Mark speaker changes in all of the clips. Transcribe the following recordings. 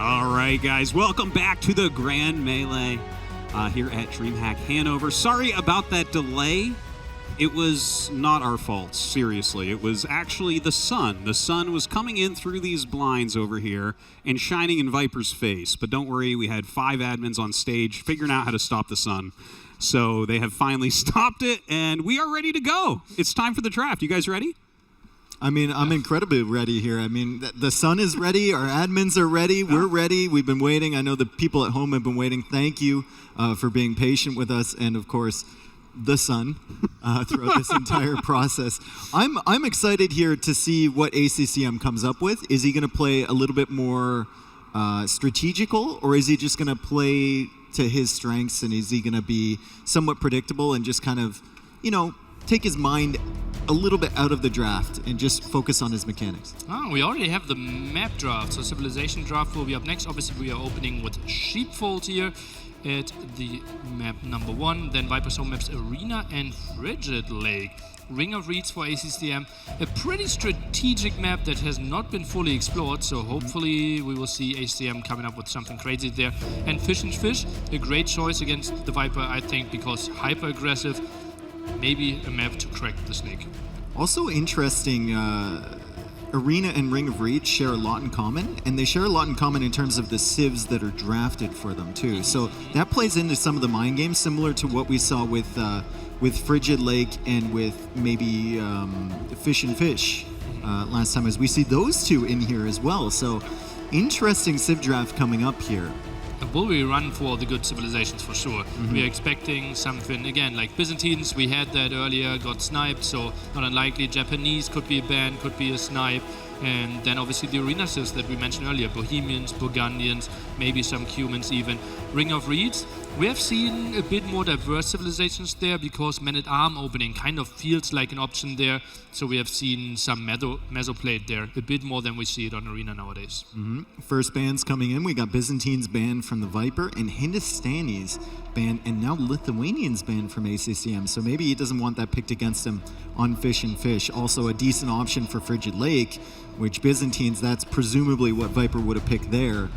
Speaker 1: All right, guys, welcome back to the Grand Melee here at DreamHack Hannover. Sorry about that delay. It was not our fault, seriously. It was actually the sun. The sun was coming in through these blinds over here and shining in Viper's face. But don't worry, we had 5 admins on stage figuring out how to stop the sun. So they have finally stopped it, and we are ready to go. It's time for the draft. You guys ready?
Speaker 2: I mean, I'm incredibly ready here. I mean, the sun is ready. Our admins are ready. We're ready. We've been waiting. I know the people at home have been waiting. Thank you for being patient with us. And, of course, the sun throughout this entire process. I'm excited here to see what ACCM comes up with. Is he going to play a little bit more strategical, or is he just going to play to his strengths, and is he going to be somewhat predictable and just kind of, you know, take his mind a little bit out of the draft and just focus on his mechanics?
Speaker 3: Oh, we already have the map draft, so Civilization draft will be up next. Obviously, we are opening with Sheepfold here at the map number 1. Then Viper's home maps Arena and Frigid Lake. Ring of Reeds for ACCM. A pretty strategic map that has not been fully explored, so hopefully we will see ACCM coming up with something crazy there. And Fish and Fish, a great choice against the Viper, I think, because hyper-aggressive. Maybe a map to crack the snake.
Speaker 2: Also interesting, Arena and Ring of Reach share a lot in common, and they share a lot in common in terms of the civs that are drafted for them too. So that plays into some of the mind games, similar to what we saw with Frigid Lake and with maybe Fish and Fish last time, as we see those two in here as well. So interesting civ draft coming up here.
Speaker 3: Will we run for the good civilizations for sure? We are expecting something, again, like Byzantines, we had that earlier, got sniped, so not unlikely. Japanese could be a ban, could be a snipe. And then obviously the arena civs that we mentioned earlier, Bohemians, Burgundians, maybe some Cumans even. Ring of Reeds, we have seen a bit more diverse civilizations there because Man-at-Arm opening kind of feels like an option there. So we have seen some Mesoplate there, a bit more than we see it on Arena nowadays.
Speaker 2: First bans coming in, we got Byzantines banned from the Viper and Hindustanis banned, and now Lithuanians banned from ACCM. So maybe he doesn't want that picked against him on Fish and Fish. Also a decent option for Frigid Lake, which Byzantines, that's presumably what Viper would have picked there.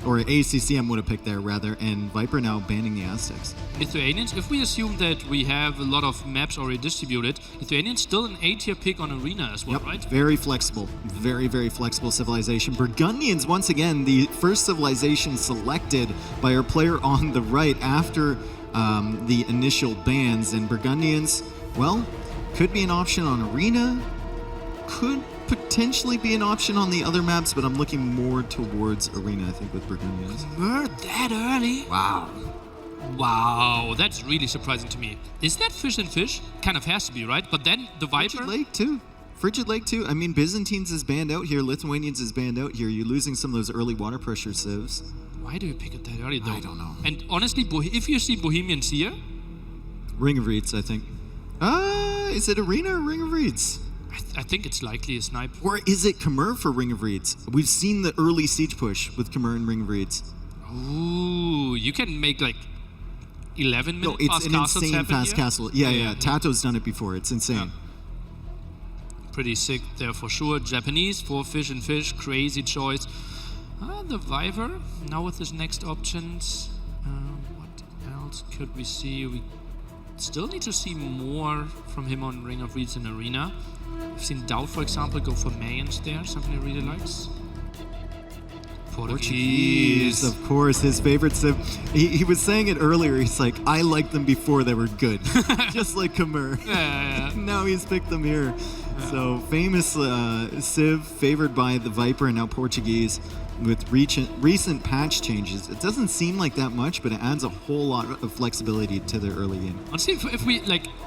Speaker 2: Or ACCM would have picked there, rather, and Viper now banning the Aztecs.
Speaker 3: Lithuanians, if we assume that we have a lot of maps already distributed, Lithuanians still an A-tier pick on Arena as well, right?
Speaker 2: Very flexible. Very, very flexible civilization. Burgundians, once again, the first civilization selected by our player on the right after the initial bans. And Burgundians, well, could be an option on Arena, could potentially be an option on the other maps, but I'm looking more towards Arena, I think, with Burgundians.
Speaker 3: That early? Wow, that's really surprising to me. Is that Fish and Fish? Kind of has to be, right? But then the Viper?
Speaker 2: Frigid Lake too. I mean, Byzantines is banned out here, Lithuanians is banned out here. You're losing some of those early water pressure civs.
Speaker 3: Why do you pick it that early, though?
Speaker 2: I don't know.
Speaker 3: And honestly, if you see Bohemians here?
Speaker 2: Ring of Reeds, I think. Is it Arena or Ring of Reeds?
Speaker 3: I think it's likely a snipe.
Speaker 2: Or is it Khmer for Ring of Reeds? We've seen the early siege push with Khmer and Ring of Reeds.
Speaker 3: Ooh, you can make like 11 minute
Speaker 2: fast castles. No, it's an insane fast castle. Yeah. Tato's done it before. It's insane.
Speaker 3: Yeah. Pretty sick there for sure. Japanese for Fish and Fish, crazy choice. The Viper, now with his next options. What else could we see? We still need to see more from him on Ring of Reeds and Arena. I've seen Dowd, for example, go for Mayans there, something he really likes.
Speaker 2: Portuguese, of course, his favorite civ. He was saying it earlier, he's like, I liked them before they were good. Just like Khmer.
Speaker 3: Yeah.
Speaker 2: Now he's picked them here. Yeah. So famous civ, favored by the Viper, and now Portuguese. With recent patch changes, it doesn't seem like that much, but it adds a whole lot of flexibility to their early game.
Speaker 3: Honestly,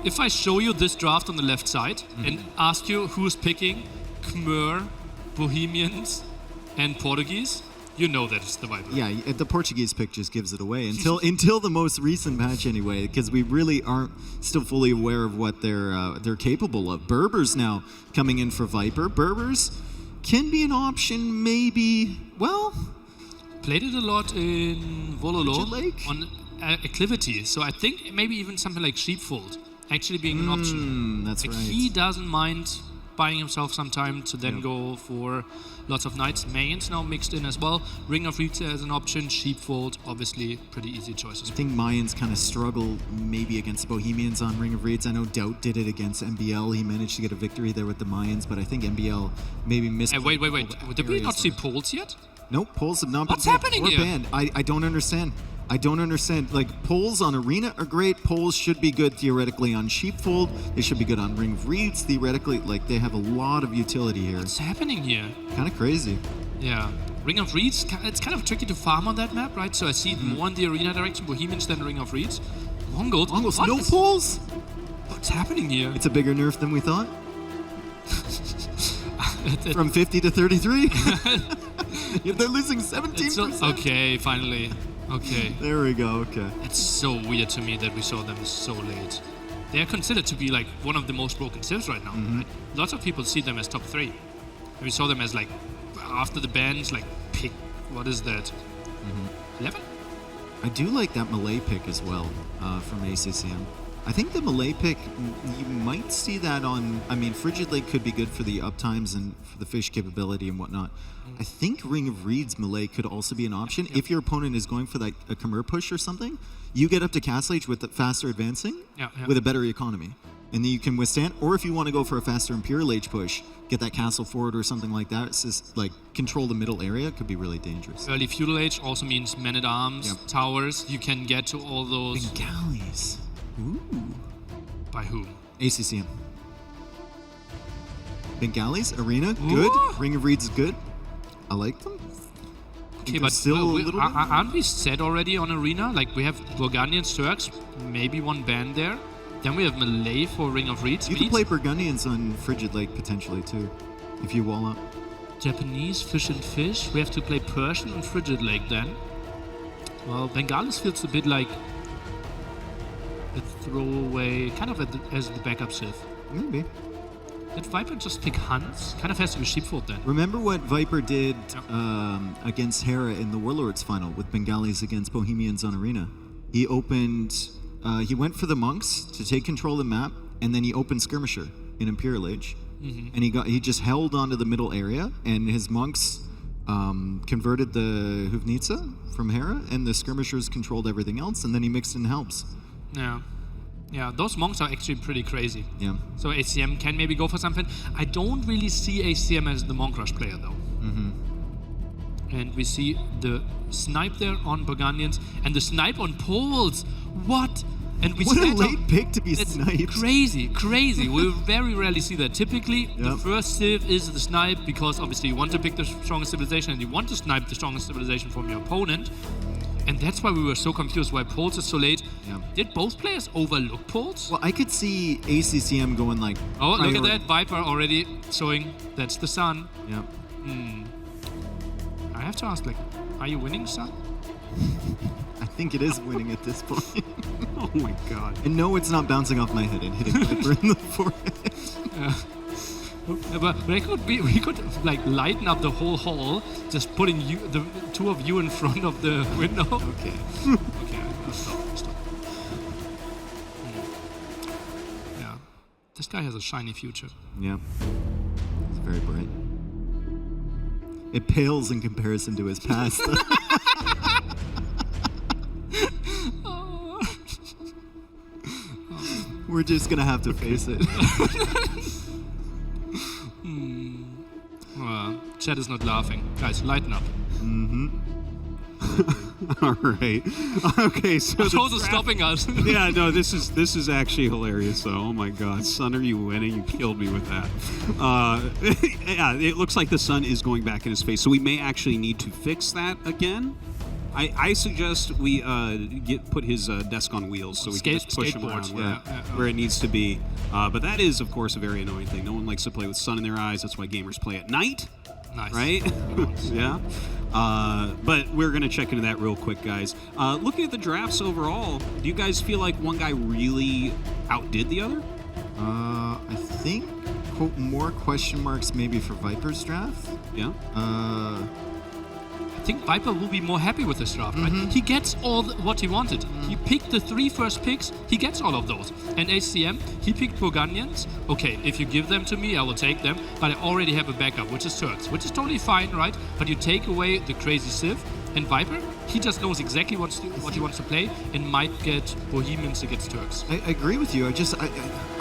Speaker 3: if I show you this draft on the left side and ask you who's picking Khmer, Bohemians, and Portuguese, you know that it's the Viper.
Speaker 2: Yeah, the Portuguese pick just gives it away until the most recent patch anyway, because we really aren't still fully aware of what they're capable of. Berbers now coming in for Viper. Berbers can be an option, maybe. Well,
Speaker 3: played it a lot in Vololo
Speaker 2: Lake
Speaker 3: on acclivity, so I think maybe even something like Sheepfold actually being an option.
Speaker 2: That's
Speaker 3: like
Speaker 2: right.
Speaker 3: He doesn't mind buying himself some time to then go for lots of knights. Mains now mixed in as well. Ring of Reeds as an option. Sheepfold, obviously, pretty easy choices.
Speaker 2: I think Mayans kind of struggle maybe against Bohemians on Ring of Reeds. I know Doubt did it against MBL. He managed to get a victory there with the Mayans, but I think MBL maybe missed.
Speaker 3: Wait. Did we not see polls yet?
Speaker 2: Nope, polls have not been
Speaker 3: What's happening here?
Speaker 2: banned. I don't understand. I don't understand. Like, polls on Arena are great. Polls should be good theoretically on Sheepfold. They should be good on Ring of Reeds theoretically. Like, they have a lot of utility here.
Speaker 3: What's happening here?
Speaker 2: Kind of crazy.
Speaker 3: Yeah. Ring of Reeds, it's kind of tricky to farm on that map, right? So I see it more in the Arena direction, Bohemians than Ring of Reeds. Mongols,
Speaker 2: No polls?
Speaker 3: What's happening here?
Speaker 2: It's a bigger nerf than we thought. From 50 to 33. They're losing 17%.
Speaker 3: Okay, finally. Okay.
Speaker 2: There we go. Okay.
Speaker 3: It's so weird to me that we saw them so late. They are considered to be like one of the most broken civs right now. Right? Lots of people see them as top 3. And we saw them as like after the bans, like pick. What is that? 11?
Speaker 2: I do like that Malay pick as well from ACCM. I think the Malay pick, you might see that on. I mean, Frigid Lake could be good for the uptimes and for the fish capability and whatnot. I think Ring of Reeds Malay could also be an option. If your opponent is going for like a Khmer push or something, you get up to Castle Age with the faster advancing with a better economy. And then you can withstand. Or if you want to go for a faster Imperial Age push, get that castle forward or something like that. It's just like control the middle area. It could be really dangerous.
Speaker 3: Early Feudal Age also means men-at-arms, towers. You can get to all those.
Speaker 2: Bengalis. Ooh.
Speaker 3: By whom?
Speaker 2: ACCM. Bengalis, Arena, good. Ring of Reeds is good. I like them.
Speaker 3: Okay, but aren't we set already on Arena? Like, we have Burgundians, Turks, maybe one band there. Then we have Malay for Ring of Reeds.
Speaker 2: You can play Burgundians on Frigid Lake potentially too, if you wall up.
Speaker 3: Japanese, Fish and Fish. We have to play Persian on Frigid Lake then. Well, Bengalis feels a bit like a throwaway, kind of as the backup civ.
Speaker 2: Maybe.
Speaker 3: Did Viper just pick Hunts? Kind of has to be Sheepfold then.
Speaker 2: Remember what Viper did against Hera in the Warlords final with Bengalis against Bohemians on Arena? He opened, he went for the monks to take control of the map, and then he opened Skirmisher in Imperial Age. And he just held onto the middle area, and his monks converted the Huvnitsa from Hera, and the Skirmishers controlled everything else, and then he mixed in helps.
Speaker 3: Yeah, those monks are actually pretty crazy.
Speaker 2: Yeah.
Speaker 3: So ACM can maybe go for something. I don't really see ACM as the Monk Rush player though. And we see the snipe there on Burgundians and the snipe on Poles. What? And we
Speaker 2: what a late pick to be sniped.
Speaker 3: Crazy. We very rarely see that. Typically, the first civ is the snipe because obviously you want to pick the strongest civilization and you want to snipe the strongest civilization from your opponent. And that's why we were so confused why Poles is so late. Yeah. Did both players overlook Poles?
Speaker 2: Well, I could see ACCM going like...
Speaker 3: Oh, look at that. Viper already showing that's the sun.
Speaker 2: Yeah.
Speaker 3: I have to ask, like, are you winning, son?
Speaker 2: I think it is winning at this point.
Speaker 1: Oh my god.
Speaker 2: And no, it's not bouncing off my head and hitting Viper in the forehead.
Speaker 3: But we could like lighten up the whole hall, just putting the two of you in front of the window.
Speaker 2: Okay.
Speaker 3: Okay, stop. Yeah, this guy has a shiny future.
Speaker 2: Yeah, it's very bright. It pales in comparison to his past. We're just gonna have to face it.
Speaker 3: Chat is not laughing. Guys, lighten up.
Speaker 1: All right. Okay, so
Speaker 3: Those are stopping us.
Speaker 1: Yeah, no, this is actually hilarious. So, oh my God, Sun, are you winning? You killed me with that. Yeah, it looks like the sun is going back in his face, so we may actually need to fix that again. I suggest we put his desk on wheels so we can just push him around where it needs to be. But that is, of course, a very annoying thing. No one likes to play with sun in their eyes. That's why gamers play at night.
Speaker 3: Nice.
Speaker 1: Right? Yeah. But we're going to check into that real quick, guys. Looking at the drafts overall, do you guys feel like one guy really outdid the other?
Speaker 2: I think more question marks maybe for Viper's draft.
Speaker 1: Yeah.
Speaker 2: I
Speaker 3: think Viper will be more happy with this draft, right? He gets all what he wanted. He picked the 3 first picks, he gets all of those. And ACM, he picked Burgundians. Okay, if you give them to me, I will take them, but I already have a backup, which is Turks, which is totally fine, right? But you take away the crazy Civ, and Viper, he just knows exactly what he wants to play and might get Bohemians against Turks.
Speaker 2: I agree with you.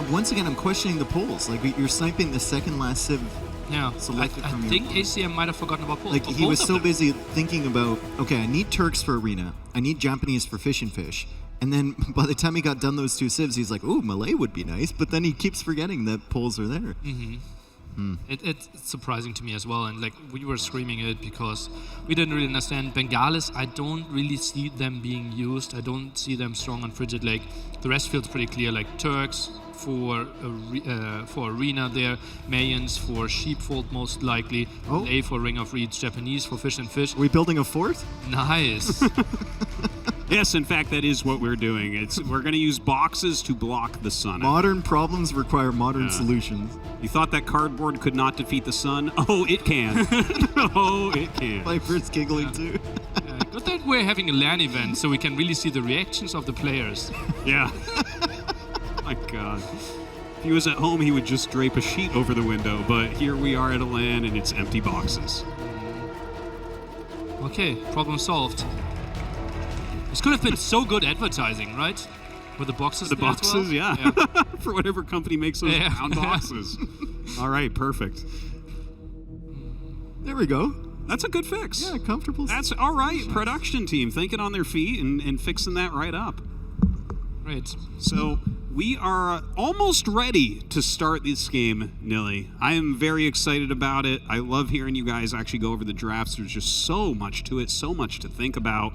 Speaker 2: Once again, I'm questioning the polls. Like, you're sniping the second last Civ.
Speaker 3: Yeah, I think ACM might have forgotten about polls.
Speaker 2: Like, he was so busy thinking about, okay, I need Turks for Arena. I need Japanese for Fish and Fish. And then by the time he got done those 2 civs, he's like, ooh, Malay would be nice. But then he keeps forgetting that polls are there.
Speaker 3: It's surprising to me as well, and like we were screaming it because we didn't really understand. Bengalis, I don't really see them being used. I don't see them strong on Frigid Lake. The rest feels pretty clear, like Turks for Arena there, Mayans for Sheepfold most likely, Malay for Ring of Reeds, Japanese for Fish and Fish.
Speaker 2: Are we building a 4th?
Speaker 3: Nice.
Speaker 1: Yes, in fact, that is what we're doing. We're going to use boxes to block the sun.
Speaker 2: Modern problems require modern solutions.
Speaker 1: You thought that cardboard could not defeat the sun? Oh, it can. Oh, it can.
Speaker 2: Viper's giggling too.
Speaker 3: Good that we're having a LAN event so we can really see the reactions of the players.
Speaker 1: Yeah. Oh my God. If he was at home, he would just drape a sheet over the window, but here we are at a LAN and it's empty boxes.
Speaker 3: Okay, problem solved. This could have been so good advertising, right? With the boxes.
Speaker 1: The boxes,
Speaker 3: well?
Speaker 1: yeah. For whatever company makes those round boxes. All right, perfect.
Speaker 2: There we go.
Speaker 1: That's a good fix.
Speaker 2: Yeah, comfortable.
Speaker 1: That's all right. Production team thinking on their feet and fixing that right up.
Speaker 3: Right.
Speaker 1: So we are almost ready to start this game, Nilly. I am very excited about it. I love hearing you guys actually go over the drafts. There's just so much to it, so much to think about.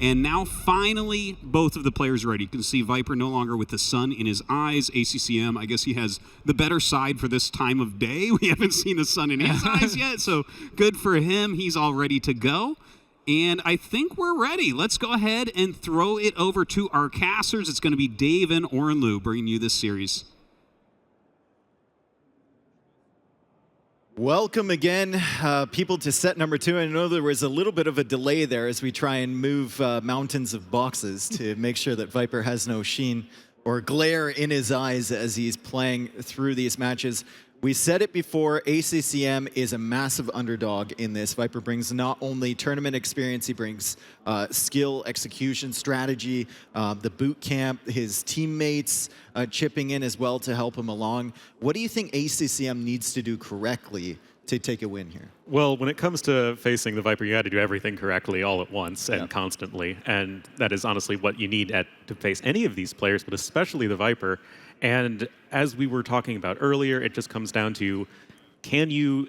Speaker 1: And now, finally, both of the players are ready. You can see Viper no longer with the sun in his eyes. ACCM, I guess he has the better side for this time of day. We haven't seen the sun in his eyes yet, so good for him. He's all ready to go. And I think we're ready. Let's go ahead and throw it over to our casters. It's going to be Dave and Ornlu bringing you this series.
Speaker 2: Welcome again, people, to set number 2. I know there was a little bit of a delay there as we try and move mountains of boxes to make sure that Viper has no sheen or glare in his eyes as he's playing through these matches. We said it before, ACCM is a massive underdog in this. Viper brings not only tournament experience, he brings skill, execution, strategy, the boot camp, his teammates chipping in as well to help him along. What do you think ACCM needs to do correctly to take a win here?
Speaker 4: Well, when it comes to facing the Viper, you got to do everything correctly all at once and constantly. And that is honestly what you need to face any of these players, but especially the Viper. And as we were talking about earlier, it just comes down to, can you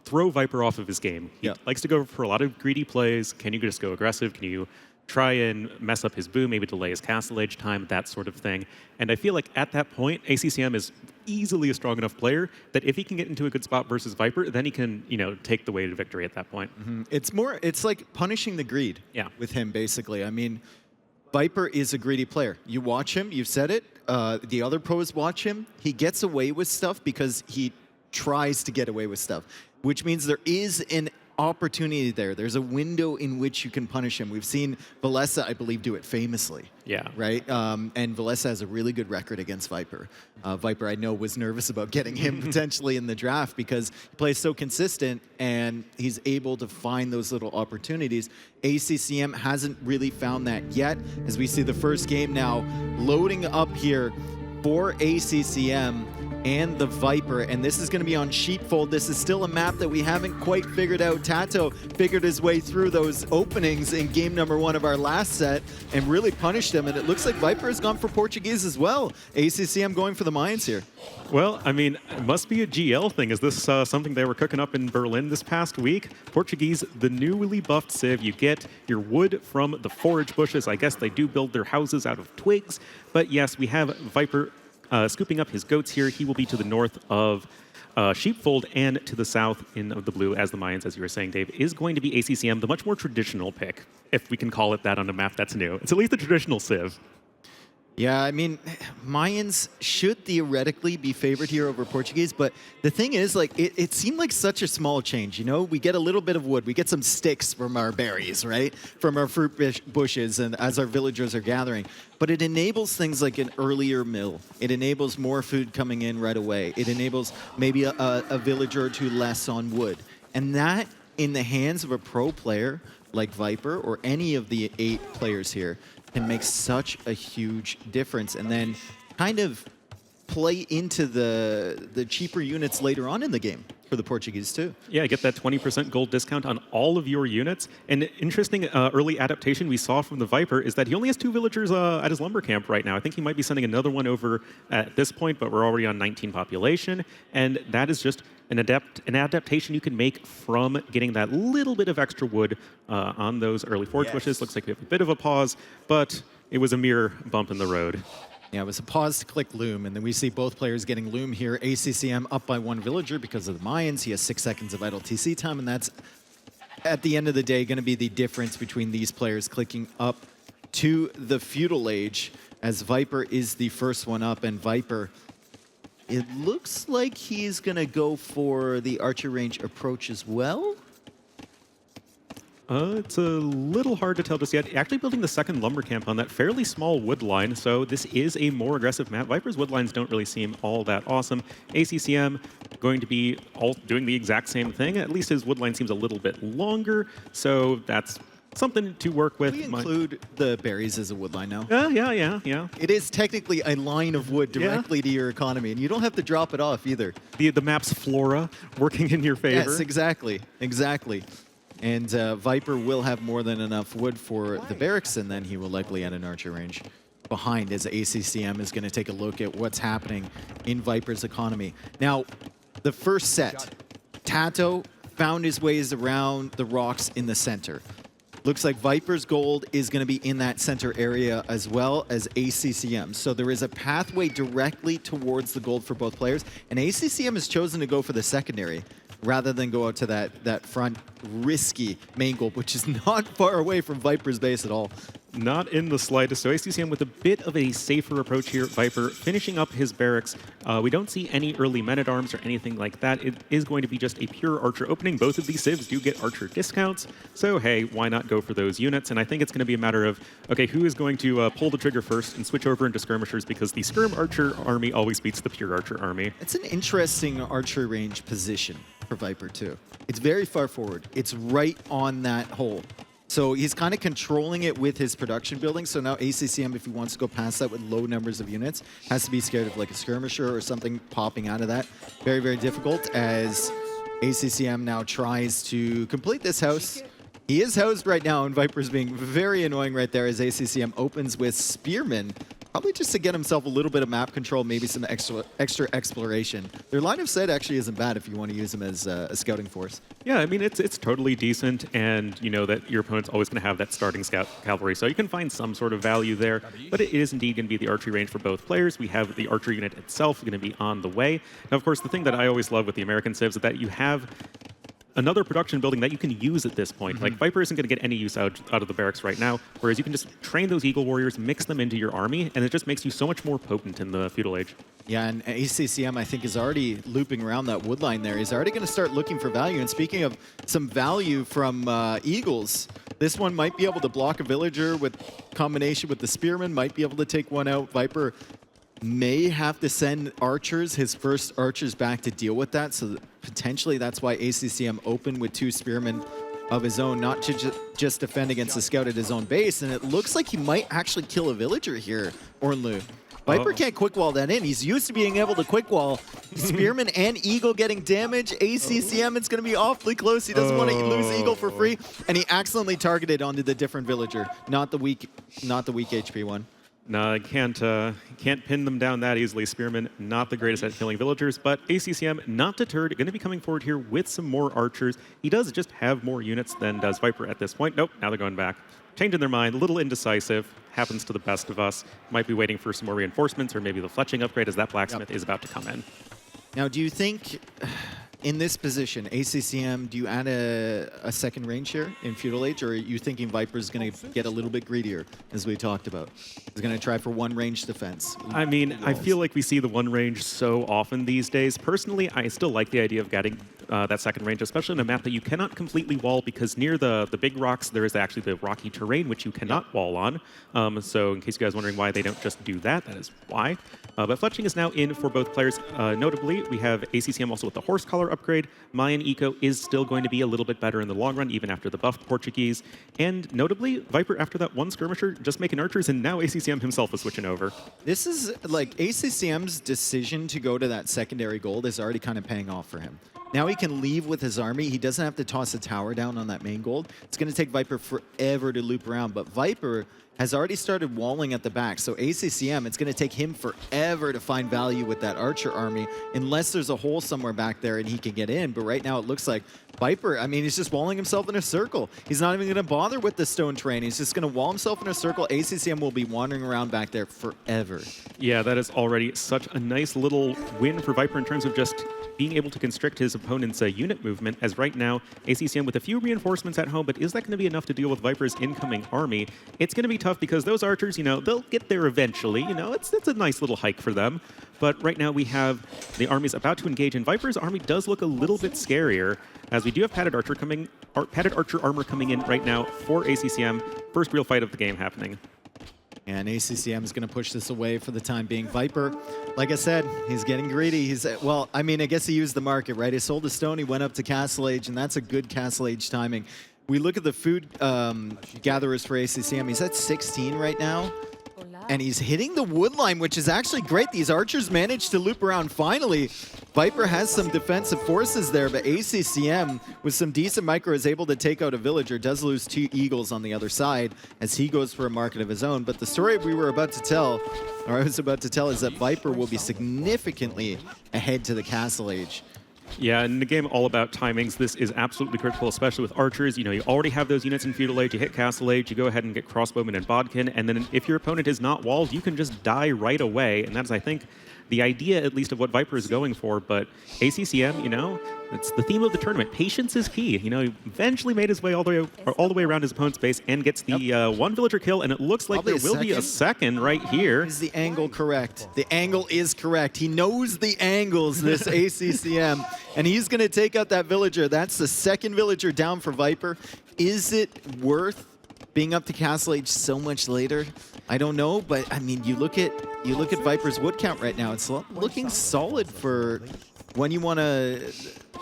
Speaker 4: throw Viper off of his game? He likes to go for a lot of greedy plays. Can you just go aggressive? Can you try and mess up his boom, maybe delay his castle age time, that sort of thing? And I feel like at that point, ACCM is easily a strong enough player that if he can get into a good spot versus Viper, then he can, take the way to victory at that point.
Speaker 2: It's like punishing the greed with him, basically. I mean, Viper is a greedy player. You watch him, you've said it. The other pros watch him. He gets away with stuff because he tries to get away with stuff, which means there is an opportunity there. There's a window in which you can punish him. We've seen Villese, I believe, do it famously.
Speaker 4: Yeah.
Speaker 2: Right? And Villese has a really good record against Viper. Viper, I know, was nervous about getting him potentially in the draft because he plays so consistent and he's able to find those little opportunities. ACCM hasn't really found that yet, as we see the first game now loading up here for ACCM and the Viper, and this is going to be on Sheepfold. This is still a map that we haven't quite figured out. Tato figured his way through those openings in game number 1 of our last set and really punished them, and it looks like Viper has gone for Portuguese as well. ACCM going for the Mayans here.
Speaker 4: Well, I mean, it must be a GL thing. Is this something they were cooking up in Berlin this past week? Portuguese, the newly buffed Civ. You get your wood from the forage bushes. I guess they do build their houses out of twigs, but yes, we have Viper scooping up his goats here. He will be to the north of Sheepfold and to the south in the blue, as the Mayans, as you were saying, Dave, is going to be ACCM, the much more traditional pick, if we can call it that on a map that's new. It's at least a traditional Civ.
Speaker 2: Yeah, I mean, Mayans should theoretically be favored here over Portuguese, but the thing is, like, it seemed like such a small change, you know? We get a little bit of wood, we get some sticks from our berries, right? From our fruit bushes and as our villagers are gathering. But it enables things like an earlier mill. It enables more food coming in right away. It enables maybe a villager or two less on wood. And that, in the hands of a pro player like Viper or any of the 8 players here, can make such a huge difference, and then kind of play into the cheaper units later on in the game for the Portuguese too.
Speaker 4: Yeah, get that 20% gold discount on all of your units. And interesting early adaptation we saw from the Viper is that he only has 2 villagers at his lumber camp right now. I think he might be sending another one over at this point, but we're already on 19 population. And that is just an adaptation you can make from getting that little bit of extra wood on those early forge bushes. Looks like we have a bit of a pause, but it was a mere bump in the road.
Speaker 2: Yeah, it was a pause to click Loom, and then we see both players getting Loom here. ACCM up by 1 villager because of the Mayans. He has 6 seconds of idle TC time, and that's, at the end of the day, going to be the difference between these players clicking up to the feudal age, as Viper is the first one up, and Viper, it looks like he's going to go for the archer range approach as well.
Speaker 4: It's a little hard to tell just yet. Actually building the second lumber camp on that fairly small wood line, so this is a more aggressive map. Viper's wood lines don't really seem all that awesome. ACCM going to be all doing the exact same thing. At least his wood line seems a little bit longer, so that's something to work with.
Speaker 2: We include the berries as a wood line now.
Speaker 4: Yeah.
Speaker 2: It is technically a line of wood directly to your economy, and you don't have to drop it off either.
Speaker 4: The map's flora working in your favor.
Speaker 2: Yes, exactly. And Viper will have more than enough wood for the barracks, and then he will likely add an archer range behind as ACCM is going to take a look at what's happening in Viper's economy. Now, the first set, Tato found his ways around the rocks in the center. Looks like Viper's gold is going to be in that center area as well as ACCM. So there is a pathway directly towards the gold for both players, and ACCM has chosen to go for the secondary rather than go out to that front risky main goal, which is not far away from Viper's base at all.
Speaker 4: Not in the slightest. So ACCM with a bit of a safer approach here. Viper finishing up his barracks. We don't see any early men-at-arms or anything like that. It is going to be just a pure archer opening. Both of these civs do get archer discounts. So hey, why not go for those units? And I think it's going to be a matter of, okay, who is going to pull the trigger first and switch over into skirmishers, because the skirm archer army always beats the pure archer army.
Speaker 2: It's an interesting archer range position for Viper too. It's very far forward. It's right on that hole. So he's kind of controlling it with his production building. So now ACCM, if he wants to go past that with low numbers of units, has to be scared of like a skirmisher or something popping out of that. Very, very difficult as ACCM now tries to complete this house. He is housed right now, and Viper's being very annoying right there as ACCM opens with Spearman. Probably just to get himself a little bit of map control, maybe some extra exploration. Their line of sight actually isn't bad if you want to use them as a scouting force.
Speaker 4: Yeah, I mean, it's totally decent, and you know that your opponent's always going to have that starting scout cavalry, so you can find some sort of value there, but it is indeed going to be the archery range for both players. We have the archer unit itself going to be on the way. Now, of course, the thing that I always love with the American civs is that you have another production building that you can use at this point. Like, Viper isn't going to get any use out of the barracks right now, whereas you can just train those Eagle Warriors, mix them into your army, and it just makes you so much more potent in the feudal age.
Speaker 2: Yeah, and ACCM, I think, is already looping around that wood line there. He's already going to start looking for value. And speaking of some value from Eagles, this one might be able to block a villager with combination with the Spearman, might be able to take one out. Viper may have to send archers, his first archers, back to deal with that. So potentially that's why ACCM opened with 2 spearmen of his own, not to just defend against the scout at his own base. And it looks like he might actually kill a villager here, Ornlu. Viper can't quick wall that in. He's used to being able to quick wall. Spearman and Eagle getting damage. ACCM, it's going to be awfully close. He doesn't want to lose Eagle for free. And he accidentally targeted onto the different villager, not the weak HP one.
Speaker 4: No, I can't pin them down that easily. Spearman, not the greatest at killing villagers, but ACCM, not deterred, going to be coming forward here with some more archers. He does just have more units than does Viper at this point. Nope, now they're going back. Changing their mind, a little indecisive, happens to the best of us. Might be waiting for some more reinforcements or maybe the fletching upgrade as that blacksmith is about to come in.
Speaker 2: Now, do you think in this position, ACCM, do you add a second range here in Feudal Age, or are you thinking Viper's going to get a little bit greedier, as we talked about? He's going to try for one range defense.
Speaker 4: I mean, I feel like we see the one range so often these days. Personally, I still like the idea of getting that second range, especially in a map that you cannot completely wall, because near the big rocks, there is actually the rocky terrain, which you cannot wall on. So in case you guys are wondering why they don't just do that, that is why. But fletching is now in for both players. Notably, we have ACCM also with the horse collar upgrade. Mayan Eco is still going to be a little bit better in the long run, even after the buffed Portuguese. And notably, Viper, after that one skirmisher, just making archers, and now ACCM himself is switching over.
Speaker 2: This is like ACCM's decision to go to that secondary gold is already kind of paying off for him. Now he can leave with his army. He doesn't have to toss a tower down on that main gold. It's going to take Viper forever to loop around, but Viper has already started walling at the back. So ACCM, it's going to take him forever to find value with that archer army, unless there's a hole somewhere back there and he can get in. But right now it looks like Viper, I mean, he's just walling himself in a circle. He's not even going to bother with the stone terrain. He's just going to wall himself in a circle. ACCM will be wandering around back there forever.
Speaker 4: Yeah, that is already such a nice little win for Viper in terms of just being able to constrict his opponent's unit movement, as right now, ACCM with a few reinforcements at home, but is that going to be enough to deal with Viper's incoming army? It's going to be tough because those archers, you know, they'll get there eventually. You know, it's a nice little hike for them. But right now we have the armies about to engage, and Viper's army does look a little bit scarier, as we do have padded archer armor coming in right now for ACCM. First real fight of the game happening.
Speaker 2: And ACCM is going to push this away for the time being. Viper, like I said, he's getting greedy. He's, well, I mean, I guess he used the market, right? He sold a stone, he went up to Castle Age, and that's a good Castle Age timing. We look at the food gatherers for ACCM. He's at 16 right now. And he's hitting the wood line, which is actually great. These archers managed to loop around finally. Viper has some defensive forces there, but ACCM, with some decent micro, is able to take out a villager. Does lose 2 eagles on the other side as he goes for a market of his own. But the story we were about to tell, or I was about to tell, is that Viper will be significantly ahead to the Castle Age.
Speaker 4: Yeah, in the game all about timings, this is absolutely critical, especially with archers. You know, you already have those units in Feudal Age, you hit Castle Age, you go ahead and get crossbowmen and bodkin, and then if your opponent is not walled, you can just die right away. And that's, I think, the idea, at least, of what Viper is going for. But ACCM, you know, it's the theme of the tournament. Patience is key. You know, he eventually made his way all the way around his opponent's base and gets the one villager kill, and it looks like there will be a second right here.
Speaker 2: Is the angle correct? The angle is correct. He knows the angles, this ACCM, and he's going to take out that villager. That's the second villager down for Viper. Is it worth being up to Castle Age so much later? I don't know, but I mean, you look at Viper's wood count right now. It's looking solid for when you want to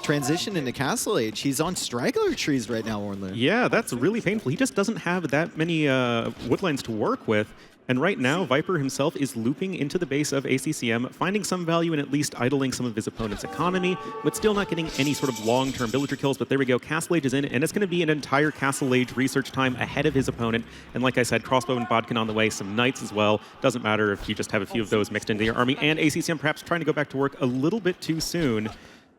Speaker 2: transition into Castle Age. He's on straggler trees right now, Ornlin.
Speaker 4: Yeah, that's really painful. He just doesn't have that many woodlines to work with. And right now, Viper himself is looping into the base of ACCM, finding some value in at least idling some of his opponent's economy, but still not getting any sort of long-term villager kills. But there we go, Castle Age is in, and it's going to be an entire Castle Age research time ahead of his opponent. And like I said, crossbow and bodkin on the way, some knights as well. Doesn't matter if you just have a few of those mixed into your army. And ACCM perhaps trying to go back to work a little bit too soon,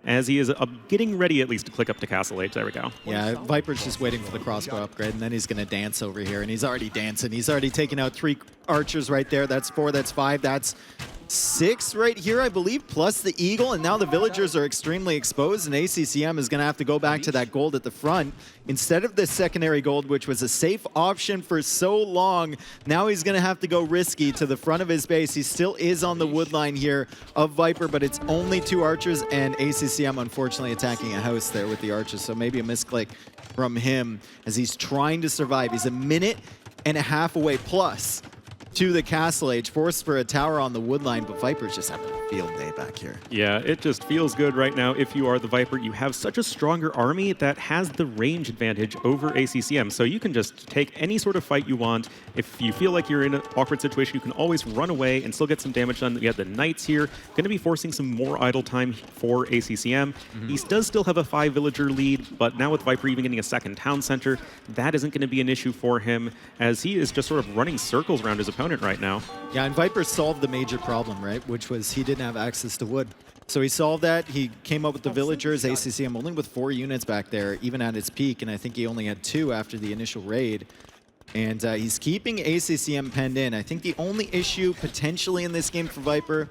Speaker 4: as he is getting ready at least to click up to Castle Age. There we go.
Speaker 2: Yeah, Viper's just waiting for the crossbow upgrade, and then he's going to dance over here, and he's already dancing. He's already taken out 3 archers right there. That's 4, that's 5, that's 6 right here, I believe, plus the eagle, and now the villagers are extremely exposed, and ACCM is going to have to go back to that gold at the front instead of the secondary gold, which was a safe option for so long. Now he's going to have to go risky to the front of his base. He still is on the wood line here of Viper, but it's only 2 archers, and ACCM unfortunately attacking a house there with the archers, so maybe a misclick from him as he's trying to survive. He's a minute and a half away plus to the Castle Age, forced for a tower on the wood line, but Viper's just having a field day back here.
Speaker 4: Yeah, it just feels good right now. If you are the Viper, you have such a stronger army that has the range advantage over ACCM, so you can just take any sort of fight you want. If you feel like you're in an awkward situation, you can always run away and still get some damage done. You have the Knights here, going to be forcing some more idle time for ACCM. He does still have a 5 villager lead, but now with Viper even getting a second town center, that isn't going to be an issue for him, as he is just sort of running circles around his opponent right now.
Speaker 2: Yeah, and Viper solved the major problem, right? Which was he didn't have access to wood. So he solved that. He came up with the villagers. ACCM only with 4 units back there, even at its peak, and I think he only had 2 after the initial raid. And he's keeping ACCM penned in. I think the only issue potentially in this game for Viper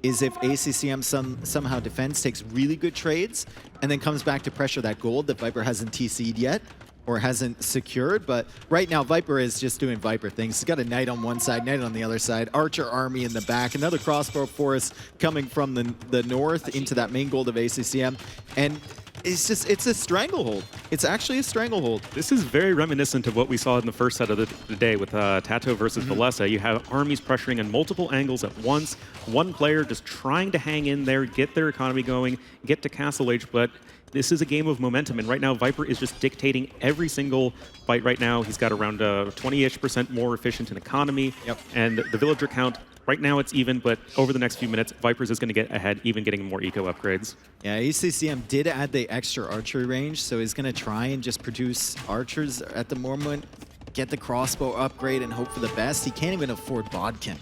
Speaker 2: is if ACCM somehow defends, takes really good trades, and then comes back to pressure that gold that Viper hasn't TC'd yet or hasn't secured. But right now, Viper is just doing Viper things. He's got a Knight on one side, Knight on the other side, Archer army in the back, another crossbow force coming from the north into that main gold of ACCM. And it's a stranglehold. It's actually a stranglehold.
Speaker 4: This is very reminiscent of what we saw in the first set of the day with Tato versus Villese. You have armies pressuring on multiple angles at once. One player just trying to hang in there, get their economy going, get to Castle Age, but this is a game of momentum, and right now Viper is just dictating every single fight right now. He's got around 20-ish% more efficient in economy, and the villager count, right now it's even, but over the next few minutes, Viper's is going to get ahead, even getting more eco upgrades.
Speaker 2: Yeah, ACCM did add the extra archery range, so he's going to try and just produce archers at the moment, get the crossbow upgrade, and hope for the best. He can't even afford Bodkin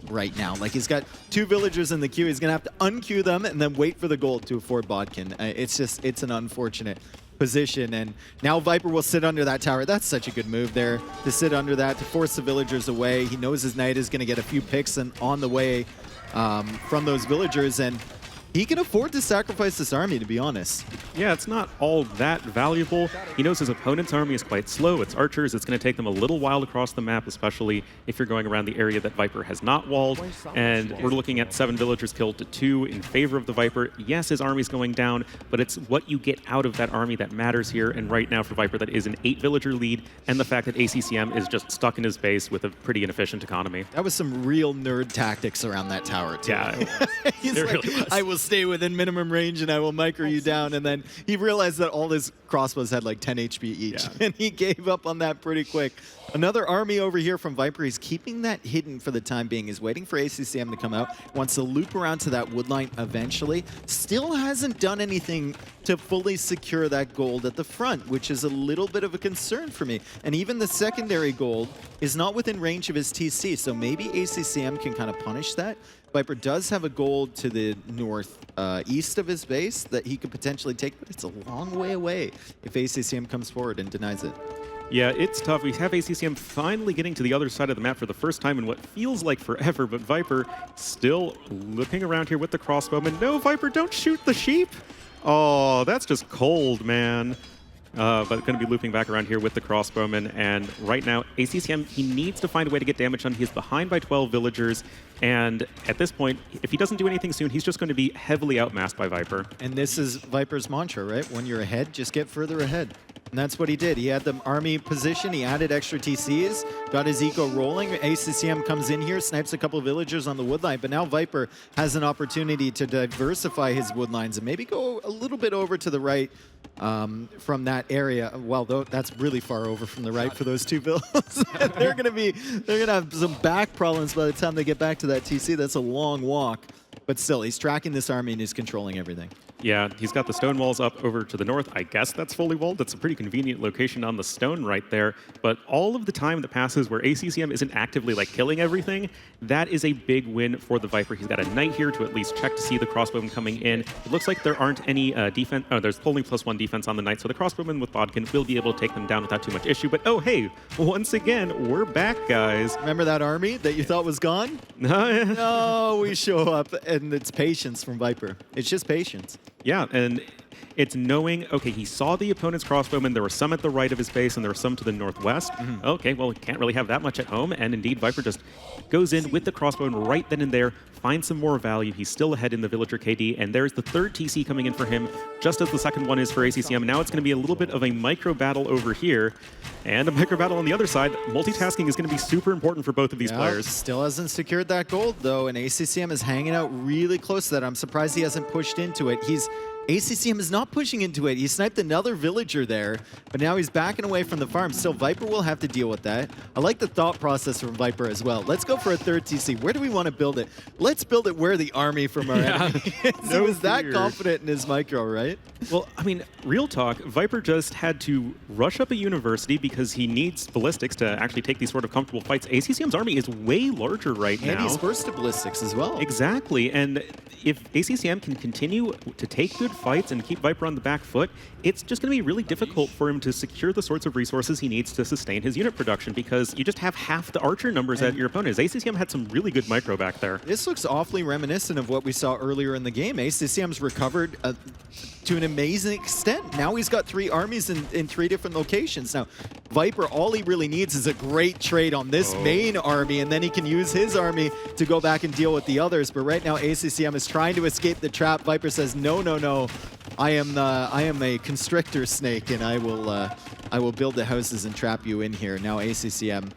Speaker 2: right now. Like, he's got 2 villagers in the queue. He's going to have to unqueue them and then wait for the gold to afford Bodkin. It's an unfortunate position. And now Viper will sit under that tower. That's such a good move there, to sit under that, to force the villagers away. He knows his knight is going to get a few picks on the way from those villagers, and he can afford to sacrifice this army, to be honest.
Speaker 4: Yeah, it's not all that valuable. He knows his opponent's army is quite slow. It's archers. It's going to take them a little while across the map, especially if you're going around the area that Viper has not walled. And we're looking at 7 villagers killed to 2 in favor of the Viper. Yes, his army's going down, but it's what you get out of that army that matters here. And right now for Viper, that is an 8-villager lead, and the fact that ACCM is just stuck in his base with a pretty inefficient economy.
Speaker 2: That was some real nerd tactics around that tower, too.
Speaker 4: Yeah,
Speaker 2: He's
Speaker 4: it
Speaker 2: like,
Speaker 4: really was.
Speaker 2: I will stay within minimum range and I will micro you down. And then he realized that all his crossbows had like 10 HP each.
Speaker 4: Yeah.
Speaker 2: And he gave up on that pretty quick. Another army over here from Viper. He's keeping that hidden for the time being. He's waiting for ACCM to come out. Wants to loop around to that wood line eventually. Still hasn't done anything to fully secure that gold at the front, which is a little bit of a concern for me. And even the secondary gold is not within range of his TC. So maybe ACCM can kind of punish that. Viper does have a gold to the north east of his base that he could potentially take, but it's a long way away if ACCM comes forward and denies it.
Speaker 4: Yeah, it's tough. We have ACCM finally getting to the other side of the map for the first time in what feels like forever, but Viper still looking around here with the crossbowman. No, Viper, don't shoot the sheep! Oh, that's just cold, man. But going to be looping back around here with the crossbowman, and right now ACCM, he needs to find a way to get damage done. He's behind by 12 villagers, and at this point, if he doesn't do anything soon, he's just going to be heavily outmassed by Viper.
Speaker 2: And this is Viper's mantra, right? When you're ahead, just get further ahead. And that's what he did. He had the army position, he added extra TCs, got his eco rolling. ACCM comes in here, snipes a couple of villagers on the wood line, but now Viper has an opportunity to diversify his wood lines and maybe go a little bit over to the right from that area. Well, though, that's really far over from the right for those 2 villas. they're gonna have some back problems by the time they get back to that TC. That's a long walk. But still, he's tracking this army and he's controlling everything.
Speaker 4: Yeah, he's got the stone walls up over to the north. I guess that's fully walled. That's a pretty convenient location on the stone right there. But all of the time that passes where ACCM isn't actively like killing everything, that is a big win for the Viper. He's got a knight here to at least check to see the crossbowman coming in. It looks like there aren't any defense. Oh, there's only +1 defense on the knight, so the crossbowman with Bodkin will be able to take them down without too much issue. But oh, hey, once again, we're back, guys.
Speaker 2: Remember that army that you thought was gone? No, we show up and it's patience from Viper. It's just patience.
Speaker 4: Yeah, and it's knowing, okay, he saw the opponent's crossbowmen. There were some at the right of his base, and there were some to the northwest. Okay, well, he can't really have that much at home. And indeed, Viper just goes in with the crossbowman right then and there, finds some more value. He's still ahead in the villager KD, and there's the 3rd TC coming in for him, just as the 2nd one is for ACCM. Now it's going to be a little bit of a micro battle over here, and a micro battle on the other side. Multitasking is going to be super important for both of these players.
Speaker 2: Still hasn't secured that gold, though, and ACCM is hanging out really close to that. I'm surprised he hasn't pushed into it. ACCM is not pushing into it. He sniped another villager there, but now he's backing away from the farm. Still, Viper will have to deal with that. I like the thought process from Viper as well. Let's go for a 3rd TC. Where do we want to build it? Let's build it where the army from our enemy is.
Speaker 4: No
Speaker 2: he was that
Speaker 4: fear.
Speaker 2: confident in his micro, right?
Speaker 4: Well, I mean, real talk, Viper just had to rush up a university because he needs ballistics to actually take these sort of comfortable fights. ACCM's army is way larger right now.
Speaker 2: And he's first to ballistics as well.
Speaker 4: Exactly, and if ACCM can continue to take good good fights and keep Viper on the back foot, it's just going to be really difficult for him to secure the sorts of resources he needs to sustain his unit production because you just have half the archer numbers that your opponent is. ACCM had some really good micro back there.
Speaker 2: This looks awfully reminiscent of what we saw earlier in the game. ACCM's recovered to an amazing extent. Now he's got 3 armies in 3 different locations. Now, Viper, all he really needs is a great trade on this main army, and then he can use his army to go back and deal with the others. But right now, ACCM is trying to escape the trap. Viper says, no, no, no. I am a constrictor snake, and I will build the houses and trap you in here. Now ACCM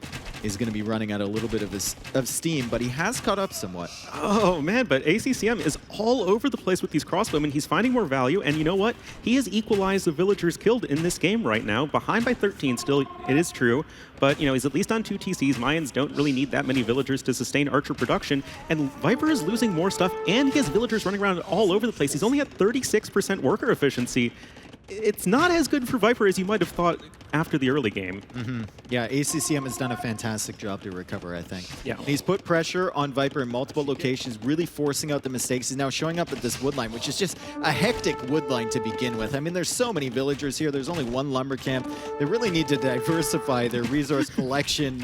Speaker 2: is going to be running out a little bit of steam, but he has caught up somewhat.
Speaker 4: Oh man, but ACCM is all over the place with these crossbowmen. He's finding more value, and you know what? He has equalized the villagers killed in this game right now. Behind by 13 still, it is true, but you know, he's at least on 2 TCs. Mayans don't really need that many villagers to sustain archer production, and Viper is losing more stuff, and he has villagers running around all over the place. He's only at 36% worker efficiency. It's not as good for Viper as you might have thought after the early game.
Speaker 2: Yeah, ACCM has done a fantastic job to recover, I think.
Speaker 4: Yeah.
Speaker 2: He's put pressure on Viper in multiple locations, really forcing out the mistakes. He's now showing up at this wood line, which is just a hectic wood line to begin with. I mean, there's so many villagers here. There's only 1 lumber camp. They really need to diversify their resource collection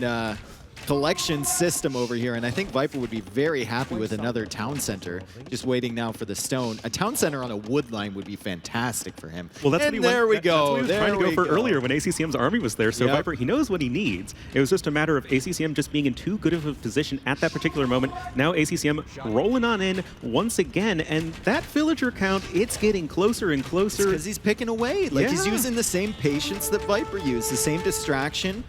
Speaker 2: system over here, and I think Viper would be very happy with another town center, just waiting now for the stone. A town center on a wood line would be fantastic for him.
Speaker 4: Well, that's
Speaker 2: and
Speaker 4: what he
Speaker 2: there we
Speaker 4: That's
Speaker 2: go.
Speaker 4: what he was trying to go for earlier when ACCM's army was there. So Viper, he knows what he needs. It was just a matter of ACCM just being in too good of a position at that particular moment. Now ACCM rolling on in once again, and that villager count, it's getting closer and closer.
Speaker 2: Because he's picking away. Like, he's using the same patience that Viper used, the same distraction.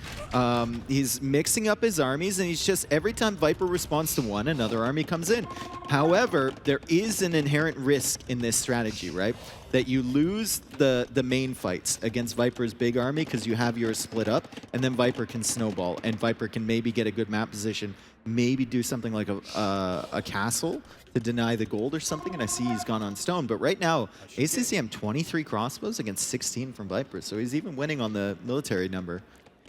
Speaker 2: He's mixing up his armies, and he's just, every time Viper responds to one, another army comes in. However, there is an inherent risk in this strategy, right? That you lose the main fights against Viper's big army because you have yours split up, and then Viper can snowball, and Viper can maybe get a good map position, maybe do something like a castle to deny the gold or something, and I see he's gone on stone. But right now, ACCM 23 crossbows against 16 from Viper, so he's even winning on the military number.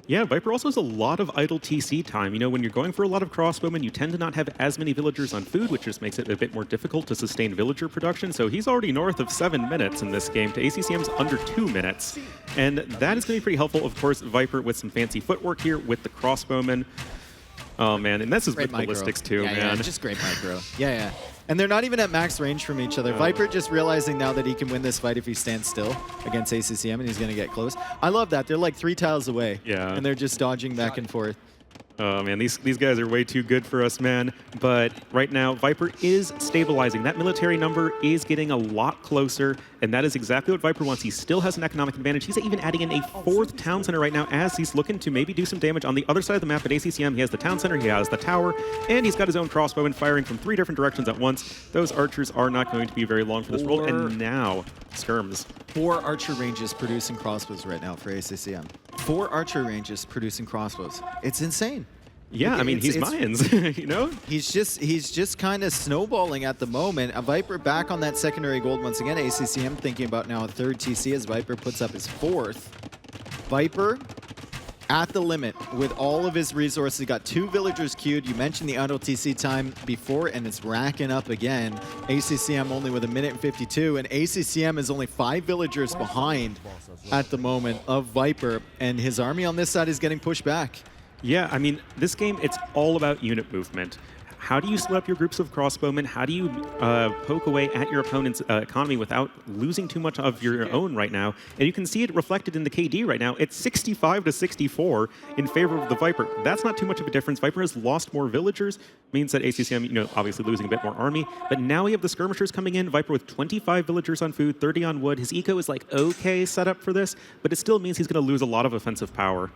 Speaker 4: Yeah, Viper also has a lot of idle TC time. You know, when you're going for a lot of crossbowmen, you tend to not have as many villagers on food, which just makes it a bit more difficult to sustain villager production. So he's already north of 7 minutes in this game to ACCM's under 2 minutes. And that is going to be pretty helpful. Of course, Viper with some fancy footwork here with the crossbowmen. Oh, man, and this is with ballistics too, man.
Speaker 2: Yeah, just great micro. Yeah. And they're not even at max range from each other. Viper just realizing now that he can win this fight if he stands still against ACCM, and he's going to get close. I love that. They're like 3 tiles away.
Speaker 4: Yeah.
Speaker 2: And they're just dodging back and forth.
Speaker 4: Oh, man, these guys are way too good for us, man. But right now, Viper is stabilizing. That military number is getting a lot closer, and that is exactly what Viper wants. He still has an economic advantage. He's even adding in a 4th town center right now as he's looking to maybe do some damage on the other side of the map at ACCM. He has the town center, he has the tower, and he's got his own crossbowman firing from 3 different directions at once. Those archers are not going to be very long for this roll, and now skirms.
Speaker 2: 4 archer ranges producing crossbows right now for ACCM. 4 archer ranges producing crossbows. It's insane.
Speaker 4: Yeah, I mean, he's Mayans, you know?
Speaker 2: He's just kind of snowballing at the moment. A Viper back on that secondary gold once again. ACCM thinking about now a 3rd TC as Viper puts up his 4th. Viper at the limit with all of his resources. He got 2 villagers queued. You mentioned the idle TC time before, and it's racking up again. ACCM only with 1 minute and 52, and ACCM is only 5 villagers behind at the moment of Viper, and his army on this side is getting pushed back.
Speaker 4: Yeah, I mean, this game, it's all about unit movement. How do you split up your groups of crossbowmen? How do you poke away at your opponent's economy without losing too much of your own right now? And you can see it reflected in the KD right now. It's 65 to 64 in favor of the Viper. That's not too much of a difference. Viper has lost more villagers, means that ACCM, you know, obviously losing a bit more army. But now we have the skirmishers coming in. Viper with 25 villagers on food, 30 on wood. His eco is like okay set up for this, but it still means he's going to lose a lot of offensive power.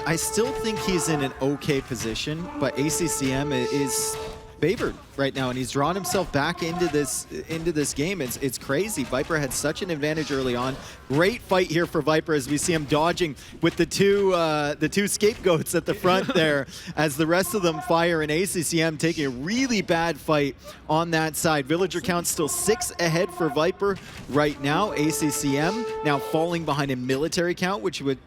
Speaker 2: I still think he's in an okay position, but ACCM is favored right now, and he's drawn himself back into this game. It's crazy. Viper had such an advantage early on. Great fight here for Viper as we see him dodging with the two scapegoats at the front there as the rest of them fire, and ACCM taking a really bad fight on that side. Villager count still 6 ahead for Viper right now. ACCM now falling behind in military count, which would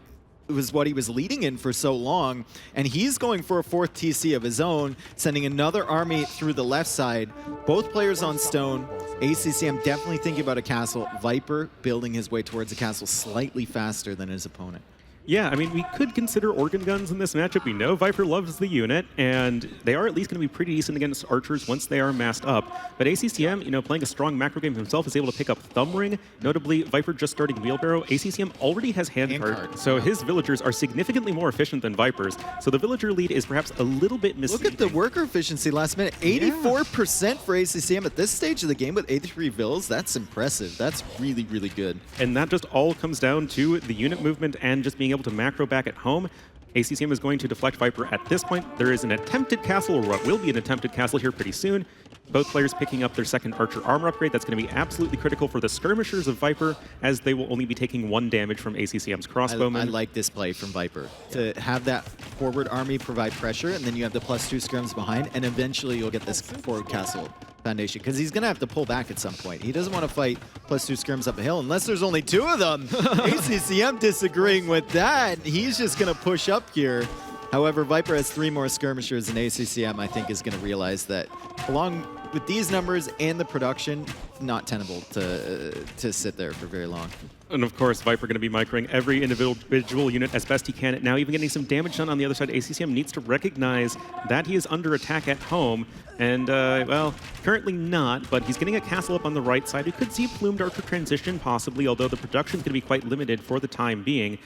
Speaker 2: was what he was leading in for so long, and he's going for a 4th TC of his own, sending another army through the left side. Both players on stone. ACCM definitely thinking about a castle. Viper building his way towards a castle slightly faster than his opponent.
Speaker 4: Yeah, I mean, we could consider organ guns in this matchup. We know Viper loves the unit, and they are at least going to be pretty decent against archers once they are massed up. But ACCM, you know, playing a strong macro game himself, is able to pick up Thumb Ring. Notably, Viper just starting Wheelbarrow. ACCM already has Handcart, so his villagers are significantly more efficient than Viper's. So the villager lead is perhaps a little bit misleading.
Speaker 2: Look at the worker efficiency last minute. 84% for ACCM at this stage of the game with 83 vills. That's impressive. That's really, really good.
Speaker 4: And that just all comes down to the unit movement and just being able to macro back at home. ACCM is going to deflect Viper at this point. There is an attempted castle, or what will be an attempted castle here pretty soon. Both players picking up their second Archer armor upgrade. That's going to be absolutely critical for the skirmishers of Viper, as they will only be taking 1 damage from ACCM's crossbowmen.
Speaker 2: I like this play from Viper. To have that forward army provide pressure, and then you have the +2 skirms behind, and eventually you'll get this forward castle foundation, because he's going to have to pull back at some point. He doesn't want to fight +2 skirms up a hill unless there's only 2 of them. ACCM disagreeing with that. He's just going to push up here. However, Viper has 3 more skirmishers, and ACCM, I think, is going to realize that along with these numbers and the production, not tenable to sit there for very long.
Speaker 4: And of course, Viper going to be microing every individual unit as best he can. Now even getting some damage done on the other side. ACCM needs to recognize that he is under attack at home. And, well, currently not, but he's getting a castle up on the right side. We could see a Plumed Archer transition possibly, although the production is going to be quite limited for the time being.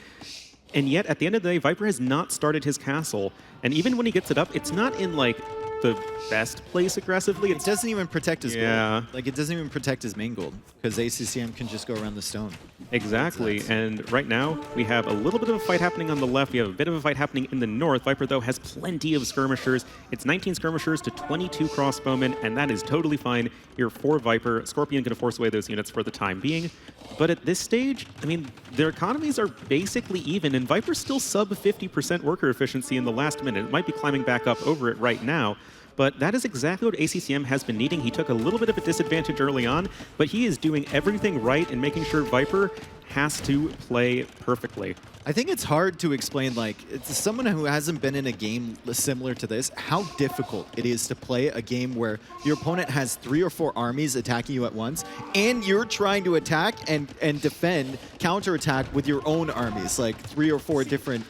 Speaker 4: And yet, at the end of the day, Viper has not started his castle. And even when he gets it up, it's not in, like, the best place aggressively.
Speaker 2: It doesn't even protect his gold. Like, it doesn't even protect his main gold, because ACCM can just go around the stone.
Speaker 4: Exactly, and right now we have a little bit of a fight happening on the left. We have a bit of a fight happening in the north. Viper, though, has plenty of skirmishers. It's 19 skirmishers to 22 crossbowmen, and that is totally fine here for Viper. Scorpion going to force away those units for the time being. But at this stage, I mean, their economies are basically even, and Viper's still sub 50% worker efficiency in the last minute. It might be climbing back up over it right now. But that is exactly what ACCM has been needing. He took a little bit of a disadvantage early on, but he is doing everything right and making sure Viper has to play perfectly.
Speaker 2: I think it's hard to explain, like, it's someone who hasn't been in a game similar to this, how difficult it is to play a game where your opponent has 3 or 4 armies attacking you at once, and you're trying to attack and defend, counterattack with your own armies, like 3 or 4 different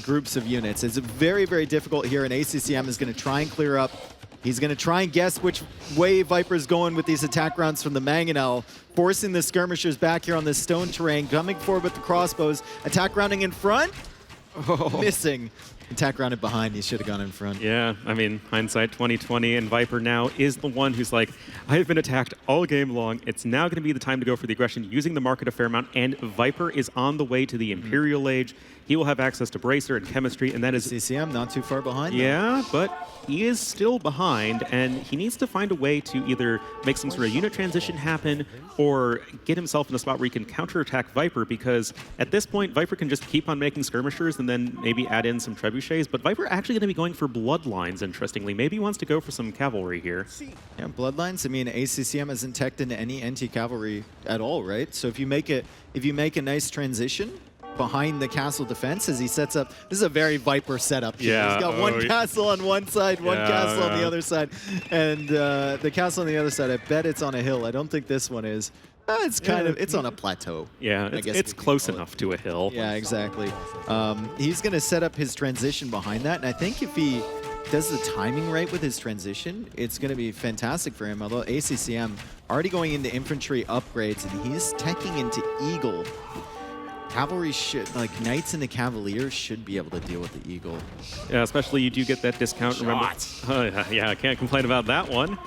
Speaker 2: groups of units. It's very, very difficult here, and ACCM is going to try and clear up. He's going to try and guess which way Viper's going with these attack rounds from the Mangonel, forcing the skirmishers back here on this stone terrain, coming forward with the crossbows, attack rounding in front, missing. Attack rounded behind, he should have gone in front.
Speaker 4: Yeah, I mean, hindsight 2020, and Viper now is the one who's like, I have been attacked all game long. It's now going to be the time to go for the aggression, using the market a fair amount, and Viper is on the way to the Imperial Age. He will have access to Bracer and Chemistry, and that is...
Speaker 2: CCM not too far behind.
Speaker 4: Yeah, but he is still behind, and he needs to find a way to either make some sort of unit transition happen or get himself in a spot where he can counterattack Viper, because at this point, Viper can just keep on making skirmishers and then maybe add in some trebuchets, but Viper actually going to be going for bloodlines, interestingly. Maybe he wants to go for some cavalry here.
Speaker 2: Yeah, bloodlines, I mean, ACCM hasn't teched into any NT cavalry at all, right? So if you make a nice transition behind the castle defense as he sets up. This is a very Viper setup here.
Speaker 4: Yeah,
Speaker 2: he's got one castle on one side, one castle on the other side, and the castle on the other side, I bet it's on a hill. I don't think this one is. It's kind of, it's on a plateau.
Speaker 4: Yeah, it's close enough to a hill.
Speaker 2: Yeah, exactly. He's going to set up his transition behind that, and I think if he does the timing right with his transition, it's going to be fantastic for him, although ACCM already going into infantry upgrades, and he's teching into Eagle. Cavalry should, like, Knights and the Cavaliers should be able to deal with the Eagle.
Speaker 4: Yeah, especially you do get that discount, remember? Yeah, I can't complain about that one.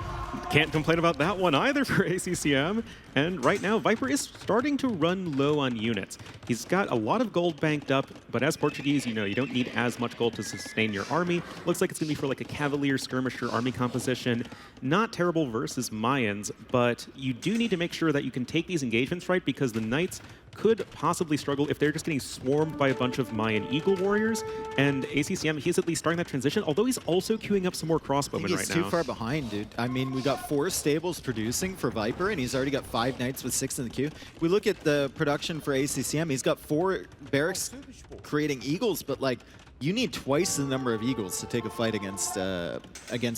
Speaker 4: Can't complain about that one either for ACCM. And right now, Viper is starting to run low on units. He's got a lot of gold banked up, but as Portuguese, you know, you don't need as much gold to sustain your army. Looks like it's going to be for like a Cavalier Skirmisher army composition. Not terrible versus Mayans, but you do need to make sure that you can take these engagements right, because the Knights could possibly struggle if they're just getting swarmed by a bunch of Mayan Eagle Warriors. And ACCM, he's at least starting that transition, although he's also queuing up some more crossbowmen right now.
Speaker 2: He's too far behind, dude. I mean, we got 4 stables producing for Viper, and he's already got 5 knights with 6 in the queue. We look at the production for ACCM, he's got 4 barracks creating Eagles, but like, you need twice the number of Eagles to take a fight against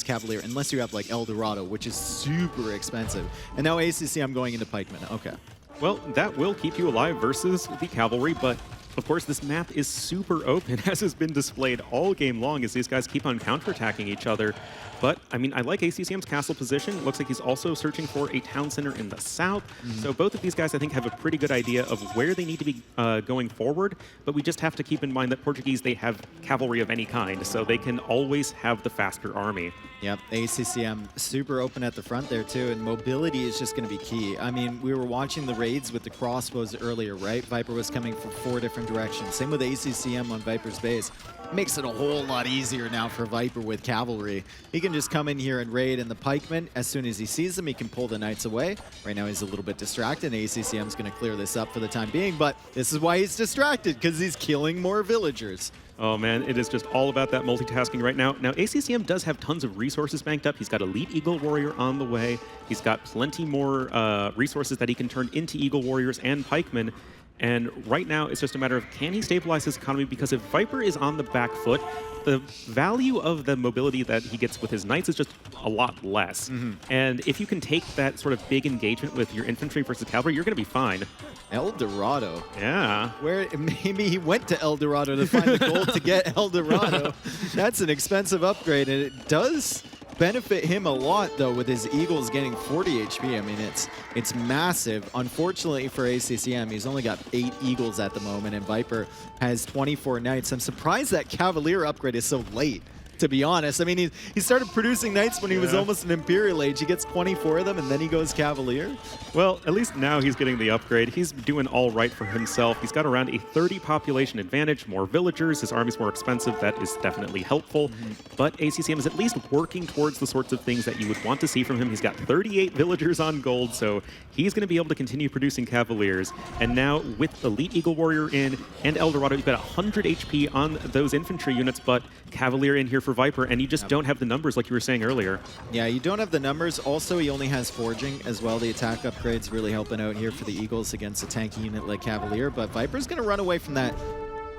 Speaker 2: Cavalier, unless you have like Eldorado, which is super expensive. And now ACCM going into pikemen. Okay.
Speaker 4: Well, that will keep you alive versus the cavalry, but of course this map is super open, as has been displayed all game long as these guys keep on counterattacking each other. But, I mean, I like ACCM's castle position. Looks like he's also searching for a town center in the south. So both of these guys, I think, have a pretty good idea of where they need to be going forward. But we just have to keep in mind that Portuguese, they have cavalry of any kind, so they can always have the faster army.
Speaker 2: Yep, ACCM super open at the front there too, and mobility is just going to be key. I mean, we were watching the raids with the crossbows earlier, right? Viper was coming from 4 different directions. Same with ACCM on Viper's base. Makes it a whole lot easier now for Viper with cavalry. He can just come in here and raid, and the pikemen, as soon as he sees them, he can pull the knights away. Right now he's a little bit distracted, and ACCM's going to clear this up for the time being, but this is why he's distracted, because he's killing more villagers.
Speaker 4: Oh man, it is just all about that multitasking right now. Now, ACCM does have tons of resources banked up. He's got Elite Eagle Warrior on the way. He's got plenty more resources that he can turn into Eagle Warriors and pikemen. And right now, it's just a matter of, can he stabilize his economy? Because if Viper is on the back foot, the value of the mobility that he gets with his knights is just a lot less. And if you can take that sort of big engagement with your infantry versus cavalry, you're going to be fine.
Speaker 2: Eldorado.
Speaker 4: Yeah.
Speaker 2: Where maybe he went to Eldorado to find the gold to get Eldorado. That's an expensive upgrade, and it does benefit him a lot, though, with his Eagles getting 40 HP. I mean, it's massive. Unfortunately for ACCM, he's only got 8 Eagles at the moment, and Viper has 24 Knights. I'm surprised that Cavalier upgrade is so late, to be honest. I mean, he started producing Knights when he was almost an Imperial Age. He gets 24 of them, and then he goes Cavalier.
Speaker 4: Well, at least now he's getting the upgrade. He's doing all right for himself. He's got around a 30 population advantage, more villagers. His army's more expensive. That is definitely helpful. But ACCM is at least working towards the sorts of things that you would want to see from him. He's got 38 villagers on gold, so he's going to be able to continue producing Cavaliers. And now with Elite Eagle Warrior in and Eldorado, you've got 100 HP on those infantry units, but Cavalier in here for Viper, and you just don't have the numbers like you were saying earlier.
Speaker 2: Yeah, you don't have the numbers. Also, he only has Forging as well. The attack upgrade's really helping out here for the Eagles against a tanky unit like Cavalier, but Viper's going to run away from that.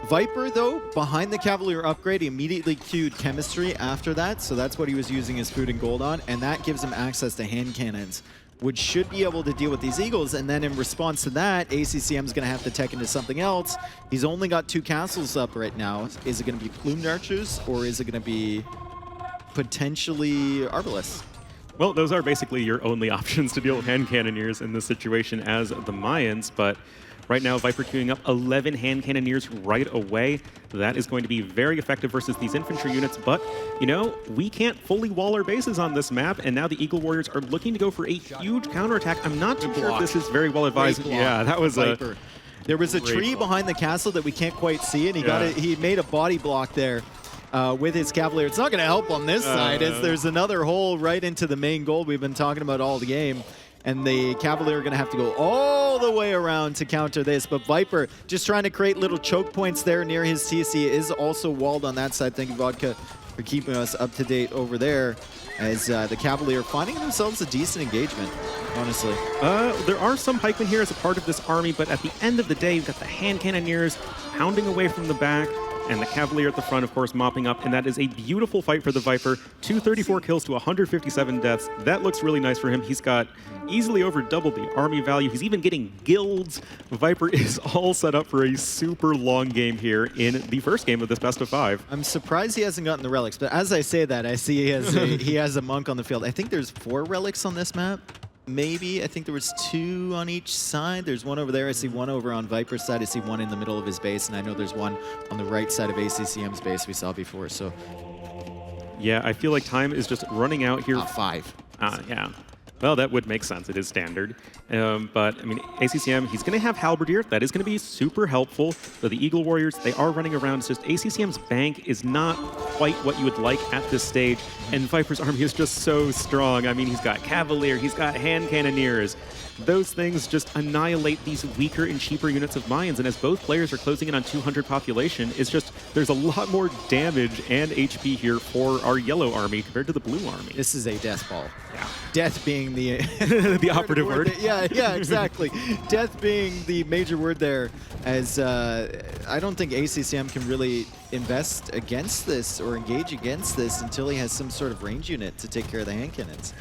Speaker 2: Viper, though, behind the Cavalier upgrade, he immediately queued Chemistry after that, so that's what he was using his food and gold on, and that gives him access to hand cannons, which should be able to deal with these Eagles. And then in response to that, ACCM's going to have to tech into something else. He's only got 2 castles up right now. Is it going to be Plumed Archers, or is it going to be potentially Arbalists?
Speaker 4: Well, those are basically your only options to deal with hand cannoneers in this situation as the Mayans, but right now Viper queuing up 11 hand cannoneers right away. That is going to be very effective versus these infantry units, but, you know, we can't fully wall our bases on this map, and now the Eagle Warriors are looking to go for a huge counterattack. I'm not too sure if this is very well advised. Yeah, that was
Speaker 2: Viper. There was a tree behind the castle that we can't quite see, and he made a body block there. With his Cavalier. It's not going to help on this side, as there's another hole right into the main goal we've been talking about all the game. And the Cavalier are going to have to go all the way around to counter this. But Viper just trying to create little choke points there near his TC. Is also walled on that side. Thank you, Vodka, for keeping us up to date over there. As the Cavalier finding themselves a decent engagement, honestly.
Speaker 4: There are some pikemen here as a part of this army, but at the end of the day, you've got the hand cannoneers pounding away from the back, and the Cavalier at the front, of course, mopping up, and that is a beautiful fight for the Viper. 234 kills to 157 deaths. That looks really nice for him. He's got easily over double the army value. He's even getting guilds. Viper is all set up for a super long game here in the first game of this best of 5.
Speaker 2: I'm surprised he hasn't gotten the relics, but as I say that, I see he has a monk on the field. I think there's 4 relics on this map. Maybe. I think there was 2 on each side. There's 1 over there. I see 1 over on Viper's side. I see 1 in the middle of his base, and I know there's 1 on the right side of ACCM's base we saw before. So,
Speaker 4: yeah, I feel like time is just running out here.
Speaker 2: 5.
Speaker 4: Yeah. Well, that would make sense. It is standard. But, I mean, ACCM, he's going to have Halberdier. That is going to be super helpful. For the Eagle Warriors, they are running around. It's just ACCM's bank is not quite what you would like at this stage. And Viper's army is just so strong. I mean, he's got Cavalier. He's got hand cannoneers. those things just annihilate these weaker and cheaper units of Mayans. And as both players are closing in on 200 population, it's just, there's a lot more damage and HP here for our yellow army compared to the blue army.
Speaker 2: This is a death ball.
Speaker 4: Yeah.
Speaker 2: Death being the
Speaker 4: The operative word.
Speaker 2: Yeah, exactly. Death being the major word there, as I don't think ACCM can really invest against this or engage against this until he has some sort of range unit to take care of the hand cannons.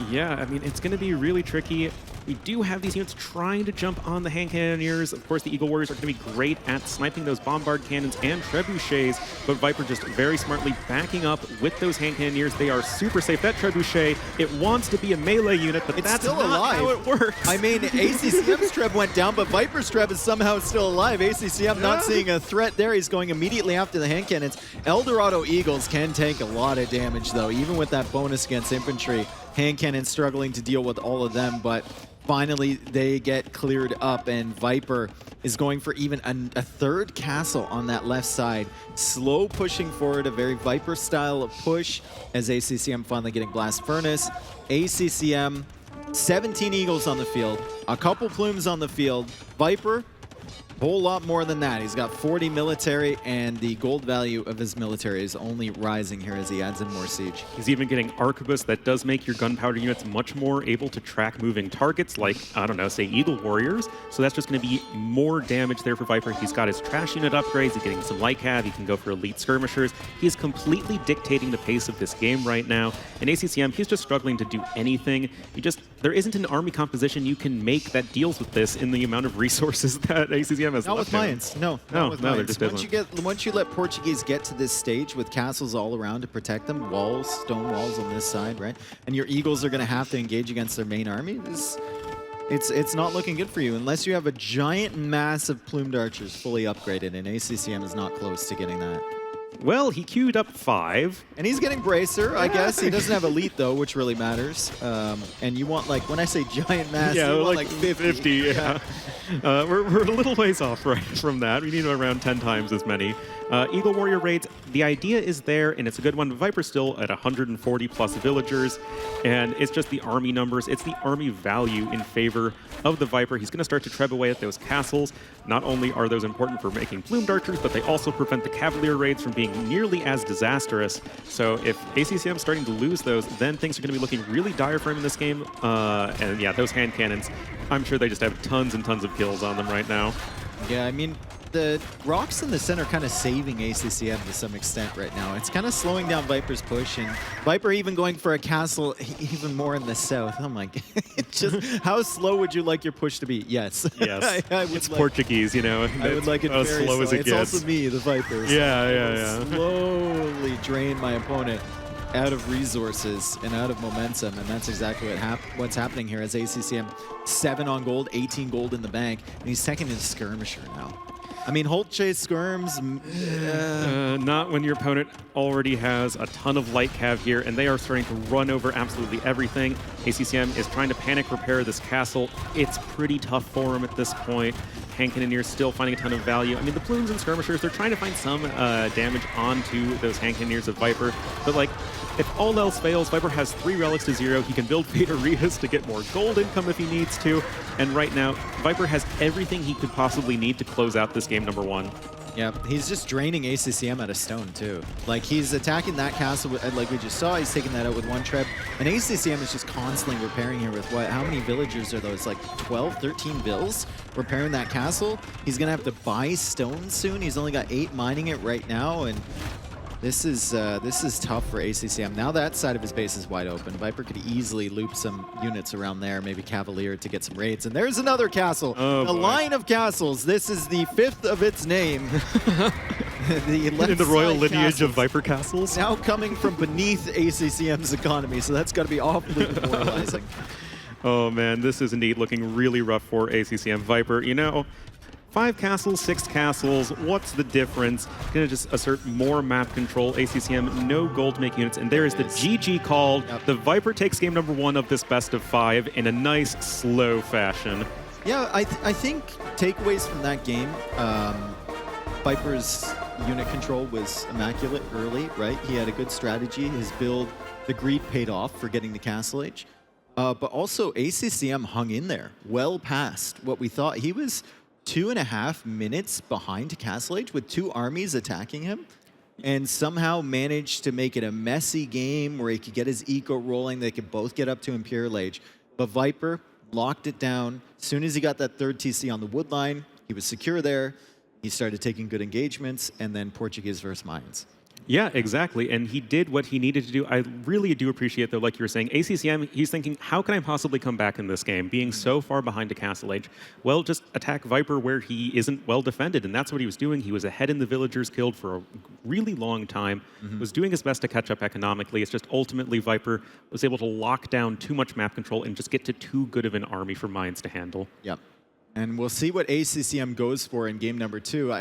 Speaker 4: Yeah, I mean, it's going to be really tricky. We do have these units trying to jump on the hand cannoneers. Of course, the Eagle Warriors are going to be great at sniping those bombard cannons and trebuchets, but Viper just very smartly backing up with those hand cannoneers. They are super safe. That trebuchet, it wants to be a melee unit, but
Speaker 2: it's
Speaker 4: that's
Speaker 2: still
Speaker 4: not
Speaker 2: alive.
Speaker 4: how it works.
Speaker 2: I mean, ACCM's Treb went down, but Viper's Treb is somehow still alive. ACCM not seeing a threat there. He's going immediately after the hand cannons. Eldorado Eagles can take a lot of damage, though, even with that bonus against infantry. Hand cannons struggling to deal with all of them, but finally they get cleared up, and Viper is going for even a third castle on that left side. Slow pushing forward, a very Viper style of push, as ACCM finally getting Blast Furnace. ACCM, 17 Eagles on the field, a couple plumes on the field. Viper, whole lot more than that. He's got 40 military, and the gold value of his military is only rising here as he adds in more siege.
Speaker 4: He's even getting Arquebus. That does make your gunpowder units much more able to track moving targets like, I don't know, say Eagle Warriors. So that's just going to be more damage there for Viper. He's got his trash unit upgrades. He's getting some light cav. He can go for elite skirmishers. He's completely dictating the pace of this game right now. And ACCM, he's just struggling to do anything. There isn't an army composition you can make that deals with this in the amount of resources that ACCM has.
Speaker 2: Not with Mayans. No, not with Mayans.
Speaker 4: There just isn't.
Speaker 2: Once you let Portuguese get to this stage with castles all around to protect them, walls, stone walls on this side, right? And your Eagles are going to have to engage against their main army. It's not looking good for you unless you have a giant mass of plumed archers fully upgraded, and ACCM is not close to getting that.
Speaker 4: Well, he queued up 5.
Speaker 2: And he's getting Bracer, I guess. He doesn't have Elite, though, which really matters. And you want, like, when I say giant mass, you want, like 50.
Speaker 4: Yeah. We're a little ways off right from that. We need around 10 times as many. Eagle Warrior raids, the idea is there, and it's a good one. Viper's still at 140 plus villagers, and it's just the army numbers. It's the army value in favor of the Viper. He's going to start to treb away at those castles. Not only are those important for making plumed archers, but they also prevent the Cavalier raids from being nearly as disastrous. So if ACCM is starting to lose those, then things are going to be looking really dire for him in this game. And yeah, those hand cannons, I'm sure they just have tons and tons of kills on them right now.
Speaker 2: Yeah, I mean, the rocks in the center kind of saving ACCM to some extent right now. It's kind of slowing down Viper's push, and Viper even going for a castle even more in the south. Oh my god. Just how slow would you like your push to be? Yes.
Speaker 4: Yes. It's
Speaker 2: like,
Speaker 4: Portuguese, you know.
Speaker 2: I would like it very
Speaker 4: slow as it
Speaker 2: it's
Speaker 4: gets.
Speaker 2: also me, the Vipers.
Speaker 4: Yeah.
Speaker 2: Slowly drain my opponent out of resources and out of momentum, and that's exactly what's happening here as ACCM 7 on gold, 18 gold in the bank, and he's second in skirmisher now. I mean, Holt Chase skirms.
Speaker 4: Not when your opponent already has a ton of light cav here, and they are starting to run over absolutely everything. ACCM is trying to panic repair this castle. It's pretty tough for him at this point. Hand Cannoneers still finding a ton of value. I mean, the plumes and skirmishers, they're trying to find some damage onto those Hand Cannoneers of Viper, but like, if all else fails, Viper has 3 relics to 0. He can build Veda Rias to get more gold income if he needs to. And right now, Viper has everything he could possibly need to close out this game number 1.
Speaker 2: Yeah, he's just draining ACCM out of stone, too. Like, he's attacking that castle, like we just saw. He's taking that out with 1 treb. And ACCM is just constantly repairing here with what? How many villagers are those? Like 12, 13 vills repairing that castle? He's going to have to buy stone soon. He's only got 8 mining it right now, and this is tough for ACCM. Now that side of his base is wide open. Viper could easily loop some units around there, maybe Cavalier to get some raids. And there's another castle, a line of castles. This is the 5th of its name.
Speaker 4: In the royal lineage of Viper castles.
Speaker 2: Now coming from beneath ACCM's economy, so that's got to be awfully demoralizing.
Speaker 4: Oh man, this is indeed looking really rough for ACCM Viper. You know, 5 castles, 6 castles, what's the difference? Gonna just assert more map control. ACCM, no gold to make units, and there is the GG called. Yep. The Viper takes game number 1 of this best of 5 in a nice, slow fashion.
Speaker 2: Yeah, I think takeaways from that game, Viper's unit control was immaculate early, right? He had a good strategy. His build, the greed paid off for getting the Castle Age. But also ACCM hung in there well past what we thought. He was 2.5 minutes behind Castle Age with 2 armies attacking him, and somehow managed to make it a messy game where he could get his eco rolling. They could both get up to Imperial Age. But Viper locked it down. As soon as he got that 3rd TC on the wood line, he was secure there. He started taking good engagements, and then Portuguese versus Mayans.
Speaker 4: Yeah, exactly. And he did what he needed to do. I really do appreciate, though, like you were saying, ACCM, he's thinking, how can I possibly come back in this game, being so far behind to Castle Age? Well, just attack Viper where he isn't well defended. And that's what he was doing. He was ahead in the villagers killed for a really long time, was doing his best to catch up economically. It's just ultimately Viper was able to lock down too much map control and just get to too good of an army for Mayans to handle.
Speaker 2: Yep. And we'll see what ACCM goes for in game number 2.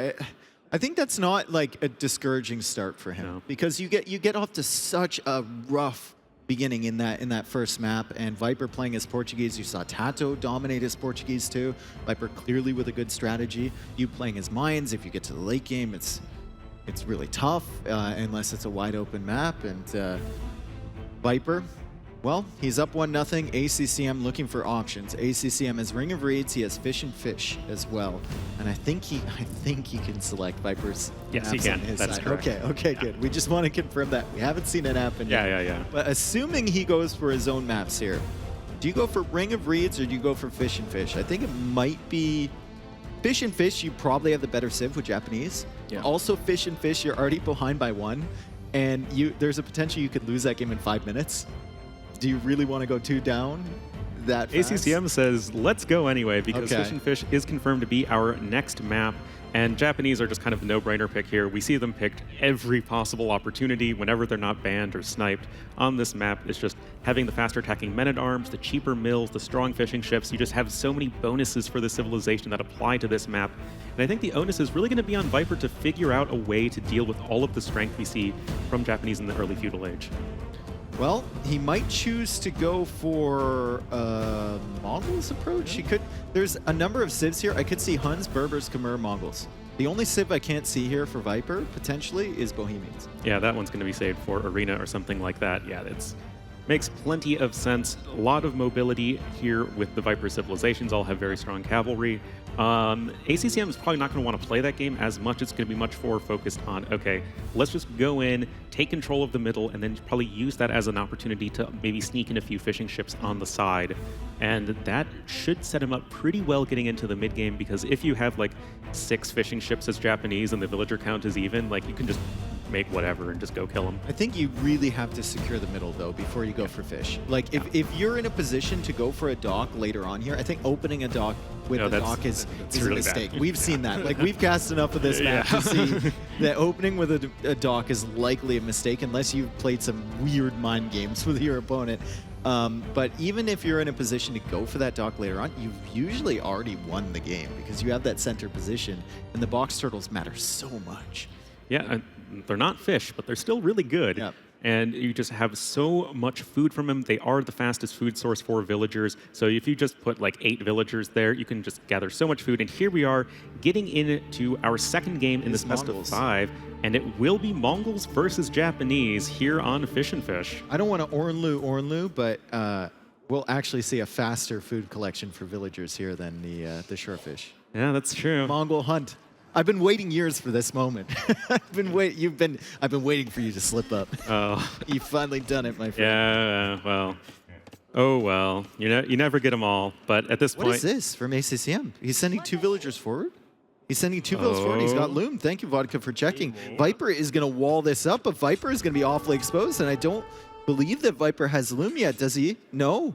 Speaker 2: I think that's not like a discouraging start for him, because you get off to such a rough beginning in that first map, and Viper playing as Portuguese. You saw Tato dominate as Portuguese too. Viper clearly with a good strategy. You playing as Mayans, if you get to the late game, it's really tough unless it's a wide open map. And Viper, well, he's up 1-0. ACCM looking for options. ACCM has Ring of Reeds. He has Fish and Fish as well, and I think he can select Viper's.
Speaker 4: Yes, he can. That's
Speaker 2: side.
Speaker 4: correct.
Speaker 2: Okay, good. We just want to confirm that. We haven't seen it happen yet.
Speaker 4: Yeah.
Speaker 2: But assuming he goes for his own maps here, do you go for Ring of Reeds or do you go for Fish and Fish? I think it might be Fish and Fish. You probably have the better civ with Japanese.
Speaker 4: Yeah.
Speaker 2: Also, Fish and Fish, you're already behind by 1, and there's a potential you could lose that game in 5 minutes. Do you really want to go 2 down that fast?
Speaker 4: ACCM says, let's go anyway, because
Speaker 2: Okay.
Speaker 4: Fish and Fish is confirmed to be our next map. And Japanese are just kind of the no-brainer pick here. We see them picked every possible opportunity whenever they're not banned or sniped on this map. It's just having the faster attacking men-at-arms, the cheaper mills, the strong fishing ships. You just have so many bonuses for the civilization that apply to this map. And I think the onus is really going to be on Viper to figure out a way to deal with all of the strength we see from Japanese in the early feudal age.
Speaker 2: Well, he might choose to go for Mongols approach. He could. There's a number of civs here. I could see Huns, Berbers, Khmer, Mongols. The only civ I can't see here for Viper, potentially, is Bohemians.
Speaker 4: Yeah, that one's going to be saved for Arena or something like that. Yeah, it's makes plenty of sense. A lot of mobility here with the Viper civilizations. All have very strong cavalry. ACCM is probably not going to want to play that game as much. It's going to be much more focused on, okay, let's just go in, take control of the middle, and then probably use that as an opportunity to maybe sneak in a few fishing ships on the side. And that should set him up pretty well getting into the mid game, because if you have like 6 fishing ships as Japanese and the villager count is even, like you can just make whatever and just go kill them.
Speaker 2: I think you really have to secure the middle, though, before you go for fish. Like, if you're in a position to go for a dock later on here, I think opening a dock with a dock is a
Speaker 4: really
Speaker 2: mistake.
Speaker 4: bad.
Speaker 2: We've seen that. Like, we've cast enough of this map to see that opening with a dock is likely a mistake unless you've played some weird mind games with your opponent. But even if you're in a position to go for that dock later on, you've usually already won the game because you have that center position, and the box turtles matter so much.
Speaker 4: Yeah, they're not fish, but they're still really good.
Speaker 2: Yep.
Speaker 4: And you just have so much food from them. They are the fastest food source for villagers. So if you just put like 8 villagers there, you can just gather so much food. And here we are getting into our second game in this best of 5. And it will be Mongols versus Japanese here on Fish and Fish.
Speaker 2: I don't want to Ornlu, but we'll actually see a faster food collection for villagers here than the shorefish.
Speaker 4: Yeah, that's true.
Speaker 2: Mongol hunt. I've been waiting years for this moment. I've been waiting for you to slip up.
Speaker 4: Oh.
Speaker 2: You've finally done it, my friend.
Speaker 4: Yeah, well. Oh, well. You never get them all. But at this point...
Speaker 2: What is this from ACCM? He's sending 2 villagers forward? He's sending 2 villas forward. He's got Loom. Thank you, Vodka, for checking. Viper is going to wall this up, but Viper is going to be awfully exposed, and I don't believe that Viper has Loom yet, does he? No.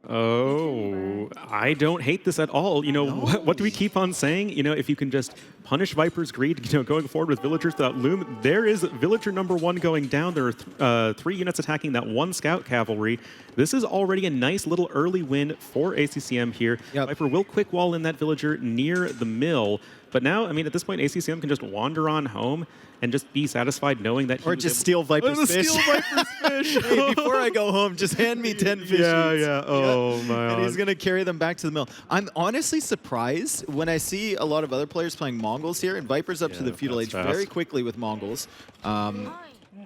Speaker 4: Oh, I don't hate this at all. What do we keep on saying? If you can just punish Viper's greed, going forward with villagers without Loom, there is villager number 1 going down. There are 3 units attacking that 1 scout cavalry. This is already a nice little early win for ACCM here.
Speaker 2: Yep.
Speaker 4: Viper will quick wall in that villager near the mill. But now, at this point, ACCM can just wander on home and just be satisfied knowing that he
Speaker 2: Or just steal Viper's fish.
Speaker 4: Steal Viper's fish.
Speaker 2: Hey, before I go home, just hand me 10 fish.
Speaker 4: Yeah. Oh, my
Speaker 2: And he's going to carry them back to the mill. I'm honestly surprised when I see a lot of other players playing Mongols here, and Viper's up to the feudal age
Speaker 4: fast.
Speaker 2: very quickly with Mongols.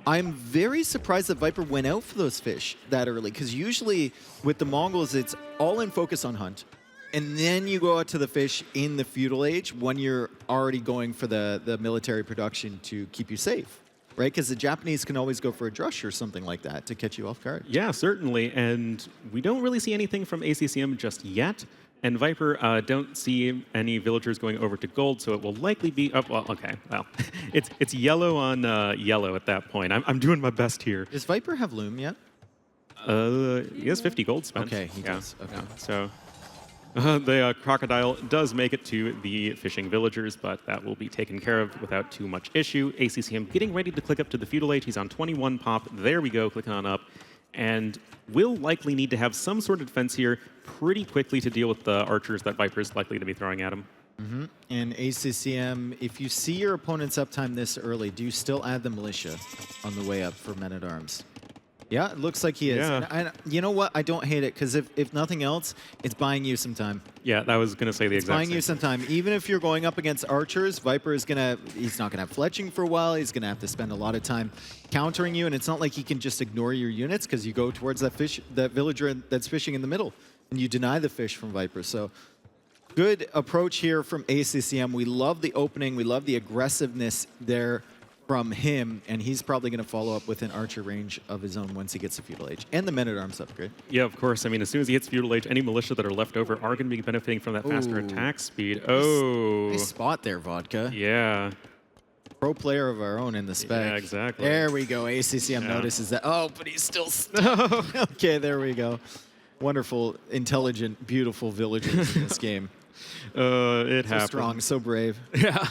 Speaker 2: I'm very surprised that Viper went out for those fish that early, because usually with the Mongols, it's all in focus on hunt. And then you go out to the fish in the feudal age when you're already going for the military production to keep you safe, right? Because the Japanese can always go for a drush or something like that to catch you off guard.
Speaker 4: Yeah, certainly. And we don't really see anything from ACCM just yet. And Viper don't see any villagers going over to gold, so it will likely be... Oh, well, okay, well, it's yellow on yellow at that point. I'm doing my best here.
Speaker 2: Does Viper have loom yet?
Speaker 4: He has 50 gold spent.
Speaker 2: Okay, he does. Okay.
Speaker 4: Yeah, so the crocodile does make it to the fishing villagers, but that will be taken care of without too much issue. ACCM getting ready to click up to the feudal age. He's on 21 pop. There we go, clicking on up. And will likely need to have some sort of defense here pretty quickly to deal with the archers that Viper is likely to be throwing at him.
Speaker 2: Mm-hmm. And ACCM, if you see your opponent's uptime this early, do you still add the militia on the way up for men-at-arms? Yeah, it looks like he is.
Speaker 4: Yeah.
Speaker 2: And you know what? I don't hate it, because if nothing else, it's buying you some time.
Speaker 4: Yeah, I was going to say the exact
Speaker 2: Buying
Speaker 4: same
Speaker 2: you some time. Even if you're going up against archers, Viper is he's not gonna have fletching for a while. He's gonna have to spend a lot of time countering you, and it's not like he can just ignore your units, because you go towards that villager that's fishing in the middle, and you deny the fish from Viper. So good approach here from ACCM. We love the opening. We love the aggressiveness there from him, and he's probably going to follow up with an archer range of his own once he gets to feudal age and the men-at-arms upgrade.
Speaker 4: Yeah, of course. I mean, as soon as he hits feudal age, any militia that are left over are going to be benefiting from that faster attack speed. Oh,
Speaker 2: Nice spot there, Vodka.
Speaker 4: yeah.
Speaker 2: Pro player of our own in the spec.
Speaker 4: Yeah, exactly.
Speaker 2: There we go. ACCM notices that. Oh, but he's still stuck. Okay, there we go. Wonderful, intelligent, beautiful villagers in this game.
Speaker 4: It
Speaker 2: So
Speaker 4: happened.
Speaker 2: strong, so brave.
Speaker 4: Yeah.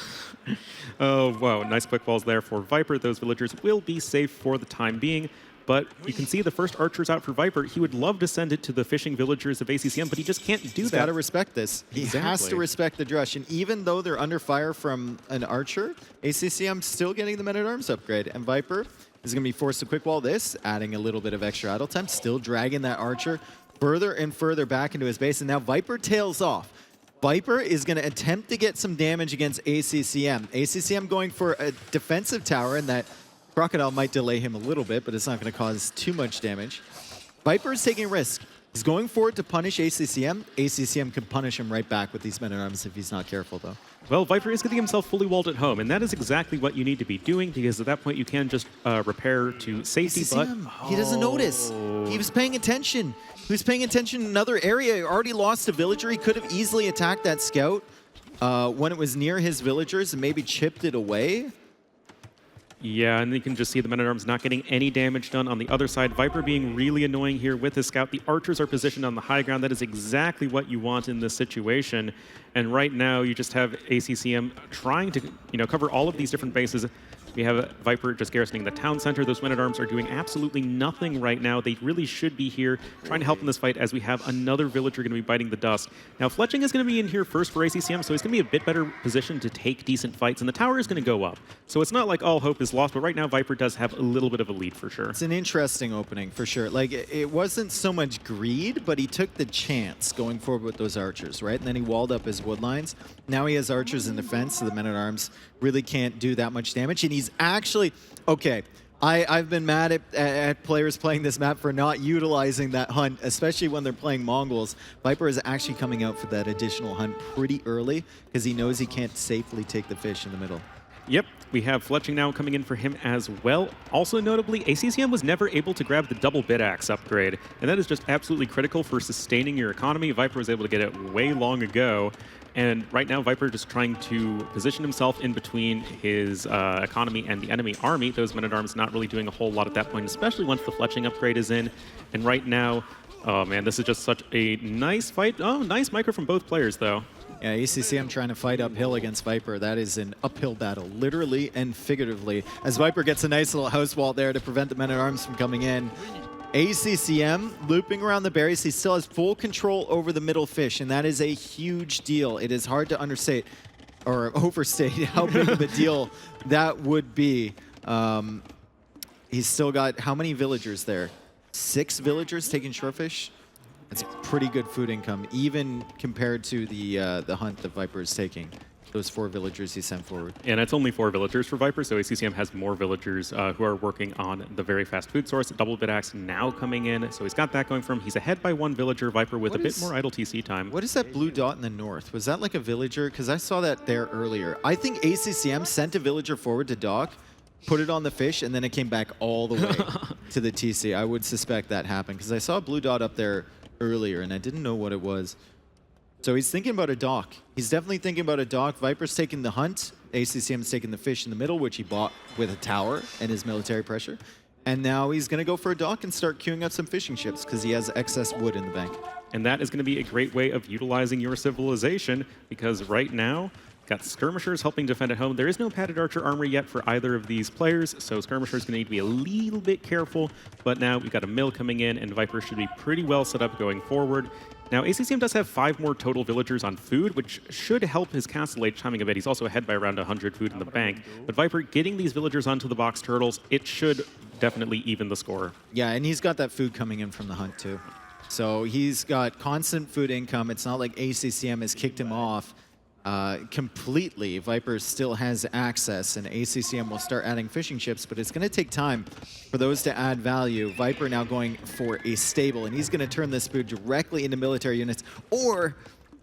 Speaker 4: Oh, wow. Nice quick balls there for Viper. Those villagers will be safe for the time being. But you can see the first archers out for Viper. He would love to send it to the fishing villagers of ACCM, but he just can't do
Speaker 2: He's
Speaker 4: that.
Speaker 2: got to respect this. He has to
Speaker 4: Exactly.
Speaker 2: respect the drush. And even though they're under fire from an archer, ACCM still getting the men-at-arms upgrade. And Viper is going to be forced to quick wall this, adding a little bit of extra idle time, still dragging that archer further and further back into his base. And now Viper tails off. Viper is going to attempt to get some damage against ACCM. ACCM going for a defensive tower, and that Crocodile might delay him a little bit, but it's not going to cause too much damage. Viper is taking a risk. He's going forward to punish ACCM. ACCM can punish him right back with these men-at-arms if he's not careful, though.
Speaker 4: Well, Viper is getting himself fully walled at home, and that is exactly what you need to be doing, because at that point you can just repair to safety.
Speaker 2: ACCM, he doesn't notice. He was paying attention. He was paying attention in another area. He already lost a villager. He could have easily attacked that scout when it was near his villagers and maybe chipped it away.
Speaker 4: Yeah, and you can just see the men-at-arms not getting any damage done on the other side. Viper being really annoying here with his scout. The archers are positioned on the high ground. That is exactly what you want in this situation. And right now, you just have ACCM trying to, cover all of these different bases. We have Viper just garrisoning the town center. Those men-at-arms are doing absolutely nothing right now. They really should be here trying to help in this fight, as we have another villager going to be biting the dust. Now, fletching is going to be in here first for ACCM, so he's going to be a bit better positioned to take decent fights, and the tower is going to go up. So it's not like all hope is lost, but right now Viper does have a little bit of a lead for sure.
Speaker 2: It's an interesting opening, for sure. Like, it wasn't so much greed, but he took the chance going forward with those archers, right? And then he walled up his wood lines. Now he has archers in defense, so the men-at-arms really can't do that much damage. And he's actually... Okay, I've been mad at players playing this map for not utilizing that hunt, especially when they're playing Mongols. Viper is actually coming out for that additional hunt pretty early, because he knows he can't safely take the fish in the middle.
Speaker 4: Yep, we have fletching now coming in for him as well. Also notably, ACCM was never able to grab the double bit axe upgrade, and that is just absolutely critical for sustaining your economy. Viper was able to get it way long ago, and right now Viper just trying to position himself in between his economy and the enemy army. Those men-at-arms not really doing a whole lot at that point, especially once the fletching upgrade is in. And right now, oh man, this is just such a nice fight. Oh, nice micro from both players though.
Speaker 2: Yeah, ACCM trying to fight uphill against Viper. That is an uphill battle, literally and figuratively. As Viper gets a nice little house wall there to prevent the men-at-arms from coming in. ACCM looping around the berries. He still has full control over the middle fish, and that is a huge deal. It is hard to understate or overstate how big of a deal that would be. He's still got how many villagers there? 6 villagers taking shorefish? That's pretty good food income, even compared to the hunt that Viper is taking. those 4 villagers he sent forward.
Speaker 4: And it's only 4 villagers for Viper, so ACCM has more villagers who are working on the very fast food source. Double bit axe now coming in, so he's got that going for him. He's ahead by 1 villager. Viper with a bit more idle TC time.
Speaker 2: What is that blue dot in the north? Was that like a villager? Because I saw that there earlier. I think ACCM sent a villager forward to dock, put it on the fish, and then it came back all the way to the TC. I would suspect that happened because I saw a blue dot up there earlier, and I didn't know what it was. So he's thinking about a dock. He's definitely thinking about a dock. Viper's taking the hunt. ACCM's taking the fish in the middle, which he bought with a tower and his military pressure. And now he's going to go for a dock and start queuing up some fishing ships because he has excess wood in the bank.
Speaker 4: And that is going to be a great way of utilizing your civilization, because right now, got skirmishers helping defend at home. There is no padded archer armor yet for either of these players, so skirmishers going to need to be a little bit careful. But now we've got a mill coming in, and Viper should be pretty well set up going forward. Now, ACCM does have 5 more total villagers on food, which should help his castle age timing a bit. He's also ahead by around 100 food in the bank. But Viper getting these villagers onto the box turtles, it should definitely even the score.
Speaker 2: Yeah, and he's got that food coming in from the hunt too. So he's got constant food income. It's not like ACCM has kicked him off completely. Viper still has access, and ACCM will start adding fishing ships, but it's going to take time for those to add value. Viper now going for a stable, and he's going to turn this food directly into military units, or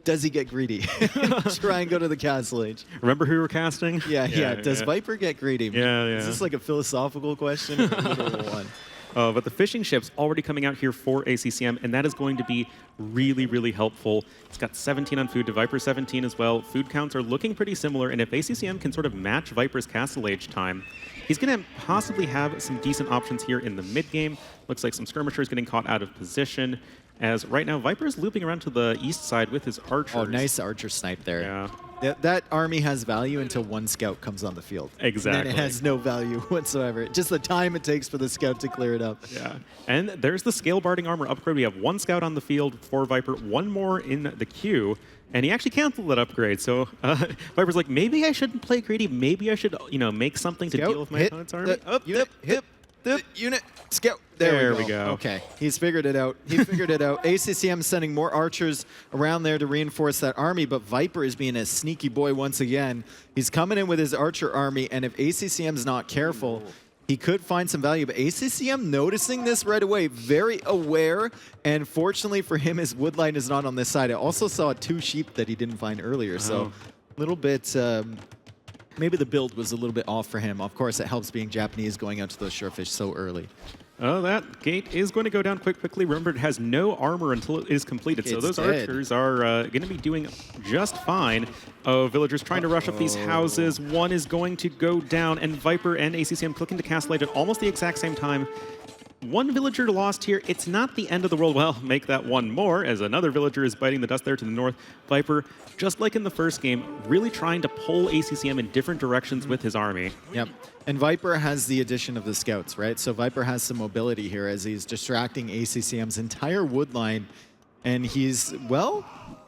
Speaker 2: does he get greedy? Try and go to the castle age.
Speaker 4: Remember who you were casting?
Speaker 2: Yeah. Does Viper get greedy?
Speaker 4: Yeah.
Speaker 2: Is this like a philosophical question or a literal one?
Speaker 4: But the fishing ship's already coming out here for ACCM, and that is going to be really, really helpful. It's got 17 on food to Viper 17 as well. Food counts are looking pretty similar, and if ACCM can sort of match Viper's castle age time, he's going to possibly have some decent options here in the mid-game. Looks like some skirmishers getting caught out of position, as right now Viper's looping around to the east side with his archers.
Speaker 2: Oh, nice archer snipe there.
Speaker 4: Yeah.
Speaker 2: That army has value until 1 scout comes on the field.
Speaker 4: Exactly.
Speaker 2: And then it has no value whatsoever. Just the time it takes for the scout to clear it up.
Speaker 4: Yeah. And there's the scale barding armor upgrade. We have 1 scout on the field for Viper, 1 more in the queue, and he actually canceled that upgrade. So Viper's like, maybe I shouldn't play greedy. Maybe I should, make something to deal with my opponent's army.
Speaker 2: Unit, scout. There we go. Okay, he's figured it out. He figured it out. ACCM sending more archers around there to reinforce that army, but Viper is being a sneaky boy once again. He's coming in with his archer army, and if ACCM's not careful, he could find some value. But ACCM noticing this right away, very aware, and fortunately for him, his wood line is not on this side. I also saw 2 sheep that he didn't find earlier, so a little bit... maybe the build was a little bit off for him. Of course, it helps being Japanese going out to those shorefish so early.
Speaker 4: Oh, that gate is going to go down quickly. Remember, it has no armor until it is completed, so those archers are going to be doing just fine. Oh, villagers trying to rush up these houses. 1 is going to go down, and Viper and ACCM clicking to castle age at almost the exact same time. 1 villager lost here. It's not the end of the world. Well, make that 1 more, as another villager is biting the dust there to the north. Viper, just like in the first game, really trying to pull ACCM in different directions with his army.
Speaker 2: Yep. And Viper has the addition of the scouts, right? So Viper has some mobility here as he's distracting ACCM's entire wood line. And he's, well,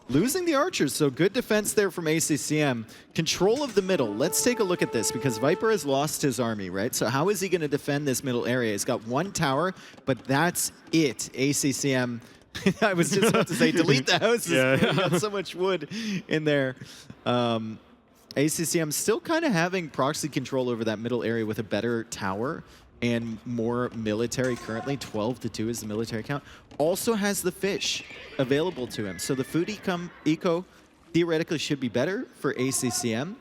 Speaker 2: losing the archers. So good defense there from ACCM. Control of the middle. Let's take a look at this because Viper has lost his army, right? So how is he going to defend this middle area? He's got 1 tower, but that's it. ACCM... I was just about to say, delete the houses. Yeah. Got so much wood in there. ACCM still kind of having proxy control over that middle area with a better tower and more military currently. 12-2 is the military count. Also has the fish available to him. So the food eco theoretically should be better for ACCM.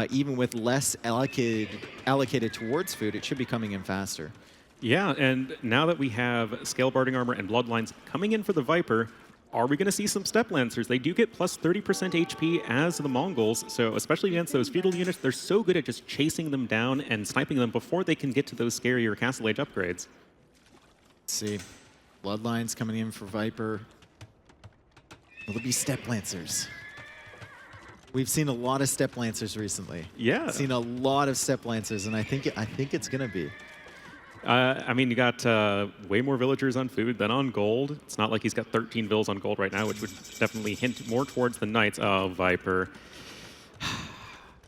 Speaker 2: Even with less allocated towards food, it should be coming in faster.
Speaker 4: Yeah, and now that we have scale barding armor and bloodlines coming in for the Viper, are we going to see some step lancers? They do get plus 30% HP as the Mongols, so especially against those feudal units, they're so good at just chasing them down and sniping them before they can get to those scarier castle age upgrades.
Speaker 2: Let's see. Bloodlines coming in for Viper. Will it be step lancers? We've seen a lot of step lancers recently.
Speaker 4: Yeah.
Speaker 2: Seen a lot of step lancers, and I think it's going to be.
Speaker 4: I mean, you got way more villagers on food than on gold. It's not like he's got 13 vills on gold right now, which would definitely hint more towards the knights. Oh, Viper.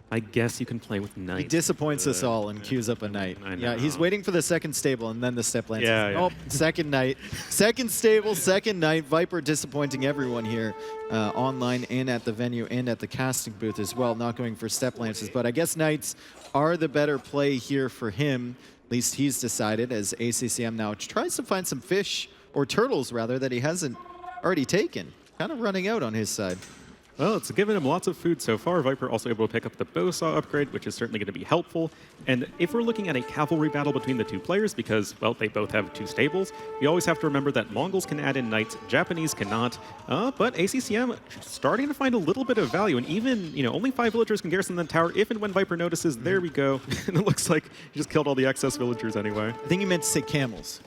Speaker 4: I guess you can play with Knight.
Speaker 2: He disappoints us all and queues up a Knight. Yeah, he's waiting for the second stable and then the step lances.
Speaker 4: Yeah.
Speaker 2: Oh, second Knight. Second stable, second Knight. Viper disappointing everyone here online and at the venue and at the casting booth as well, not going for step lances. But I guess Knights are the better play here for him. At least he's decided, as ACCM now tries to find some fish, or turtles rather, that he hasn't already taken. Kind of running out on his side.
Speaker 4: Well, it's given him lots of food so far. Viper also able to pick up the bow saw upgrade, which is certainly going to be helpful. And if we're looking at a cavalry battle between the two players, because, well, they both have 2 stables, we always have to remember that Mongols can add in knights, Japanese cannot. But ACCM starting to find a little bit of value, and even, only 5 villagers can garrison the tower if and when Viper notices. There we go. And it looks like he just killed all the excess villagers anyway.
Speaker 2: I think you meant to say camels.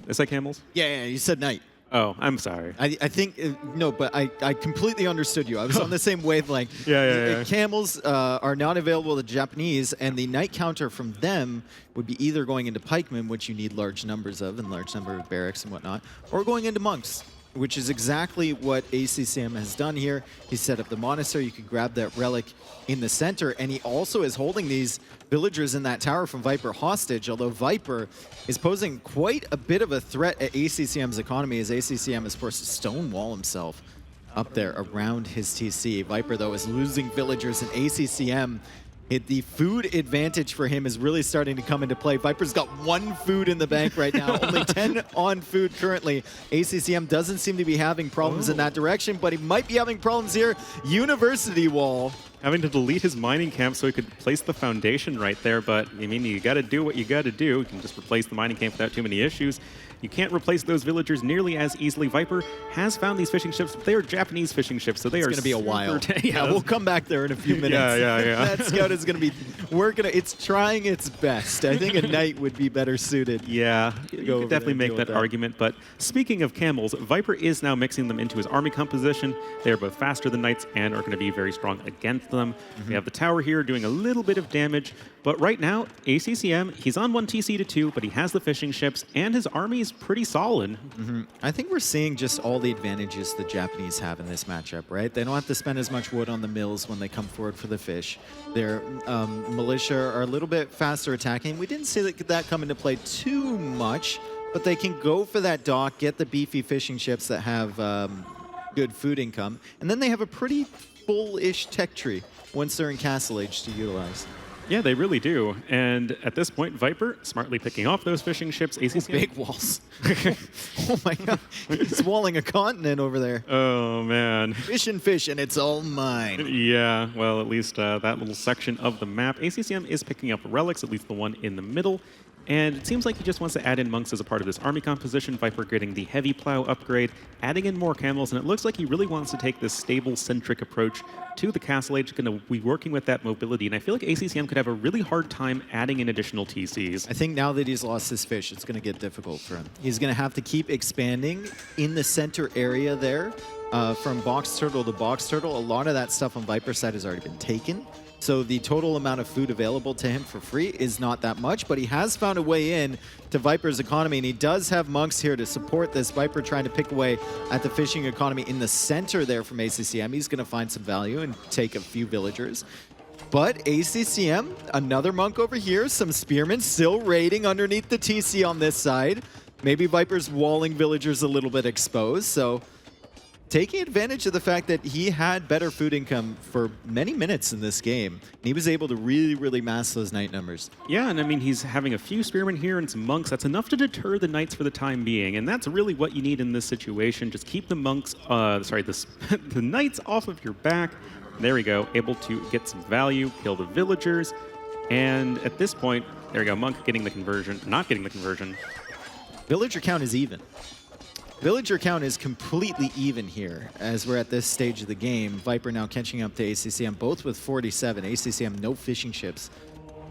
Speaker 4: Is that camels?
Speaker 2: Yeah, you said Knight.
Speaker 4: Oh, I'm sorry.
Speaker 2: I think, no, but I completely understood you. I was on the same wavelength.
Speaker 4: Yeah.
Speaker 2: Camels are not available to the Japanese, and the Knight counter from them would be either going into pikemen, which you need large numbers of and large number of barracks and whatnot, or going into monks, which is exactly what ACCM has done here. He set up the monastery. You could grab that relic in the center, and he also is holding these villagers in that tower from Viper hostage, although Viper is posing quite a bit of a threat at ACCM's economy, as ACCM is forced to stonewall himself up there around his TC. Viper, though, is losing villagers, and ACCM, the food advantage for him is really starting to come into play. Viper's got 1 food in the bank right now, only 10 on food currently. ACCM doesn't seem to be having problems in that direction, but he might be having problems here. University wall.
Speaker 4: Having to delete his mining camp so he could place the foundation right there, but I mean, you got to do what you got to do. You can just replace the mining camp without too many issues. You can't replace those villagers nearly as easily. Viper has found these fishing ships, but they are Japanese fishing ships, so they are
Speaker 2: going to be a while.
Speaker 4: Yeah,
Speaker 2: we'll come back there in a few minutes.
Speaker 4: Yeah.
Speaker 2: That scout is going to be it's trying its best. I think a Knight would be better suited.
Speaker 4: Yeah, you could definitely make that argument. But speaking of camels, Viper is now mixing them into his army composition. They are both faster than knights and are going to be very strong against them. We have the tower here doing a little bit of damage, but right now, ACCM, he's on 1 TC to 2, but he has the fishing ships, and his army is pretty solid.
Speaker 2: I think we're seeing just all the advantages the Japanese have in this matchup, right? They don't have to spend as much wood on the mills when they come forward for the fish. Their militia are a little bit faster attacking. We didn't see that come into play too much, but they can go for that dock, get the beefy fishing ships that have good food income, and then they have a pretty full-ish tech tree once they're in Castle Age to utilize.
Speaker 4: Yeah, they really do. And at this point, Viper smartly picking off those fishing ships. ACCM.
Speaker 2: Big walls. Oh my god. He's walling a continent over there.
Speaker 4: Oh, man.
Speaker 2: Fish, and it's all mine.
Speaker 4: Yeah, well, at least that little section of the map. ACCM is picking up relics, at least the one in the middle. And it seems like he just wants to add in monks as a part of this army composition. Viper getting the heavy plow upgrade, adding in more camels, and it looks like he really wants to take this stable-centric approach to the Castle Age. Going to be working with that mobility, and I feel like ACCM could have a really hard time adding in additional TCs.
Speaker 2: I think now that he's lost his fish, it's going to get difficult for him. He's going to have to keep expanding in the center area there, from box turtle to box turtle. A lot of that stuff on Viper's side has already been taken. So the total amount of food available to him for free is not that much, but he has found a way in to Viper's economy, and he does have monks here to support this. Viper trying to pick away at the fishing economy in the center there from ACCM. He's going to find some value and take a few villagers. But ACCM, another monk over here, some spearmen still raiding underneath the TC on this side. Maybe Viper's walling villagers a little bit exposed, so taking advantage of the fact that he had better food income for many minutes in this game. And he was able to really, really mass those knight numbers.
Speaker 4: Yeah, and I mean, he's having a few spearmen here and some monks. That's enough to deter the knights for the time being, and that's really what you need in this situation. Just keep the monks, the knights off of your back. There we go, able to get some value, kill the villagers, and at this point, there we go, monk getting the conversion, not getting the conversion.
Speaker 2: Villager count is even. Villager count is completely even here as we're at this stage of the game. Viper now catching up to ACCM, both with 47. ACCM, no fishing ships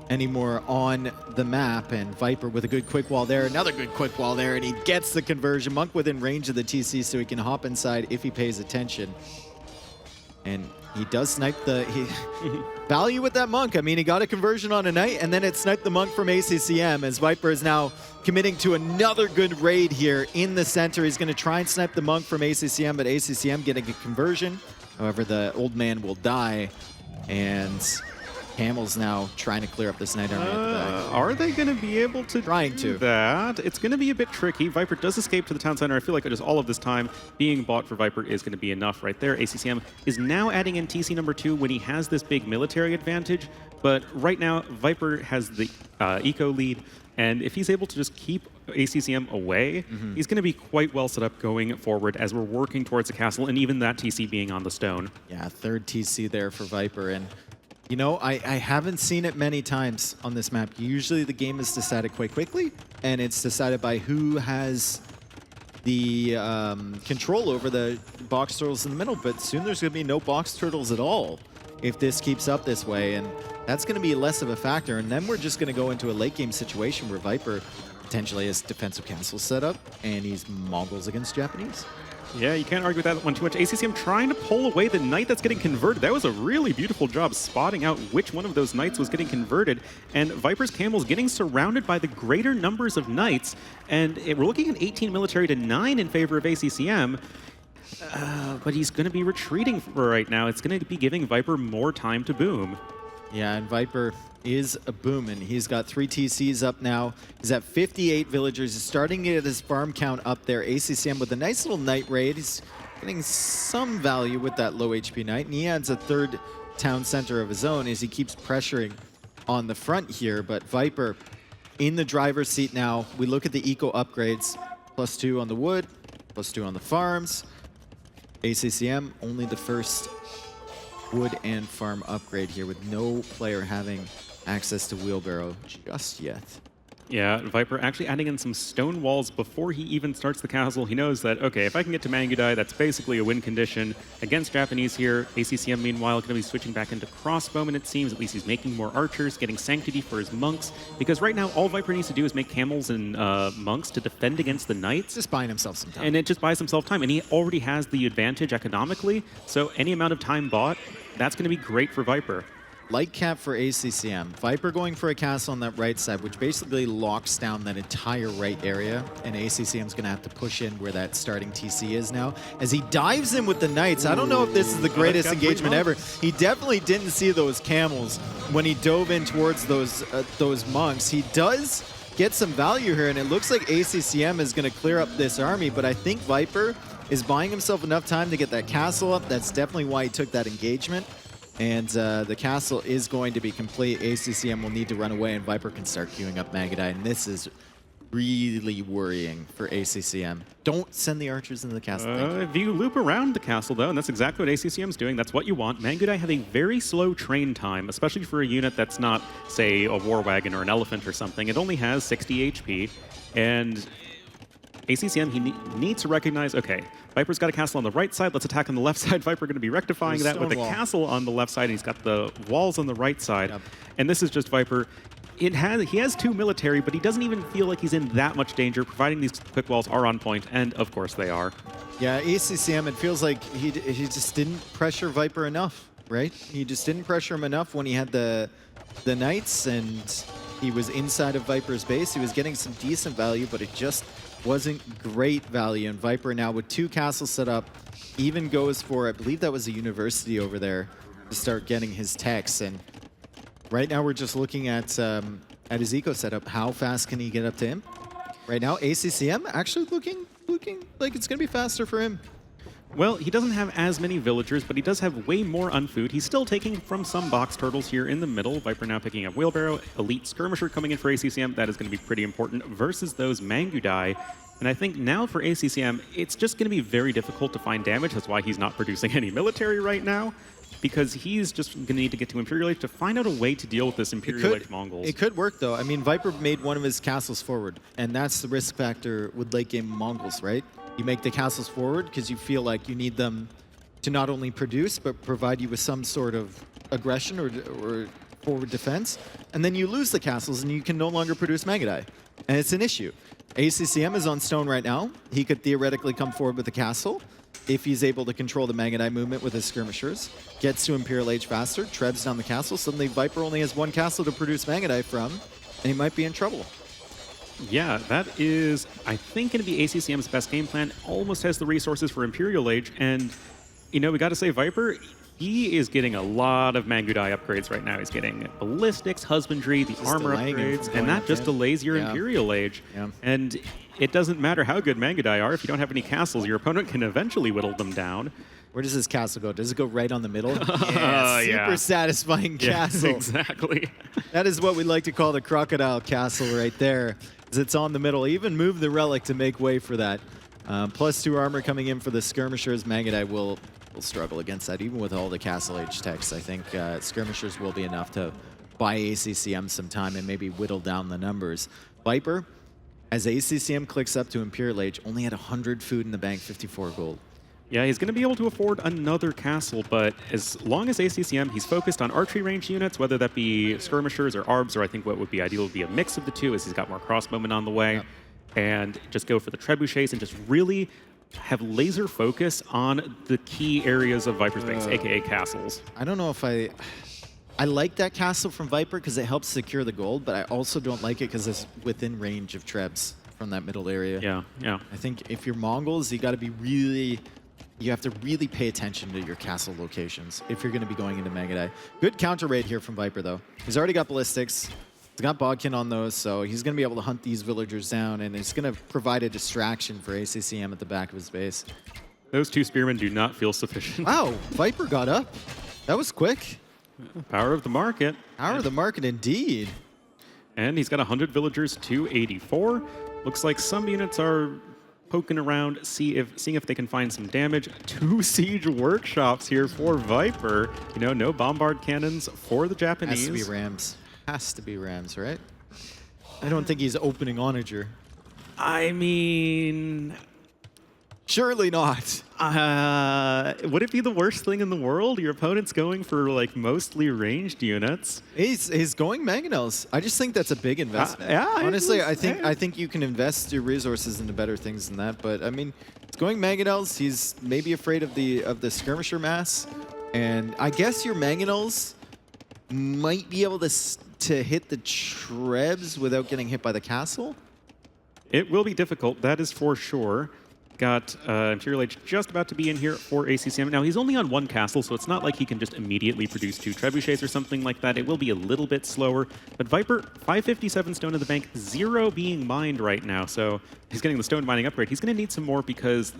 Speaker 2: anymore on the map, and Viper with a good quick wall there, another good quick wall there, and he gets the conversion. Monk within range of the TC so he can hop inside if he pays attention. And he does snipe the value with that monk. I mean, he got a conversion on a knight, and then it sniped the monk from ACCM, as Viper is now committing to another good raid here in the center. He's going to try and snipe the monk from ACCM, but ACCM getting a conversion. However, the old man will die, and Camels now trying to clear up this Knight Army at the back.
Speaker 4: Are they going to be able to
Speaker 2: Trying
Speaker 4: do
Speaker 2: to.
Speaker 4: that? It's going to be a bit tricky. Viper does escape to the town center. I feel like just all of this time being bought for Viper is going to be enough right there. ACCM is now adding in TC number 2 when he has this big military advantage. But right now, Viper has the eco lead. And if he's able to just keep ACCM away, he's going to be quite well set up going forward as we're working towards the castle, and even that TC being on the stone.
Speaker 2: Yeah, third TC there for Viper. And, you know, I haven't seen it many times on this map. Usually the game is decided quite quickly, and it's decided by who has the control over the box turtles in the middle. But soon there's going to be no box turtles at all if this keeps up this way. And that's going to be less of a factor. And then we're just going to go into a late game situation where Viper potentially has defensive castles set up, and he's Mongols against Japanese.
Speaker 4: Yeah, you can't argue with that one too much. ACCM trying to pull away the knight that's getting converted. That was a really beautiful job spotting out which one of those knights was getting converted. And Viper's Camels getting surrounded by the greater numbers of knights. And we're looking at 18 military to 9 in favor of ACCM. But he's going to be retreating for right now. It's going to be giving Viper more time to boom.
Speaker 2: Yeah, and Viper is a booming. He's got 3 TCs up now. He's at 58 villagers. He's starting to get his farm count up there. ACCM with a nice little knight raid. He's getting some value with that low HP knight. And he adds a third town center of his own as he keeps pressuring on the front here. But Viper in the driver's seat now. We look at the eco upgrades. +2 on the wood, +2 on the farms. ACCM only the first wood and farm upgrade here with no player having access to wheelbarrow just yet.
Speaker 4: Yeah, Viper actually adding in some stone walls before he even starts the castle. He knows that, okay, if I can get to Mangudai, that's basically a win condition against Japanese here. ACCM, meanwhile, going to be switching back into crossbowmen, it seems. At least he's making more archers, getting sanctity for his monks. Because right now, all Viper needs to do is make camels and monks to defend against the knights.
Speaker 2: Just buying himself some time.
Speaker 4: And it just buys himself time. And he already has the advantage economically. So any amount of time bought, that's going to be great for Viper.
Speaker 2: Light cap for ACCM. Viper going for a castle on that right side, which basically locks down that entire right area. And ACCM's going to have to push in where that starting TC is now. As he dives in with the knights, I don't know if this is the greatest engagement ever. He definitely didn't see those camels when he dove in towards those monks. He does get some value here, and it looks like ACCM is going to clear up this army, but I think Viper is buying himself enough time to get that castle up. That's definitely why he took that engagement. And the castle is going to be complete. ACCM will need to run away, and Viper can start queuing up Mangudai. And this is really worrying for ACCM. Don't send the archers into the castle.
Speaker 4: If you loop around the castle, though, and that's exactly what ACCM's doing, that's what you want. Mangudai have a very slow train time, especially for a unit that's not, say, a war wagon or an elephant or something. It only has 60 HP. And ACCM, he needs to recognize, okay, Viper's got a castle on the right side, let's attack on the left side. Viper going to be rectifying that with a castle on the left side, and he's got the walls on the right side. Yep. And this is just Viper. He has 2 military, but he doesn't even feel like he's in that much danger, providing these quick walls are on point, and of course they are.
Speaker 2: Yeah, ACCM, it feels like he just didn't pressure Viper enough, right? He just didn't pressure him enough when he had the knights, and he was inside of Viper's base. He was getting some decent value, but it just wasn't great value. And Viper now with 2 castles set up, even goes for, I believe that was a university over there, to start getting his techs. And right now we're just looking at his eco setup. How fast can he get up to him? Right now, ACCM actually looking like it's going to be faster for him.
Speaker 4: Well, he doesn't have as many villagers, but he does have way more on food. He's still taking from some box turtles here in the middle. Viper now picking up wheelbarrow. Elite skirmisher coming in for ACCM. That is going to be pretty important versus those Mangudai. And I think now for ACCM, it's just going to be very difficult to find damage. That's why he's not producing any military right now, because he's just going to need to get to Imperial Age to find out a way to deal with this Imperial Age Mongols.
Speaker 2: It could work, though. I mean, Viper made one of his castles forward, and that's the risk factor with late game Mongols, right? You make the castles forward because you feel like you need them to not only produce, but provide you with some sort of aggression or forward defense. And then you lose the castles and you can no longer produce Mangudai. And it's an issue. ACCM is on stone right now. He could theoretically come forward with the castle if he's able to control the Mangudai movement with his skirmishers. Gets to Imperial Age faster, trebs down the castle. Suddenly Viper only has 1 castle to produce Mangudai from, and he might be in trouble.
Speaker 4: Yeah, that is, I think, going to be ACCM's best game plan. Almost has the resources for Imperial Age, and, you know, we got to say, Viper, he is getting a lot of Mangudai upgrades right now. He's getting ballistics, husbandry, the armor
Speaker 2: delaying him
Speaker 4: upgrades,
Speaker 2: from
Speaker 4: and
Speaker 2: going
Speaker 4: that
Speaker 2: up
Speaker 4: just
Speaker 2: in.
Speaker 4: delays your
Speaker 2: Yeah.
Speaker 4: Imperial Age.
Speaker 2: Yeah.
Speaker 4: And it doesn't matter how good Mangudai are, if you don't have any castles, your opponent can eventually whittle them down.
Speaker 2: Where does this castle go? Does it go right on the middle?
Speaker 4: Yeah.
Speaker 2: Super satisfying castle.
Speaker 4: Exactly.
Speaker 2: That is what we like to call the crocodile castle right there. Is it's on the middle. Even move the relic to make way for that. +2 armor coming in for the skirmishers. Mangudai will struggle against that, even with all the castle age techs. I think skirmishers will be enough to buy ACCM some time and maybe whittle down the numbers. Viper, as ACCM clicks up to Imperial Age, only had 100 food in the bank, 54 gold.
Speaker 4: Yeah, he's going to be able to afford another castle, but as long as ACCM, he's focused on archery range units, whether that be skirmishers or arbs, or I think what would be ideal would be a mix of the two, as he's got more crossbowmen on the way,
Speaker 2: Yep.
Speaker 4: and just go for the trebuchets and just really have laser focus on the key areas of Viper's base, aka castles.
Speaker 2: I don't know if I like that castle from Viper because it helps secure the gold, but I also don't like it because it's within range of trebs from that middle area.
Speaker 4: Yeah.
Speaker 2: I think if you're Mongols, you got to be really, you have to really pay attention to your castle locations if you're going to be going into Mangudai. Good counter raid here from Viper, though. He's already got ballistics. He's got Bodkin on those, so he's going to be able to hunt these villagers down, and it's going to provide a distraction for ACCM at the back of his base.
Speaker 4: Those 2 spearmen do not feel sufficient.
Speaker 2: Wow, Viper got up. That was quick.
Speaker 4: Power of the market.
Speaker 2: Power of the market, indeed.
Speaker 4: And he's got 100 villagers to 84. Looks like some units are poking around, seeing if they can find some damage. 2 siege workshops here for Viper. You know, no bombard cannons for the Japanese.
Speaker 2: Has to be Rams. Has to be Rams, right? I don't think he's opening Onager.
Speaker 4: I mean,
Speaker 2: Surely not.
Speaker 4: would it be the worst thing in the world? Your opponent's going for like mostly ranged units.
Speaker 2: He's going mangonels. I just think that's a big investment.
Speaker 4: yeah,
Speaker 2: Honestly, I
Speaker 4: yeah.
Speaker 2: think you can invest your resources into better things than that. But I mean, it's going mangonels. He's maybe afraid of the skirmisher mass, and I guess your mangonels might be able to hit the trebs without getting hit by the castle.
Speaker 4: It will be difficult, that is for sure. Got Imperial Age just about to be in here for ACCM. Now, he's only on 1 castle, so it's not like he can just immediately produce 2 trebuchets or something like that. It will be a little bit slower. But Viper, 557 stone in the bank, 0 being mined right now. So he's getting the stone mining upgrade. He's going to need some more because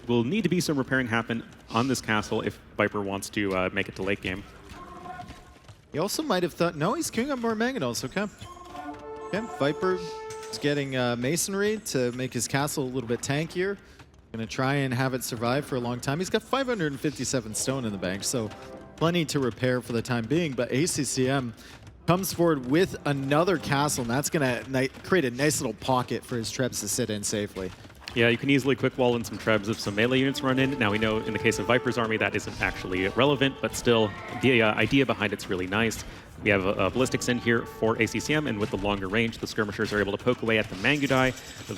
Speaker 4: will need to be some repairing happen on this castle if Viper wants to make it to late game.
Speaker 2: He also might have thought, no, he's queuing up more mangonels. Okay. Viper is getting masonry to make his castle a little bit tankier. Going to try and have it survive for a long time. He's got 557 stone in the bank, so plenty to repair for the time being. But ACCM comes forward with another castle, and that's going to create a nice little pocket for his trebs to sit in safely.
Speaker 4: Yeah, you can easily quick wall in some trebs if some melee units run in. Now, we know in the case of Viper's army that isn't actually relevant, but still, the idea behind it's really nice. We have ballistics in here for ACCM, and with the longer range, the skirmishers are able to poke away at the Mangudai.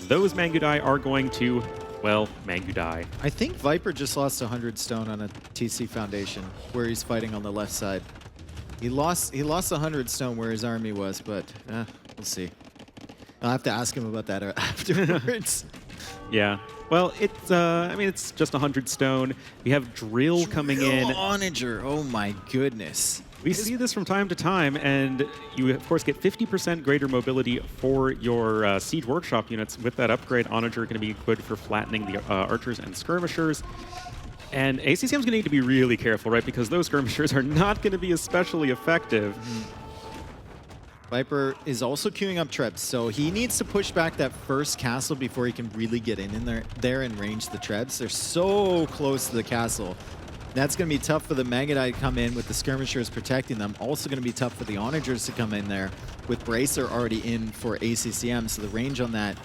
Speaker 4: Those Mangudai are going to, well, Mangudai.
Speaker 2: I think Viper just lost 100 stone on a TC Foundation, where he's fighting on the left side. He lost 100 stone where his army was, but we'll see. I'll have to ask him about that afterwards.
Speaker 4: Yeah. Well, it's just 100 stone. We have drill coming in.
Speaker 2: Onager, oh my goodness.
Speaker 4: We see this from time to time, and you, of course, get 50% greater mobility for your Siege Workshop units. With that upgrade, Onager going to be good for flattening the archers and skirmishers. And ACCM's going to need to be really careful, right? Because those skirmishers are not going to be especially effective.
Speaker 2: Viper is also queuing up trebs, so he needs to push back that first castle before he can really get in there and range the trebs. They're so close to the castle. That's going to be tough for the Mangudai to come in with the skirmishers protecting them. Also going to be tough for the Onagers to come in there with Bracer already in for ACCM, so the range on that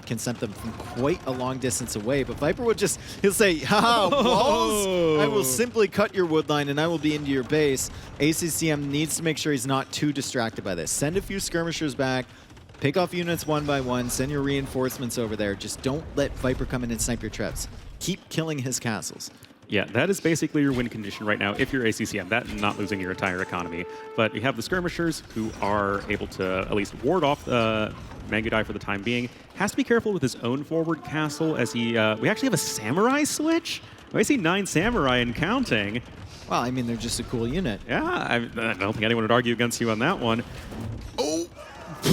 Speaker 2: can send them from quite a long distance away. But Viper would he'll say, haha, walls, I will simply cut your wood line and I will be into your base. ACCM needs to make sure he's not too distracted by this. Send a few skirmishers back, pick off units one by one, send your reinforcements over there. Just don't let Viper come in and snipe your traps. Keep killing his castles.
Speaker 4: Yeah, that is basically your win condition right now if you're ACCM, that and not losing your entire economy. But you have the skirmishers who are able to at least ward off the Mangudai for the time being. Has to be careful with his own forward castle as we actually have a samurai switch? I see 9 samurai and counting.
Speaker 2: Well, I mean, they're just a cool unit.
Speaker 4: Yeah, I don't think anyone would argue against you on that one.
Speaker 2: Oh,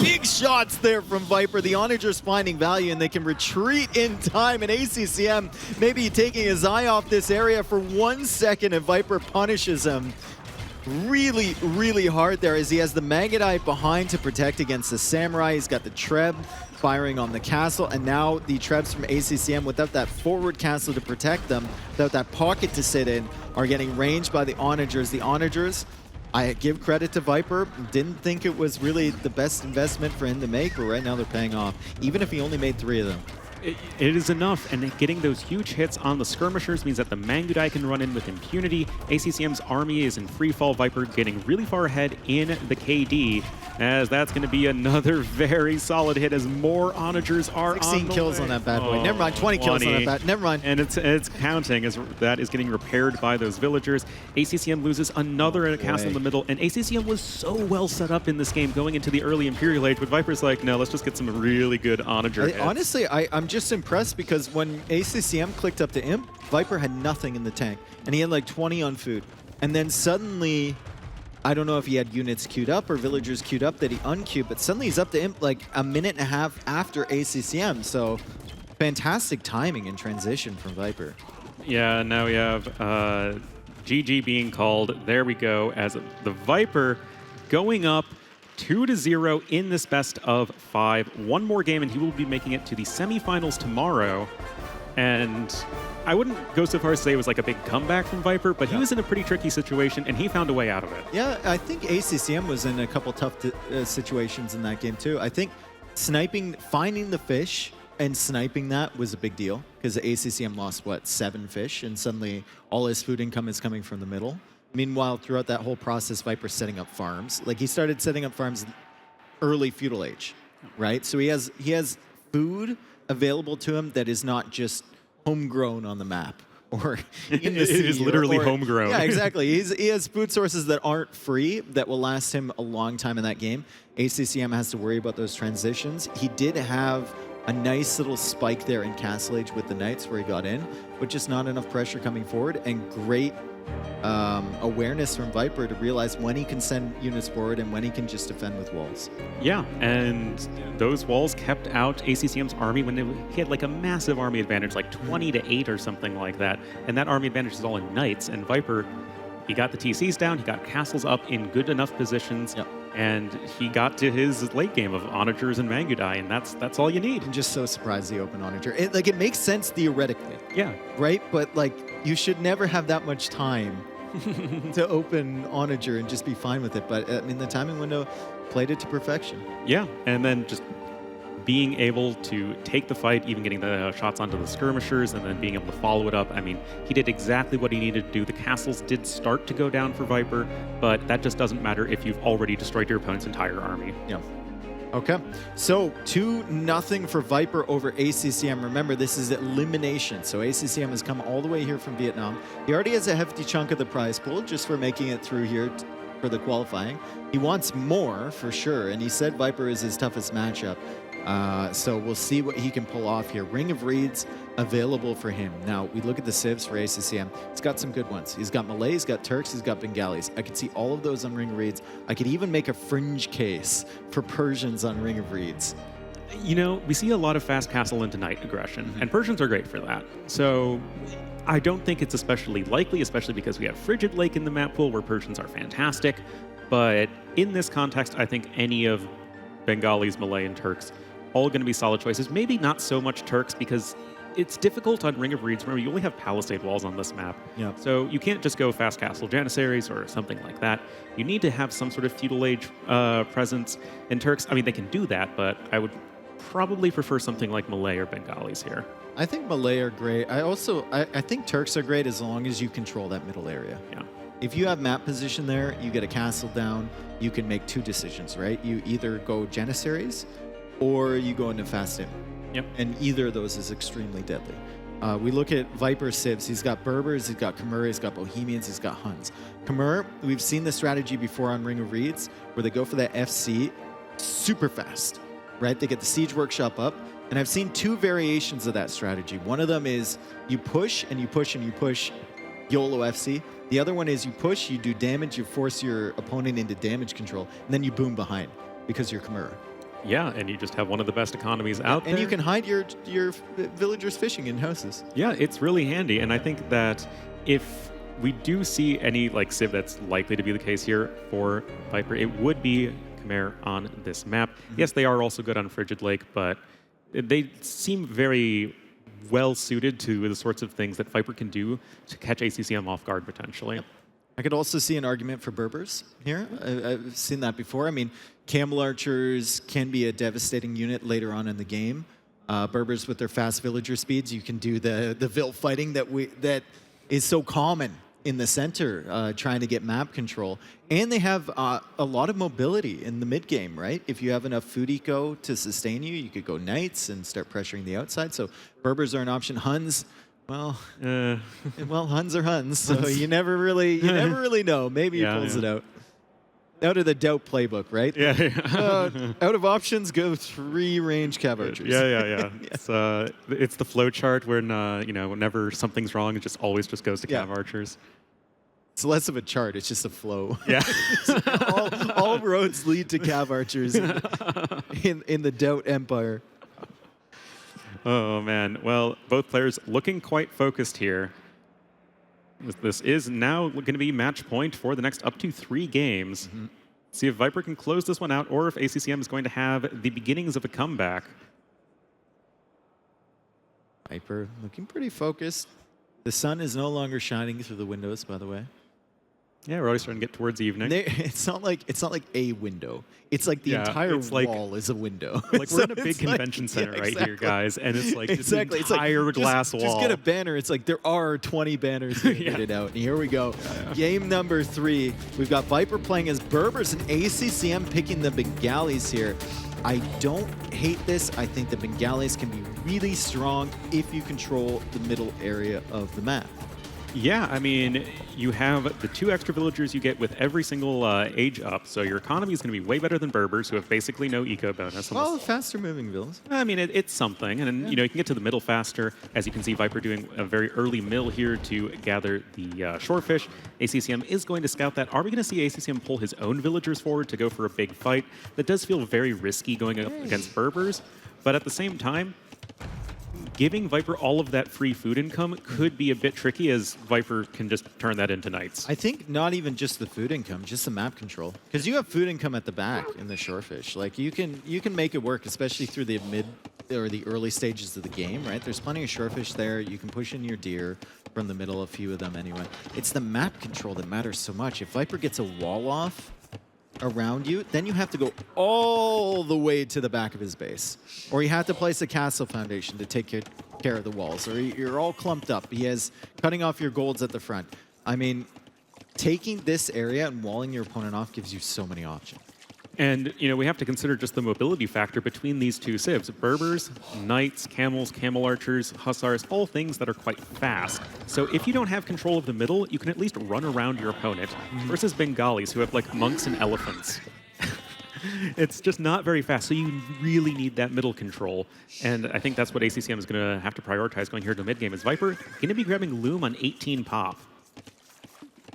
Speaker 2: big shots there from Viper. The Onagers finding value, and they can retreat in time. And ACCM maybe taking his eye off this area for 1 second, and Viper punishes him really, really hard there as he has the Magadite behind to protect against the Samurai. He's got the Treb firing on the castle, and now the Trebs from ACCM, without that forward castle to protect them, without that pocket to sit in, are getting ranged by the Onagers. The Onagers, I give credit to Viper, didn't think it was really the best investment for him to make, but right now they're paying off, even if he only made 3 of them.
Speaker 4: It is enough, and getting those huge hits on the skirmishers means that the Mangudai can run in with impunity. ACCM's army is in free fall. Viper getting really far ahead in the KD, as that's going to be another very solid hit as more Onagers are
Speaker 2: 16
Speaker 4: on the
Speaker 2: kills
Speaker 4: way.
Speaker 2: on that bad boy. Never mind, 20 kills on that bad. Never mind.
Speaker 4: And it's counting as that is getting repaired by those villagers. ACCM loses another castle in the middle, and ACCM was so well set up in this game going into the early Imperial Age, but Viper's like, no, let's just get some really good Onager hits.
Speaker 2: Honestly, I'm just impressed because when ACCM clicked up to Imp, Viper had nothing in the tank, and he had like 20 on food. And then suddenly, I don't know if he had units queued up or villagers queued up that he unqueued, but suddenly he's up to Imp like a minute and a half after ACCM. So fantastic timing and transition from Viper.
Speaker 4: Yeah, now we have GG being called. There we go, as the Viper going up 2-0 in this best of 5. One more game, and he will be making it to the semifinals tomorrow. And I wouldn't go so far as to say it was like a big comeback from Viper, but he was in a pretty tricky situation, and he found a way out of it.
Speaker 2: Yeah, I think ACCM was in a couple tough situations in that game too. I think sniping, finding the fish and sniping that was a big deal because ACCM lost, what, 7 fish, and suddenly all his food income is coming from the middle. Meanwhile, throughout that whole process, Viper's setting up farms. Like, he started setting up farms early feudal age, right? So he has food available to him that is not just homegrown on the map or in the city.
Speaker 4: It is literally homegrown.
Speaker 2: Yeah, exactly. He has food sources that aren't free that will last him a long time in that game. ACCM has to worry about those transitions. He did have a nice little spike there in Castle Age with the Knights where he got in, but just not enough pressure coming forward, and great awareness from Viper to realize when he can send units forward and when he can just defend with walls.
Speaker 4: Yeah, and those walls kept out ACCM's army when he had like a massive army advantage, like 20-8 or something like that. And that army advantage is all in Knights, and Viper, he got the TCs down, he got castles up in good enough positions, and he got to his late game of Onagers and Mangudai, and that's all you need.
Speaker 2: I'm just so surprised the open Onager. It makes sense theoretically.
Speaker 4: Yeah.
Speaker 2: Right? But like, you should never have that much time to open Onager and just be fine with it. But I mean, the timing window played it to perfection.
Speaker 4: Yeah, and then just being able to take the fight, even getting the shots onto the skirmishers, and then being able to follow it up. I mean, he did exactly what he needed to do. The castles did start to go down for Viper, but that just doesn't matter if you've already destroyed your opponent's entire army.
Speaker 2: Yeah. Okay, so 2-0 for Viper over ACCM. Remember, this is elimination, so ACCM has come all the way here from Vietnam. He already has a hefty chunk of the prize pool just for making it through here for the qualifying. He wants more, for sure, and he said Viper is his toughest matchup. So we'll see what he can pull off here. Ring of Reeds available for him. Now, we look at the civs for ACCM. He's got some good ones. He's got Malay, he's got Turks, he's got Bengalis. I could see all of those on Ring of Reeds. I could even make a fringe case for Persians on Ring of Reeds.
Speaker 4: You know, we see a lot of fast castle into knight aggression, and Persians are great for that. So I don't think it's especially likely, especially because we have Frigid Lake in the map pool where Persians are fantastic. But in this context, I think any of Bengalis, Malay, and Turks all going to be solid choices. Maybe not so much Turks because it's difficult on Ring of Reeds. Remember, you only have palisade walls on this map.
Speaker 2: Yep.
Speaker 4: So you can't just go fast castle Janissaries or something like that. You need to have some sort of feudal age presence. And Turks, I mean, they can do that, but I would probably prefer something like Malay or Bengalis here.
Speaker 2: I think Malay are great. I think Turks are great as long as you control that middle area.
Speaker 4: Yeah.
Speaker 2: If you have map position there, you get a castle down, you can make 2 decisions, right? You either go Janissaries or you go into fast in.
Speaker 4: Yep.
Speaker 2: And either of those is extremely deadly. We look at Viper civs. He's got Berbers, he's got Khmer, he's got Bohemians, he's got Huns. Khmer, we've seen the strategy before on Ring of Reeds where they go for that FC super fast, right? They get the siege workshop up. And I've seen 2 variations of that strategy. One of them is you push and you push and you push YOLO FC. The other one is you push, you do damage, you force your opponent into damage control, and then you boom behind because you're Chimera.
Speaker 4: Yeah, and you just have one of the best economies out there.
Speaker 2: And you can hide your villagers fishing in houses.
Speaker 4: Yeah, it's really handy, and I think that if we do see any like civ that's likely to be the case here for Viper, it would be Khmer on this map. Yes, they are also good on Frigid Lake, but they seem very well suited to the sorts of things that Viper can do to catch ACCM off guard potentially.
Speaker 2: Yep. I could also see an argument for Berbers here. I've seen that before. I mean, Camel Archers can be a devastating unit later on in the game. Berbers with their fast villager speeds, you can do the Vil fighting that is so common in the center, trying to get map control. And they have a lot of mobility in the mid game, right? If you have enough food eco to sustain you, you could go Knights and start pressuring the outside. So Berbers are an option. Huns, well, Huns are Huns, so you never really know. Maybe he pulls it out. Out of the doubt playbook, right?
Speaker 4: Yeah.
Speaker 2: Out of options, go 3 range Cav Archers.
Speaker 4: Yeah. It's the flow chart where whenever something's wrong, it always goes to Cav Archers.
Speaker 2: It's less of a chart; it's just a flow.
Speaker 4: Yeah.
Speaker 2: all roads lead to Cav Archers in the doubt empire.
Speaker 4: Oh man. Well, both players looking quite focused here. This is now going to be match point for the next up to 3 games. See if Viper can close this one out or if ACCM is going to have the beginnings of a comeback.
Speaker 2: Viper looking pretty focused. The sun is no longer shining through the windows, by the way.
Speaker 4: Yeah, we're already starting to get towards evening.
Speaker 2: It's not like a window. It's like the entire wall is a window.
Speaker 4: Like we're in a big convention center right here, guys, and it's like this entire glass wall.
Speaker 2: Just get a banner. It's like there are 20 banners handed out. And here we go. Game number 3. We've got Viper playing as Berbers and ACCM picking the Bengalis here. I don't hate this. I think the Bengalis can be really strong if you control the middle area of the map.
Speaker 4: Yeah, I mean, you have the 2 extra villagers you get with every single age up, so your economy is going to be way better than Berbers, who have basically no eco bonus.
Speaker 2: Well, faster moving villas.
Speaker 4: I mean, it's something, and you can get to the middle faster. As you can see, Viper doing a very early mill here to gather the shorefish. ACCM is going to scout that. Are we going to see ACCM pull his own villagers forward to go for a big fight? That does feel very risky going up against Berbers, but at the same time, giving Viper all of that free food income could be a bit tricky, as Viper can just turn that into Knights.
Speaker 2: I think not even just the food income, just the map control. Because you have food income at the back in the shorefish. Like you can make it work, especially through the mid or the early stages of the game, right? There's plenty of shorefish there. You can push in your deer from the middle, a few of them anyway. It's the map control that matters so much. If Viper gets a wall off around you, then you have to go all the way to the back of his base. Or you have to place a castle foundation to take care of the walls. Or you're all clumped up. He has cutting off your golds at the front. I mean, taking this area and walling your opponent off gives you so many options.
Speaker 4: And, we have to consider just the mobility factor between these 2 civs. Berbers, Knights, Camels, Camel Archers, Hussars, all things that are quite fast. So if you don't have control of the middle, you can at least run around your opponent. Versus Bengalis, who have like monks and elephants. It's just not very fast, so you really need that middle control. And I think that's what ACCM is going to have to prioritize going here to the mid-game. Is Viper going to be grabbing Loom on 18 pop?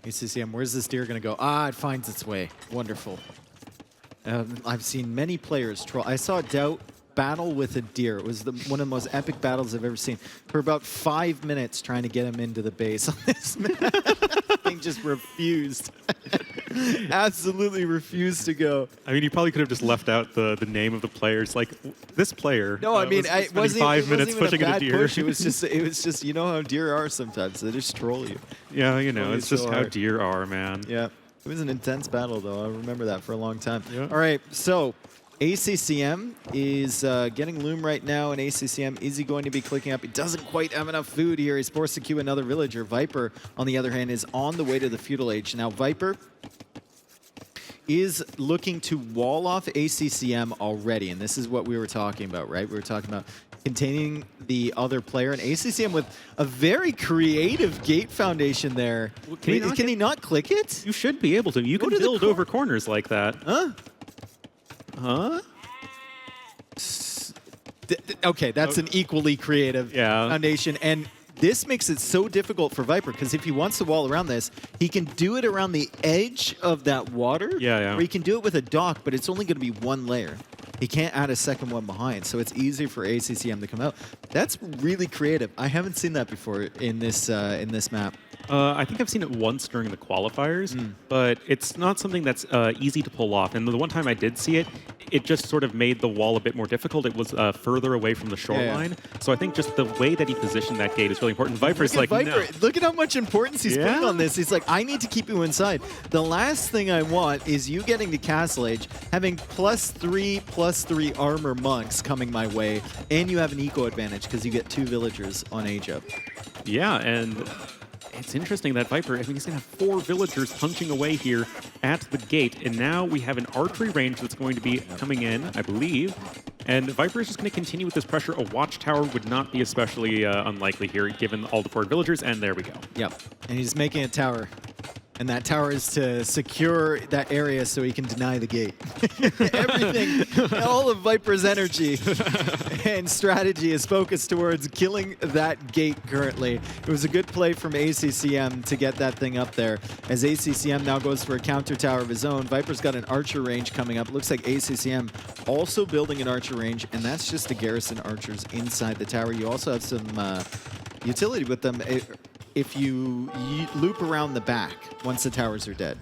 Speaker 2: ACCM, where's this deer going to go? It finds its way. Wonderful. I've seen many players troll. I saw Doubt battle with a deer. It was one of the most epic battles I've ever seen. For about 5 minutes trying to get him into the base on this map. Thing just refused. Absolutely refused to go.
Speaker 4: I mean, you probably could have just left out the name of the players. Like, this player
Speaker 2: No, I mean, it wasn't
Speaker 4: 5 minutes pushing
Speaker 2: a bad
Speaker 4: deer.
Speaker 2: push. It was just, you know how deer are sometimes. They just troll you.
Speaker 4: Yeah, it's just how deer are, man.
Speaker 2: Yeah. It was an intense battle, though. I remember that for a long time.
Speaker 4: Yeah.
Speaker 2: All right, so ACCM is getting Loom right now, and ACCM, is he going to be clicking up? He doesn't quite have enough food here. He's forced to queue another villager. Viper, on the other hand, is on the way to the feudal age. Now, Viper is looking to wall off ACCM already, and this is what we were talking about, right? We were talking about containing the other player, and ACCM with a very creative gate foundation there. Can he not click it?
Speaker 4: You should be able to. You can build over corners like that.
Speaker 2: Huh? Okay, that's an equally creative foundation. And this makes it so difficult for Viper, because if he wants to wall around this, he can do it around the edge of that water, or he can do it with a dock, but it's only going to be one layer. He can't add a second one behind, so it's easy for ACCM to come out. That's really creative. I haven't seen that before in this map.
Speaker 4: I think I've seen it once during the qualifiers, but it's not something that's easy to pull off. And the one time I did see it, it just sort of made the wall a bit more difficult. It was further away from the shoreline. So I think just the way that he positioned that gate is really important. Viper's like,
Speaker 2: Viper,
Speaker 4: no.
Speaker 2: Look at how much importance he's putting on this. He's like, I need to keep you inside. The last thing I want is you getting to Castle Age, having +3/+3 armor monks coming my way, and you have an eco advantage because you get 2 villagers on age up.
Speaker 4: Yeah, and it's interesting that Viper, I mean, he's going to have 4 villagers punching away here at the gate, and now we have an archery range that's going to be coming in, I believe. And Viper is just going to continue with this pressure. A watchtower would not be especially unlikely here, given all the 4 villagers, and there we go.
Speaker 2: Yep, and he's making a tower. And that tower is to secure that area so he can deny the gate. Everything, all of Viper's energy and strategy is focused towards killing that gate currently. It was a good play from ACCM to get that thing up there. As ACCM now goes for a counter tower of his own, Viper's got an archer range coming up. Looks like ACCM also building an archer range, and that's just to garrison archers inside the tower. You also have some utility with them. If you loop around the back once the towers are dead.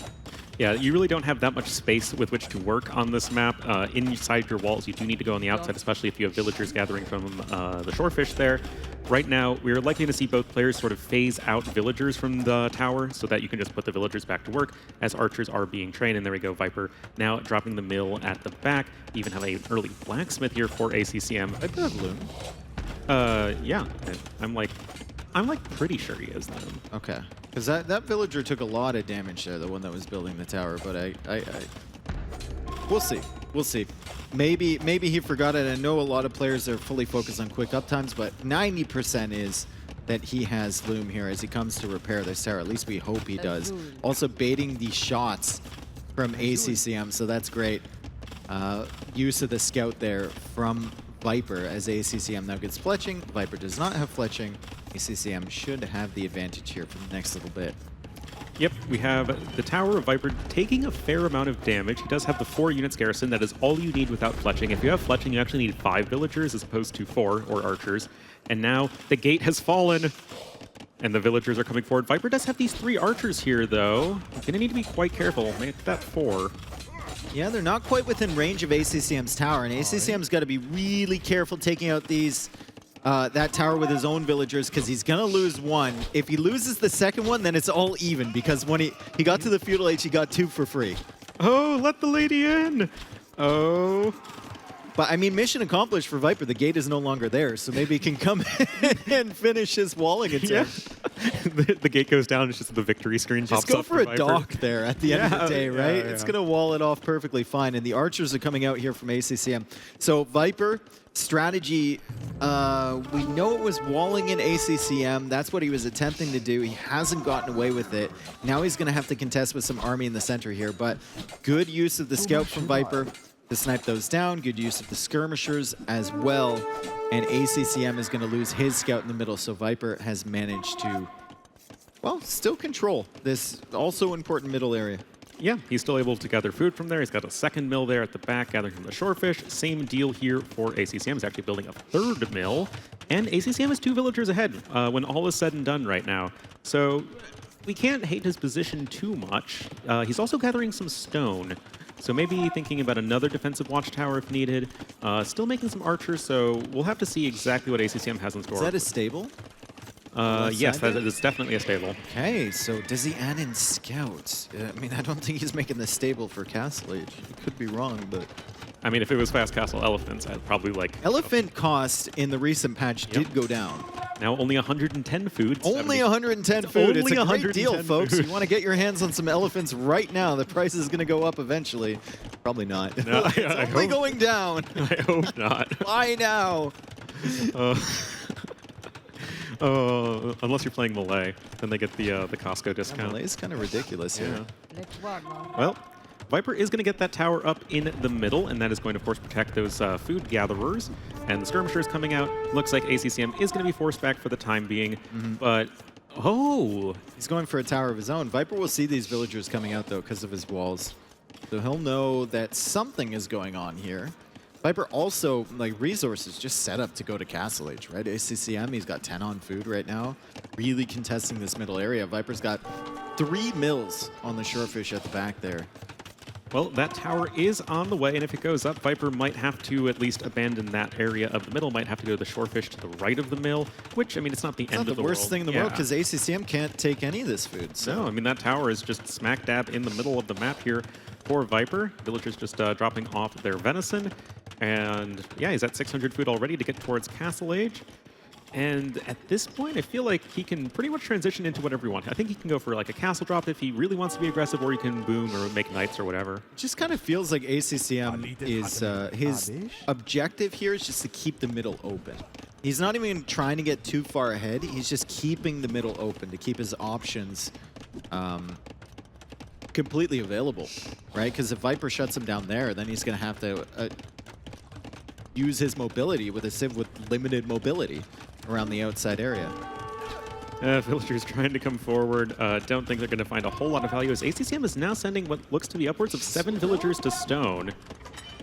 Speaker 4: Yeah, you really don't have that much space with which to work on this map. Inside your walls, you do need to go on the outside, especially if you have villagers gathering from the shorefish there. Right now, we're likely to see both players sort of phase out villagers from the tower so that you can just put the villagers back to work as archers are being trained. And there we go, Viper now dropping the mill at the back. Even have an early blacksmith here for ACCM.
Speaker 2: I bet have loom.
Speaker 4: Yeah, I'm like pretty sure he is then.
Speaker 2: Okay, because that villager took a lot of damage there, the one that was building the tower. But we'll see. We'll see. Maybe he forgot it. I know a lot of players are fully focused on quick uptimes, but 90% is that he has loom here as he comes to repair this tower. At least we hope he does. Also baiting the shots from ACCM, so that's great. Use of the scout there from Viper as ACCM now gets fletching. Viper does not have fletching. ACCM should have the advantage here for the next little bit.
Speaker 4: Yep, we have the Tower of Viper taking a fair amount of damage. He does have the 4 units garrison. That is all you need without fletching. If you have fletching, you actually need 5 villagers as opposed to 4 or archers. And now the gate has fallen and the villagers are coming forward. Viper does have these 3 archers here, though. He's going to need to be quite careful. Make that 4.
Speaker 2: Yeah, they're not quite within range of ACCM's tower, and ACCM's got to be really careful taking out these that tower with his own villagers, because he's going to lose 1. If he loses the second one, then it's all even, because when he got to the feudal age, he got 2 for free.
Speaker 4: Oh, let the lady in! Oh.
Speaker 2: But, I mean, mission accomplished for Viper. The gate is no longer there, so maybe he can come in and finish his walling attempt.
Speaker 4: The gate goes down, it's just the victory screen pops up.
Speaker 2: Just go for a
Speaker 4: Viper.
Speaker 2: dock there at the end of the day, right?
Speaker 4: Yeah.
Speaker 2: It's going to wall it off perfectly fine, and the archers are coming out here from ACCM. So Viper, strategy, we know it was walling in ACCM. That's what he was attempting to do. He hasn't gotten away with it. Now he's going to have to contest with some army in the center here, but good use of the scout from Viper to snipe those down. Good use of the skirmishers as well. And ACCM is going to lose his scout in the middle, so Viper has managed to, well, still control this also important middle area.
Speaker 4: Yeah, he's still able to gather food from there. He's got a second mill there at the back, gathering from the shorefish. Same deal here for ACCM. He's actually building a 3rd mill. And ACCM is 2 villagers ahead when all is said and done right now. So we can't hate his position too much. He's also gathering some stone. So maybe thinking about another defensive watchtower if needed. Still making some archers, so we'll have to see exactly what ACCM has in store.
Speaker 2: Is that a stable?
Speaker 4: Yes, that is definitely a stable.
Speaker 2: Okay, so does he add in scouts? I mean, I don't think he's making the stable for Castle Age. I could be wrong, but...
Speaker 4: I mean, if it was Fast Castle Elephants, I'd probably like...
Speaker 2: Elephant cost in the recent patch did go down.
Speaker 4: Now only 110 food.
Speaker 2: Only 110 food. It's a great deal, folks.
Speaker 4: Food.
Speaker 2: You want to get your hands on some elephants right now. The price is going to go up eventually. Probably not.
Speaker 4: No,
Speaker 2: it's only going down.
Speaker 4: I hope not.
Speaker 2: Why now?
Speaker 4: Unless you're playing Malay, then they get the Costco discount.
Speaker 2: Malay is kind of ridiculous here.
Speaker 4: Well, Viper is going to get that tower up in the middle, and that is going to, of course, protect those food gatherers. And the skirmishers coming out. Looks like ACCM is going to be forced back for the time being, but... Oh!
Speaker 2: He's going for a tower of his own. Viper will see these villagers coming out, though, because of his walls. So he'll know that something is going on here. Viper also, like, resources just set up to go to Castle Age, right? ACCM, he's got 10 on food right now. Really contesting this middle area. Viper's got 3 mills on the Shorefish at the back there.
Speaker 4: Well, that tower is on the way, and if it goes up, Viper might have to at least abandon that area of the middle, might have to go to the Shorefish to the right of the mill, which, I mean, it's not the end of the world.
Speaker 2: It's not the worst thing in the world, because ACCM can't take any of this food. So.
Speaker 4: No, I mean, that tower is just smack dab in the middle of the map here for Viper. Villagers just dropping off their venison. And yeah, he's at 600 food already to get towards Castle Age. And at this point, I feel like he can pretty much transition into whatever he wants. I think he can go for like a castle drop if he really wants to be aggressive, or he can boom or make knights or whatever.
Speaker 2: Just kind of feels like ACCM is, his objective here is just to keep the middle open. He's not even trying to get too far ahead. He's just keeping the middle open to keep his options completely available, right? Because if Viper shuts him down there, then he's going to have to use his mobility with a Civ with limited mobility around the outside area.
Speaker 4: Villagers trying to come forward. Don't think they're going to find a whole lot of value, as ACCM is now sending what looks to be upwards of 7 villagers to stone.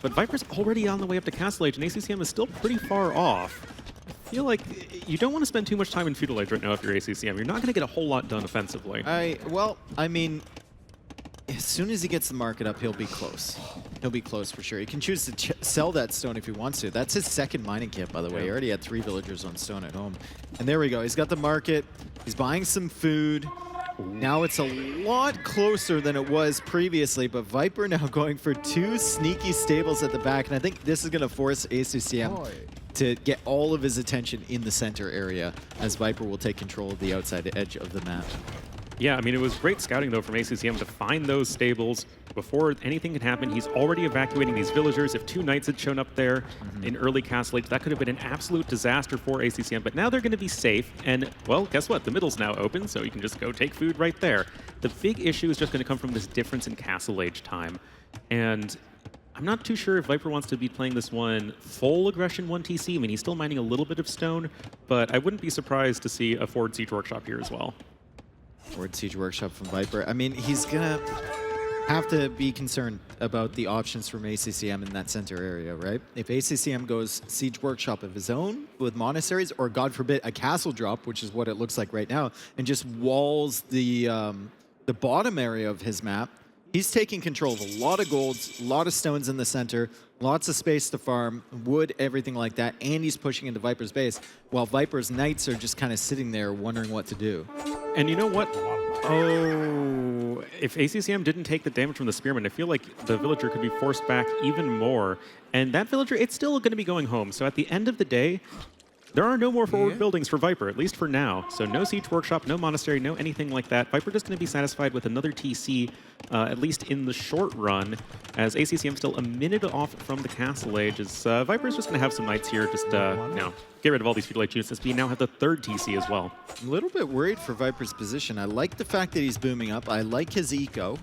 Speaker 4: But Viper's already on the way up to Castle Age, and ACCM is still pretty far off. I feel like you don't want to spend too much time in Feudal Age right now if you're ACCM. You're not going to get a whole lot done offensively.
Speaker 2: Well, I mean, as soon as he gets the market up, he'll be close. He'll be close for sure. He can choose to sell that stone if he wants to. That's his second mining kit, by the way. He already had 3 villagers on stone at home. And there we go. He's got the market. He's buying some food. Now it's a lot closer than it was previously, but Viper now going for 2 sneaky stables at the back. And I think this is going to force ACCM to get all of his attention in the center area, as Viper will take control of the outside edge of the map.
Speaker 4: Yeah, I mean, it was great scouting, though, from ACCM to find those stables before anything could happen. He's already evacuating these villagers. If 2 knights had shown up there in early Castle Age, that could have been an absolute disaster for ACCM. But now they're going to be safe. And, well, guess what? The middle's now open, so you can just go take food right there. The big issue is just going to come from this difference in Castle Age time. And I'm not too sure if Viper wants to be playing this one full aggression 1 TC. I mean, he's still mining a little bit of stone, but I wouldn't be surprised to see a forward siege workshop here as well.
Speaker 2: Forward siege workshop from Viper. I mean, he's gonna have to be concerned about the options from ACCM in that center area, right? If ACCM goes siege workshop of his own with monasteries, or God forbid a castle drop, which is what it looks like right now, and just walls the bottom area of his map, he's taking control of a lot of golds, a lot of stones in the center, lots of space to farm, wood, everything like that, and he's pushing into Viper's base, while Viper's knights are just kind of sitting there wondering what to do.
Speaker 4: And you know what? Oh, if ACCM didn't take the damage from the Spearman, I feel like the villager could be forced back even more. And that villager, it's still going to be going home. So at the end of the day, there are no more forward buildings for Viper, at least for now. So no siege workshop, no monastery, no anything like that. Viper just going to be satisfied with another TC, at least in the short run, as ACCM still a minute off from the Castle Age. As Viper's just going to have some knights here, just get rid of all these Feudal Age units, since we now have the 3rd TC as well.
Speaker 2: I'm a little bit worried for Viper's position. I like the fact that he's booming up. I like his eco.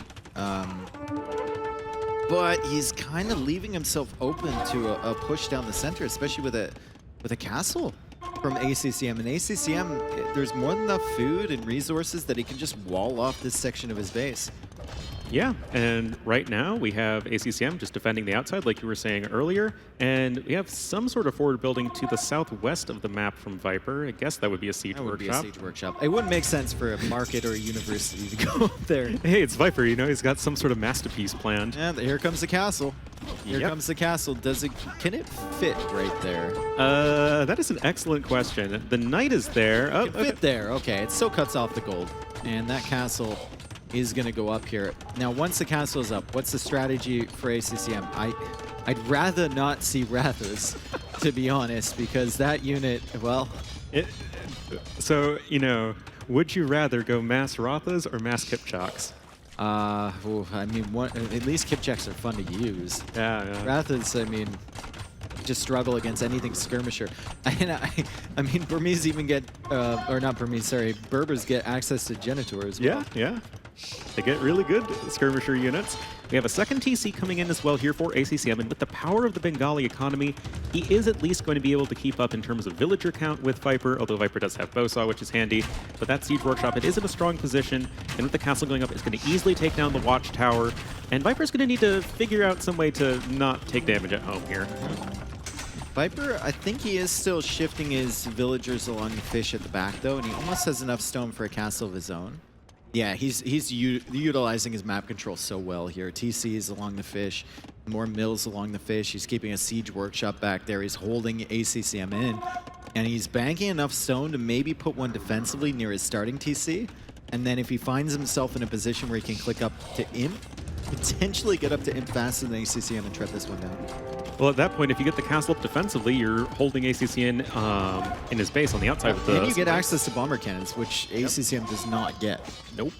Speaker 2: But he's kind of leaving himself open to a push down the center, especially with a castle from ACCM. And ACCM, there's more than enough food and resources that he can just wall off this section of his base.
Speaker 4: Yeah, and right now we have ACCM just defending the outside, like you were saying earlier, and we have some sort of forward building to the southwest of the map from Viper. I guess that would be a siege workshop.
Speaker 2: That would be a siege workshop. It wouldn't make sense for a market or a university to go up there.
Speaker 4: Hey, it's Viper, you know, he's got some sort of masterpiece planned.
Speaker 2: And here comes the castle. Here comes the castle. Can it fit right there?
Speaker 4: That is an excellent question. The knight is there.
Speaker 2: It can fit there. Okay, it still cuts off the gold. And that castle is going to go up here. Now, once the castle is up, what's the strategy for ACCM? I'd rather not see Rathas, to be honest, because that unit, well...
Speaker 4: So, you know, would you rather go mass Rathas or mass Kipchaks?
Speaker 2: I mean, at least Kipchaks are fun to use.
Speaker 4: Yeah.
Speaker 2: Rathas, I mean, just struggle against anything skirmisher. And I mean, Burmese even get, or not Burmese, sorry, Berbers get access to Genitors.
Speaker 4: Yeah. They get really good skirmisher units. We have a second TC coming in as well here for ACCM, and with the power of the Bengali economy, he is at least going to be able to keep up in terms of villager count with Viper, although Viper does have Bowsaw, which is handy. But that Siege Workshop, it is in a strong position, and with the castle going up, it's going to easily take down the Watchtower, and Viper's going to need to figure out some way to not take damage at home here.
Speaker 2: Viper, I think he is still shifting his villagers along the fish at the back, though, and he almost has enough stone for a castle of his own. Yeah, he's utilizing his map control so well here. TCs along the fish, more mills along the fish. He's keeping a Siege Workshop back there. He's holding ACCM in, and he's banking enough stone to maybe put one defensively near his starting TC. And then if he finds himself in a position where he can click up to Imp, potentially get up to Imp faster than ACCM and tread this one down.
Speaker 4: Well, at that point, if you get the castle up defensively, you're holding ACCM in his base on the outside of the...
Speaker 2: And you get access to bomber cannons, which ACCM does not get.
Speaker 4: Nope.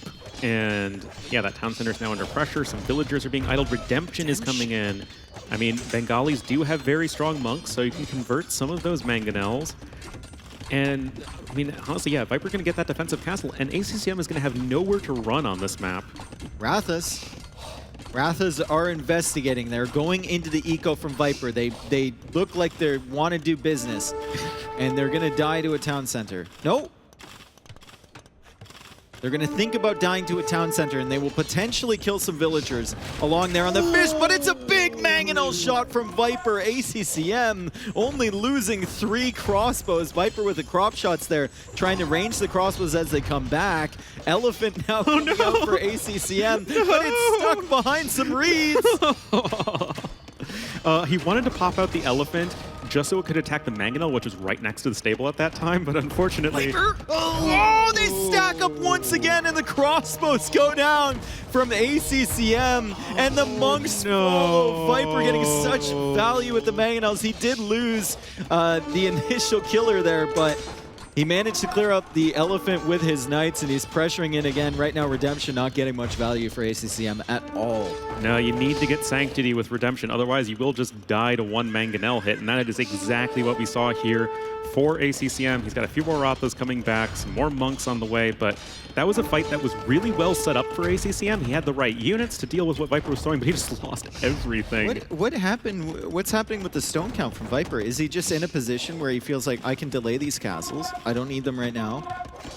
Speaker 4: And yeah, that town center is now under pressure. Some villagers are being idled. Redemption is coming in. I mean, Bengalis do have very strong monks, so you can convert some of those mangonels. And I mean, honestly, yeah, Viper's going to get that defensive castle, and ACCM is going to have nowhere to run on this map.
Speaker 2: Rathas are investigating. They're going into the eco from Viper. They look like they want to do business, and they're going to die to a town center. Nope. They're going to think about dying to a town center, and they will potentially kill some villagers along there on the fish, but it's a big mangonel shot from Viper. ACCM only losing 3 crossbows. Viper with the crop shots there, trying to range the crossbows as they come back. Elephant now coming out for ACCM, but it's stuck behind some reeds.
Speaker 4: He wanted to pop out the elephant just so it could attack the mangonel, which was right next to the stable at that time, but unfortunately...
Speaker 2: Viper! Oh, they stack up once again, and the crossbows go down from ACCM, and the monks follow. Viper getting such value with the mangonels. He did lose the initial killer there, but he managed to clear up the elephant with his knights, and he's pressuring in again. Right now, Redemption not getting much value for ACCM at all.
Speaker 4: No, you need to get Sanctity with Redemption, otherwise you will just die to one mangonel hit, and that is exactly what we saw here for ACCM. He's got a few more Rathas coming back, some more monks on the way, but that was a fight that was really well set up for ACCM. He had the right units to deal with what Viper was throwing, but he just lost everything.
Speaker 2: What happened? What's happening with the stone count from Viper? Is he just in a position where he feels like, I can delay these castles, I don't need them right now,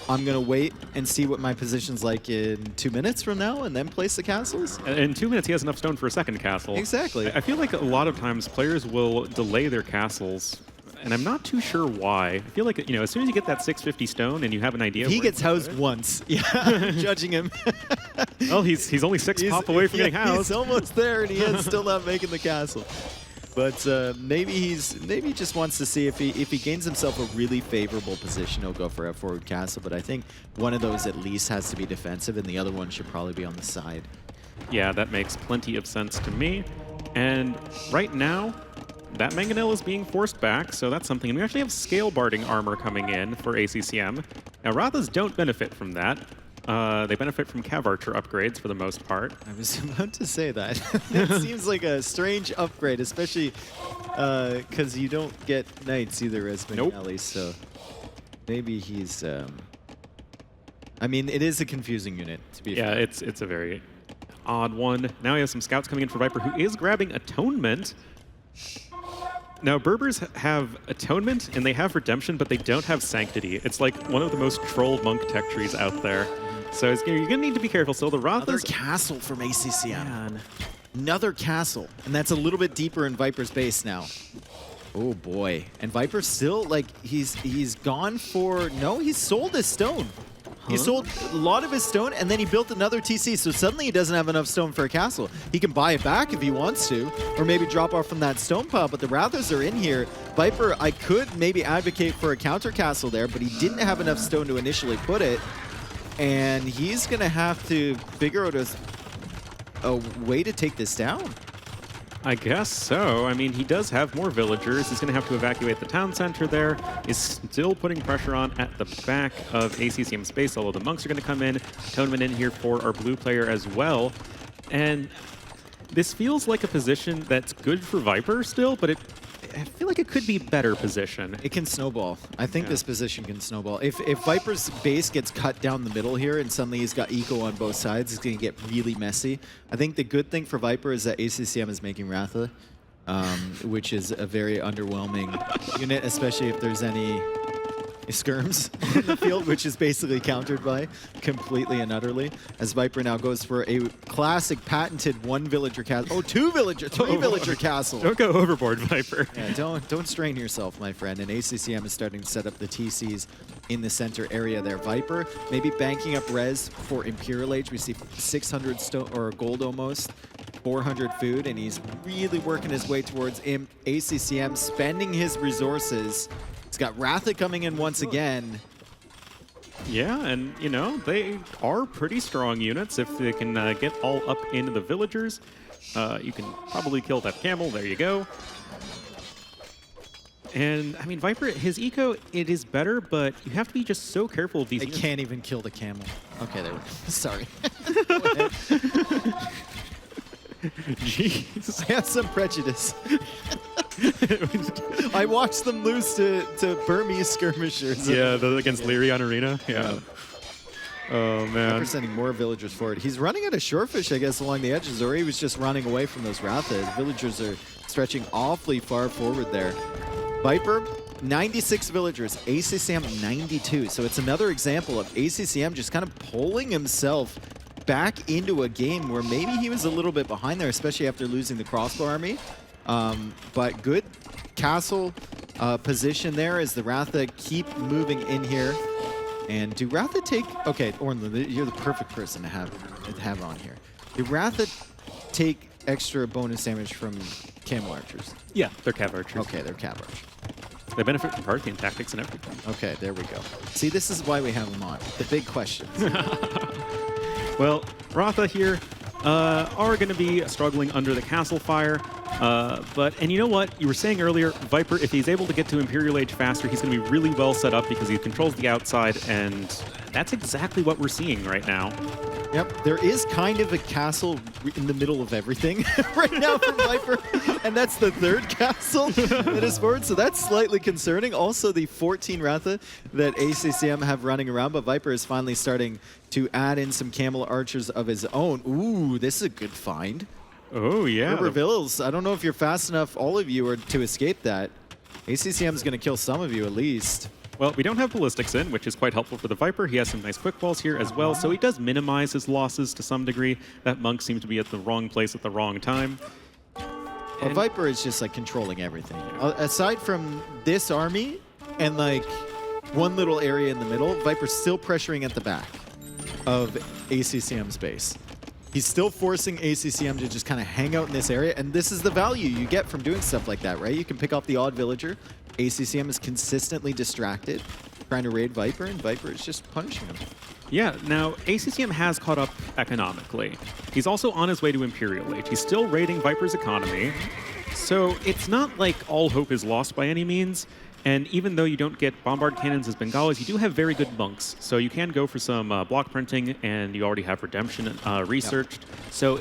Speaker 2: I'm going to wait and see what my position's like in 2 minutes from now and then place the castles?
Speaker 4: In 2 minutes, he has enough stone for a second castle.
Speaker 2: Exactly.
Speaker 4: I feel like a lot of times players will delay their castles, and I'm not too sure why. I feel like, you know, as soon as you get that 650 stone and you have an idea...
Speaker 2: He gets housed once. Yeah, judging him.
Speaker 4: Well, he's only 6 pop away from getting housed.
Speaker 2: He's almost there, and he is still not making the castle. But maybe he just wants to see if he gains himself a really favorable position, he'll go for a forward castle. But I think one of those at least has to be defensive, and the other one should probably be on the side.
Speaker 4: Yeah, that makes plenty of sense to me. And right now, that mangonel is being forced back, so that's something. And we actually have scale barding armor coming in for ACCM. Now, Rathas don't benefit from that. They benefit from Cav Archer upgrades for the most part.
Speaker 2: I was about to say that. It seems like a strange upgrade, especially because you don't get knights either as Bengalis, so maybe he's... I mean, it is a confusing unit, to be fair.
Speaker 4: Yeah, it's a very odd one. Now we have some scouts coming in for Viper, who is grabbing Atonement. Now, Berbers have Atonement and they have Redemption, but they don't have Sanctity. It's like one of the most trolled monk tech trees out there. So you're going to need to be careful. So the Rathas...
Speaker 2: Another castle from ACCM. Man. Another castle. And that's a little bit deeper in Viper's base now. Oh, boy. And Viper still, like, he's gone for... No, he's sold his stone. He sold a lot of his stone, and then he built another TC, so suddenly he doesn't have enough stone for a castle. He can buy it back if he wants to, or maybe drop off from that stone pile, but the Rathas are in here. Viper, I could maybe advocate for a counter castle there, but he didn't have enough stone to initially put it, and he's going to have to figure out a way to take this down.
Speaker 4: I guess so. I mean, he does have more villagers. He's going to have to evacuate the town center there. He's still putting pressure on at the back of ACCM space, although the monks are going to come in. Atonement in here for our blue player as well. And this feels like a position that's good for Viper still, but I feel like it could be better position.
Speaker 2: It can snowball. I think this position can snowball. If Viper's base gets cut down the middle here and suddenly he's got eco on both sides, it's going to get really messy. I think the good thing for Viper is that ACCM is making Ratha, which is a very underwhelming unit, especially if there's any skirms in the field, which is basically countered by completely and utterly. As Viper now goes for a classic patented 1 villager castle. Oh, 2 villager, 3 villager castle.
Speaker 4: Don't go overboard, Viper.
Speaker 2: Yeah, don't strain yourself, my friend. And ACCM is starting to set up the TCs in the center area there. Viper maybe banking up res for Imperial Age. We see 600 stone or gold almost, 400 food, and he's really working his way towards ACCM, spending his resources. He's got Ratha coming in once again.
Speaker 4: Yeah, and you know, they are pretty strong units. If they can get all up into the villagers, you can probably kill that camel. There you go. And I mean, Viper, his eco, it is better, but you have to be just so careful of these.
Speaker 2: They
Speaker 4: units.
Speaker 2: can't even kill the camel. Okay, there we go. Sorry.
Speaker 4: Jeez.
Speaker 2: I have some prejudice. I watched them lose to Burmese skirmishers.
Speaker 4: Yeah, against Lyrion Arena. Yeah. Oh, man.
Speaker 2: Viper sending more villagers forward. He's running out of shorefish, I guess, along the edges, or he was just running away from those Ratha. The villagers are stretching awfully far forward there. Viper, 96 villagers. ACCM, 92. So it's another example of ACCM just kind of pulling himself back into a game where maybe he was a little bit behind there, especially after losing the crossbow army. But good castle position there as the Ratha keep moving in here. And do Ratha take... Okay, Ornlin, you're the perfect person to have on here. Do Ratha take extra bonus damage from camel archers?
Speaker 4: Yeah, they're cav archers.
Speaker 2: Okay, they're cav archers.
Speaker 4: They benefit from Parthian tactics and everything.
Speaker 2: Okay, there we go. See, this is why we have them on. The big questions.
Speaker 4: Well, Ratha here are going to be struggling under the castle fire. And you know what? You were saying earlier, Viper, if he's able to get to Imperial Age faster, he's going to be really well set up because he controls the outside, and that's exactly what we're seeing right now.
Speaker 2: Yep, there is kind of a castle in the middle of everything right now from Viper, and that's the third castle that is forward, so that's slightly concerning. Also, the 14 Ratha that ACCM have running around, but Viper is finally starting to add in some camel archers of his own. Ooh, this is a good find.
Speaker 4: Oh, yeah.
Speaker 2: Villes, I don't know if you're fast enough, all of you, to escape that. ACCM is going to kill some of you at least.
Speaker 4: Well, we don't have ballistics in, which is quite helpful for the Viper. He has some nice quick balls here as well, so he does minimize his losses to some degree. That monk seems to be at the wrong place at the wrong time.
Speaker 2: Well, Viper is just like controlling everything. Aside from this army and like one little area in the middle, Viper's still pressuring at the back of ACCM's base. He's still forcing ACCM to just kind of hang out in this area, and this is the value you get from doing stuff like that, right? You can pick off the odd villager. ACCM is consistently distracted, trying to raid Viper, and Viper is just punishing him.
Speaker 4: Yeah, now ACCM has caught up economically. He's also on his way to Imperial Age. He's still raiding Viper's economy, so it's not like all hope is lost by any means. And even though you don't get bombard cannons as Bengalis, you do have very good monks. So you can go for some block printing, and you already have redemption researched. Yep. So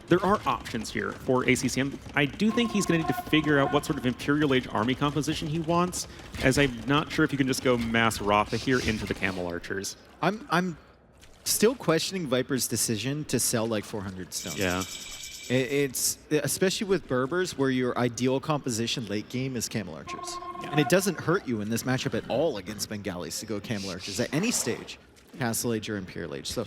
Speaker 4: there are options here for ACCM. I do think he's going to need to figure out what sort of Imperial Age army composition he wants, as I'm not sure if you can just go mass Ratha here into the Camel Archers.
Speaker 2: I'm still questioning Viper's decision to sell like 400 stones.
Speaker 4: Yeah.
Speaker 2: It's especially with Berbers, where your ideal composition late game is Camel Archers. Yeah. And it doesn't hurt you in this matchup at all against Bengalis to go Camel Archers at any stage, Castle Age or Imperial Age. So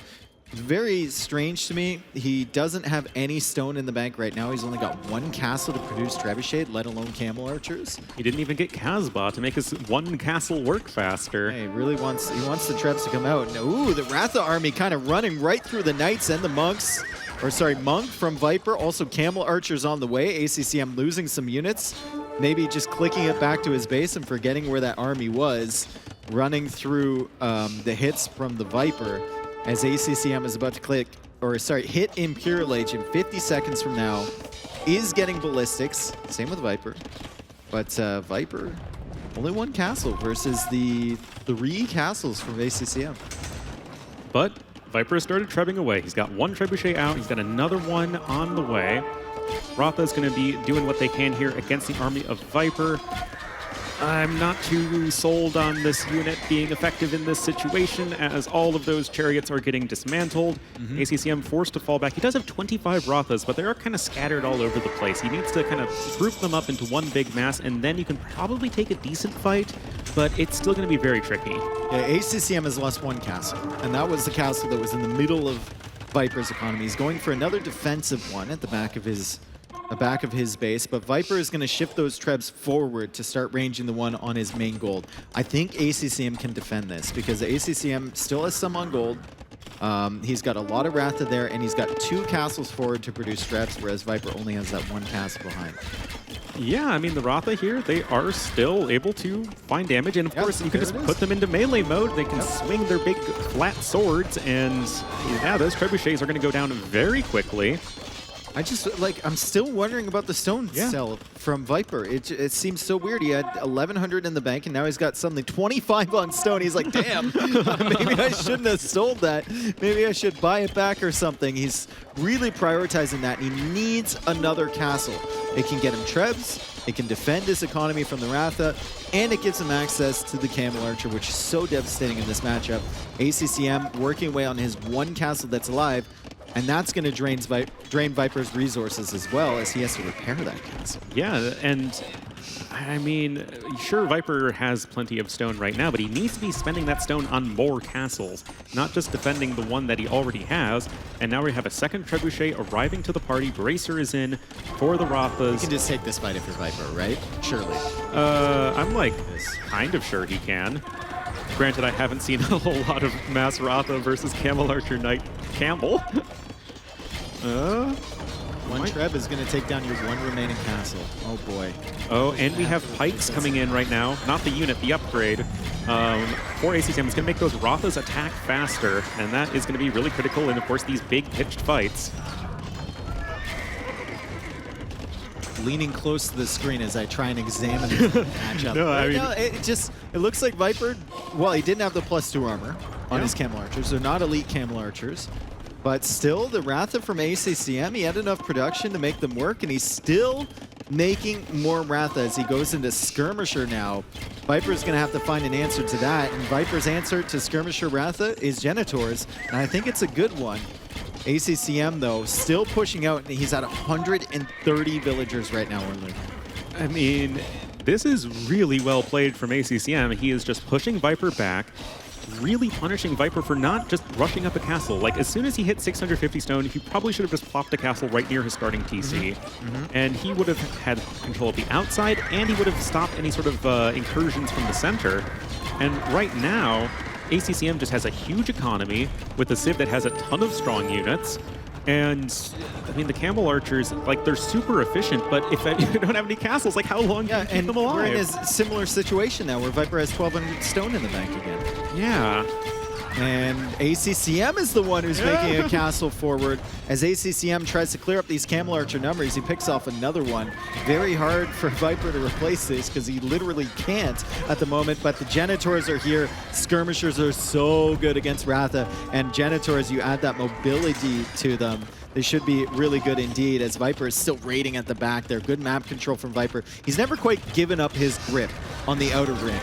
Speaker 2: it's very strange to me. He doesn't have any stone in the bank right now. He's only got one castle to produce Trebuchet, let alone Camel Archers.
Speaker 4: He didn't even get Casbah to make his one castle work faster.
Speaker 2: Yeah, he really wants the Trebs to come out. And, ooh, the Ratha army kind of running right through the Knights and the Monks. Or sorry, Monk from Viper, also Camel Archers on the way. ACCM losing some units. Maybe just clicking it back to his base and forgetting where that army was. Running through the hits from the Viper as ACCM is about to hit Imperial Age in 50 seconds from now. Is getting ballistics, same with Viper. But Viper, only one castle versus the 3 castles from ACCM.
Speaker 4: But Viper has started trebbing away. He's got one trebuchet out. He's got another one on the way. Ratha's going to be doing what they can here against the army of Viper. I'm not too sold on this unit being effective in this situation, as all of those chariots are getting dismantled. ACCM forced to fall back. He does have 25 Rathas, but they're kind of scattered all over the place. He needs to kind of group them up into one big mass, and then you can probably take a decent fight, but it's still going to be very tricky.
Speaker 2: Yeah, ACCM has lost one castle, and that was the castle that was in the middle of Viper's economy. He's going for another defensive one at the back of his base, but Viper is going to shift those trebs forward to start ranging the one on his main gold. I think ACCM can defend this because ACCM still has some on gold. He's got a lot of Ratha there, and he's got 2 castles forward to produce trebs, whereas Viper only has that 1 castle behind.
Speaker 4: Yeah, I mean, the Ratha here, they are still able to find damage, and of course, you can just put them into melee mode. They can swing their big flat swords, and yeah, those trebuchets are going to go down very quickly.
Speaker 2: I'm still wondering about the stone cell from Viper. It seems so weird. He had 1,100 in the bank, and now he's got suddenly 25 on stone. He's like, damn, maybe I shouldn't have sold that. Maybe I should buy it back or something. He's really prioritizing that, and he needs another castle. It can get him trebs, it can defend his economy from the Ratha, and it gives him access to the Camel Archer, which is so devastating in this matchup. ACCM working away on his 1 castle that's alive, and that's going to drain Viper's resources as well, as he has to repair that castle.
Speaker 4: Yeah, and I mean, sure, Viper has plenty of stone right now, but he needs to be spending that stone on more castles, not just defending the one that he already has. And now we have a second trebuchet arriving to the party. Bracer is in for the Rathas.
Speaker 2: You can just take this fight if you're Viper, right? Surely.
Speaker 4: I'm like kind of sure he can. Granted, I haven't seen a whole lot of Mass Ratha versus Camel Archer Knight Campbell.
Speaker 2: One treb is going to take down your 1 remaining castle. Oh boy.
Speaker 4: Oh, and we have pikes coming in right now. Not the unit, the upgrade. For ACCM, it's going to make those Rathas attack faster, and that is going to be really critical in, of course, these big pitched fights.
Speaker 2: Leaning close to the screen as I try and examine this matchup.
Speaker 4: No, I mean,
Speaker 2: it looks like Viper, well, he didn't have the +2 armor on his Camel Archers. They're not elite Camel Archers. But still, the Ratha from ACCM, he had enough production to make them work, and he's still making more Ratha as he goes into Skirmisher now. Viper's going to have to find an answer to that, and Viper's answer to Skirmisher Ratha is Genitors, and I think it's a good one. ACCM, though, still pushing out, and he's at 130 villagers right now, only.
Speaker 4: I mean, this is really well played from ACCM. He is just pushing Viper back, really punishing Viper for not just rushing up a castle. Like, as soon as he hit 650 stone, he probably should have just plopped a castle right near his starting TC. And he would have had control of the outside, and he would have stopped any sort of incursions from the center. And right now, ACCM just has a huge economy with a Civ that has a ton of strong units. And, I mean, the Camel Archers, like, they're super efficient, but if you don't have any castles, like, how long can you keep them alive?
Speaker 2: We're in a similar situation now where Viper has 1,200 stone in the bank again.
Speaker 4: Yeah.
Speaker 2: And ACCM is the one who's making a castle forward. As ACCM tries to clear up these Camel Archer numbers, he picks off another one. Very hard for Viper to replace this because he literally can't at the moment, but the Genitors are here. Skirmishers are so good against Ratha, and Genitors, you add that mobility to them. They should be really good indeed, as Viper is still raiding at the back there. Good map control from Viper. He's never quite given up his grip on the outer ring.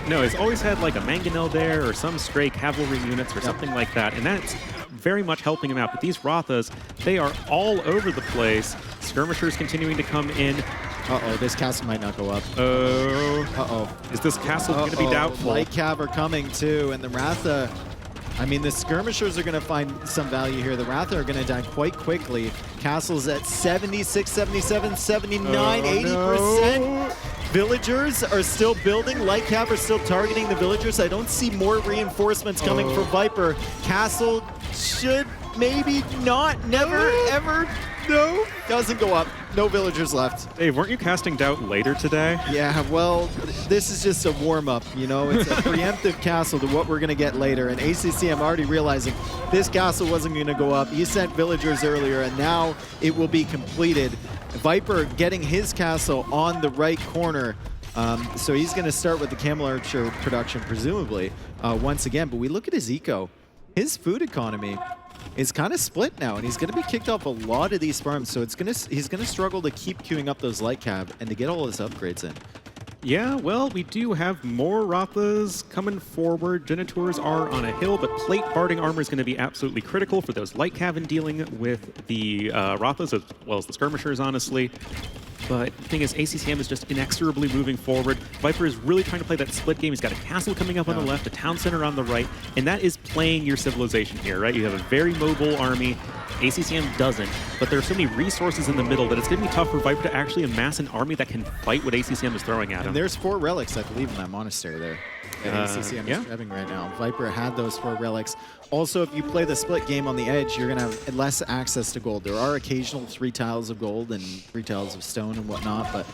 Speaker 4: No, he's always had like a Mangonel there or some stray cavalry units or something like that, and that's very much helping him out. But these Rathas, they are all over the place. Skirmishers continuing to come in.
Speaker 2: Uh-oh, this castle might not go up.
Speaker 4: Is this castle going to be doubtful?
Speaker 2: Light Cav are coming too, and the Ratha, I mean, the Skirmishers are going to find some value here. The Ratha are going to die quite quickly. Castle's at 76, 77, 79, 80%.
Speaker 4: No.
Speaker 2: Villagers are still building. Light Cav are still targeting the villagers. I don't see more reinforcements coming from Viper. Castle should maybe not, never, ever, no, doesn't go up. No villagers left.
Speaker 4: Dave, weren't you casting doubt later today?
Speaker 2: Yeah, well, this is just a warm-up, you know? It's a preemptive castle to what we're going to get later. And ACCM already realizing this castle wasn't going to go up. He sent villagers earlier, and now it will be completed. Viper getting his castle on the right corner. So he's going to start with the Camel Archer production, presumably, once again. But we look at his eco. His food economy, is kind of split now, and he's going to be kicked off a lot of these farms, so he's going to struggle to keep queuing up those light cab and to get all his upgrades in.
Speaker 4: Yeah, well, we do have more Rathas coming forward. Genitours are on a hill, but plate barding armor is going to be absolutely critical for those light cav dealing with the Rathas as well as the skirmishers, honestly. But the thing is, ACCM is just inexorably moving forward. Viper is really trying to play that split game. He's got a castle coming up on the left, a town center on the right, and that is playing your civilization here, right? You have a very mobile army. ACCM doesn't, but there are so many resources in the middle that it's going to be tough for Viper to actually amass an army that can fight what ACCM is throwing at him.
Speaker 2: And there's 4 relics, I believe, in that monastery there. That ACCM is grabbing right now. Viper had those 4 relics. Also, if you play the split game on the edge, you're going to have less access to gold. There are occasional 3 tiles of gold and 3 tiles of stone and whatnot, but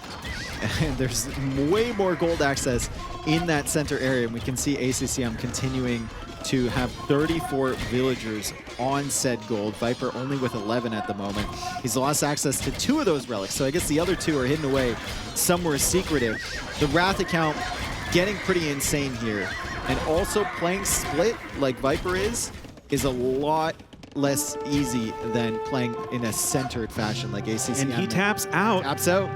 Speaker 2: there's way more gold access in that center area, and we can see ACCM continuing to have 34 villagers on said gold. Viper only with 11 at the moment. He's lost access to 2 of those relics, so I guess the other 2 are hidden away somewhere secretive. The Wrath account getting pretty insane here. And also playing split like Viper is a lot less easy than playing in a centered fashion like ACCM.
Speaker 4: And he taps out.
Speaker 2: Taps out.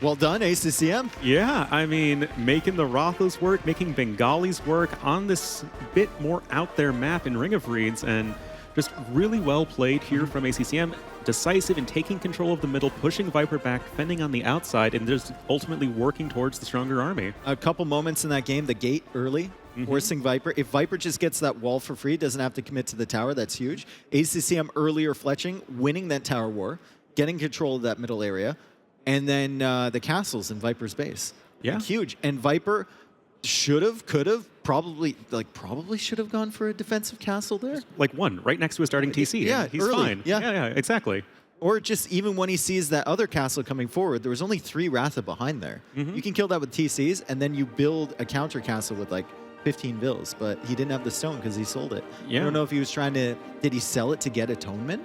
Speaker 2: Well done, ACCM.
Speaker 4: Yeah, I mean, making the Rathas work, making Bengalis work on this bit more out there map in Ring of Reeds, and just really well played here from ACCM. Decisive in taking control of the middle, pushing Viper back, defending on the outside, and just ultimately working towards the stronger army.
Speaker 2: A couple moments in that game, the gate early, forcing Viper. If Viper just gets that wall for free, doesn't have to commit to the tower, that's huge. ACCM earlier fletching, winning that tower war, getting control of that middle area, and then the castles in Viper's base.
Speaker 4: Yeah.
Speaker 2: Huge. And Viper should have, could have, probably should have gone for a defensive castle there.
Speaker 4: Like one, right next to a starting TC.
Speaker 2: Yeah,
Speaker 4: and he's
Speaker 2: early.
Speaker 4: fine.
Speaker 2: Yeah.
Speaker 4: Exactly.
Speaker 2: Or just even when he sees that other castle coming forward, there was only 3 Ratha behind there. You can kill that with TCs, and then you build a counter castle with like 15 vills, but he didn't have the stone because he sold it.
Speaker 4: Yeah.
Speaker 2: I don't know if he was trying to, did he sell it to get atonement?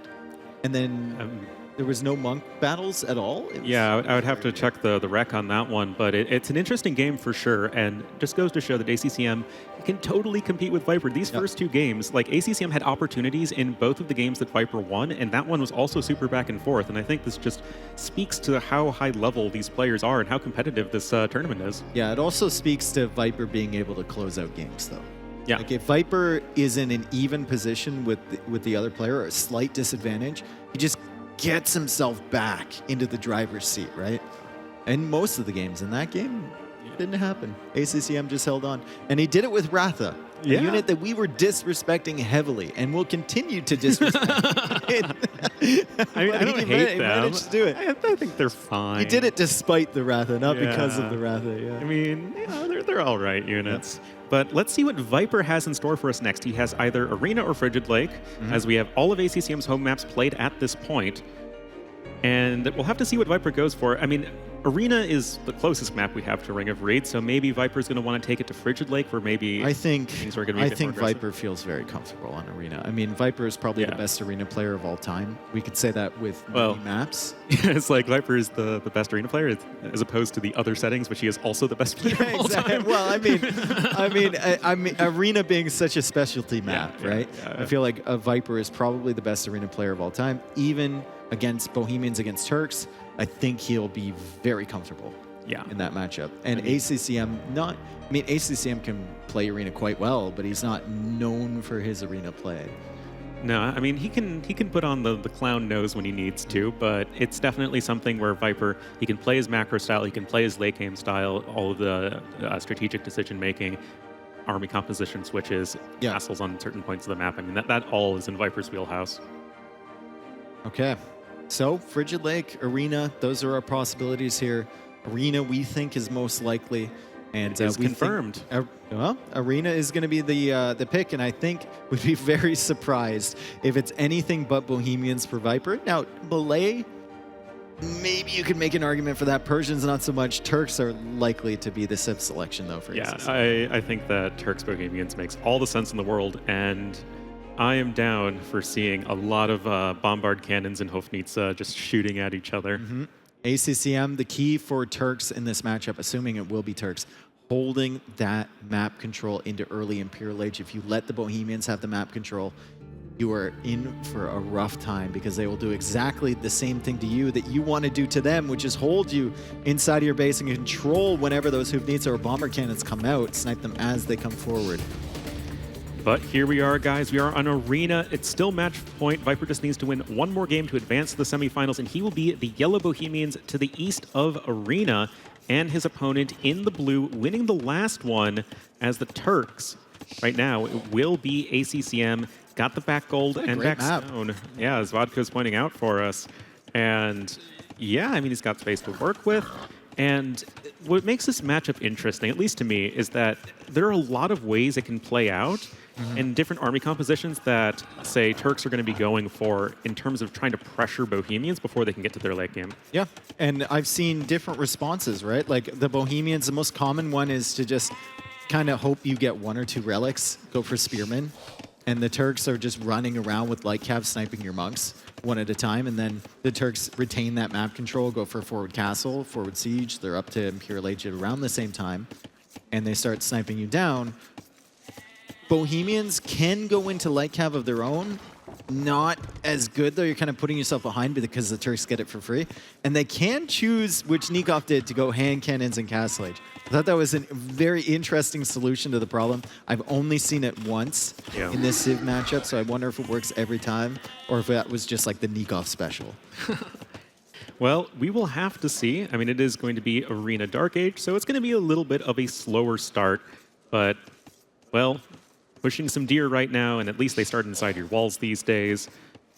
Speaker 2: And then there was no monk battles at all?
Speaker 4: Yeah, I would have to check the rec on that one, but it's an interesting game for sure, and just goes to show that ACCM can totally compete with Viper. These first 2 games, like ACCM had opportunities in both of the games that Viper won, and that one was also super back and forth, and I think this just speaks to how high level these players are and how competitive this tournament is.
Speaker 2: Yeah, it also speaks to Viper being able to close out games, though.
Speaker 4: Yeah.
Speaker 2: Like if Viper is in an even position with the other player, or a slight disadvantage, he just gets himself back into the driver's seat, right? And most of the games in that game, didn't happen. ACCM just held on. And he did it with Ratha, a unit that we were disrespecting heavily and will continue to disrespect.
Speaker 4: I mean, I don't hate them.
Speaker 2: He managed to do it.
Speaker 4: I think they're fine.
Speaker 2: He did it despite the Ratha, not because of the Ratha. Yeah.
Speaker 4: I mean, you know, they're all right units. But let's see what Viper has in store for us next. He has either Arena or Frigid Lake, as we have all of ACCM's home maps played at this point. And we'll have to see what Viper goes for. I mean, Arena is the closest map we have to Ring of Reed, so maybe Viper's going to want to take it to Frigid Lake, where maybe
Speaker 2: I think
Speaker 4: Viper
Speaker 2: Viper feels very comfortable on Arena. I mean, Viper is probably the best Arena player of all time. We could say that with many maps.
Speaker 4: It's like Viper is the best Arena player, as opposed to the other settings, which he is also the best player of all time.
Speaker 2: Well, I mean, Arena being such a specialty map, right? I feel like Viper is probably the best Arena player of all time, even against Bohemians, against Turks. I think he'll be very comfortable in that matchup. And ACCM ACCM can play Arena quite well, but he's not known for his Arena play.
Speaker 4: No, I mean, he can put on the clown nose when he needs to, but it's definitely something where Viper, he can play his macro style, he can play his late game style, all of the strategic decision making, army composition switches, castles on certain points of the map. I mean, that all is in Viper's wheelhouse.
Speaker 2: Okay. So, Frigid Lake, Arena, those are our possibilities here. Arena, we think, is most likely. And
Speaker 4: we confirmed.
Speaker 2: Arena is going to be the pick, and I think we'd be very surprised if it's anything but Bohemians for Viper. Now, Malay, maybe you could make an argument for that. Persians, not so much. Turks are likely to be the safe selection, though, for ACCM.
Speaker 4: I think that Turks Bohemians makes all the sense in the world, and I am down for seeing a lot of bombard cannons and Hofnitsa just shooting at each other.
Speaker 2: ACCM, the key for Turks in this matchup, assuming it will be Turks, holding that map control into early Imperial Age. If you let the Bohemians have the map control, you are in for a rough time, because they will do exactly the same thing to you that you want to do to them, which is hold you inside of your base and control whenever those hoofneats or bomber cannons come out, snipe them as they come forward.
Speaker 4: But here we are, guys. We are on Arena. It's still match point. Viper just needs to win one more game to advance to the semifinals, and he will be the Yellow Bohemians to the east of Arena, and his opponent in the blue winning the last one as the Turks. Right now, it will be ACCM. Got the back gold and back stone. Yeah, as Vodka's pointing out for us. And yeah, I mean, he's got space to work with. And what makes this matchup interesting, at least to me, is that there are a lot of ways it can play out and different army compositions that, say, Turks are going to be going for in terms of trying to pressure Bohemians before they can get to their late game.
Speaker 2: Yeah, and I've seen different responses, right? Like the Bohemians, the most common one is to just kind of hope you get 1 or 2 relics, go for Spearmen. And the Turks are just running around with light cav sniping your monks one at a time. And then the Turks retain that map control, go for forward castle, forward siege. They're up to Imperial Age at around the same time. And they start sniping you down. Bohemians can go into light cav of their own. Not as good, though. You're kind of putting yourself behind because the Turks get it for free. And they can choose, which Nikov did, to go hand cannons and castle age. I thought that was a very interesting solution to the problem. I've only seen it once in this Civ matchup, so I wonder if it works every time, or if that was just like the Nikov special.
Speaker 4: Well, we will have to see. I mean, it is going to be Arena Dark Age, so it's going to be a little bit of a slower start. But, well, pushing some deer right now, and at least they start inside your walls these days.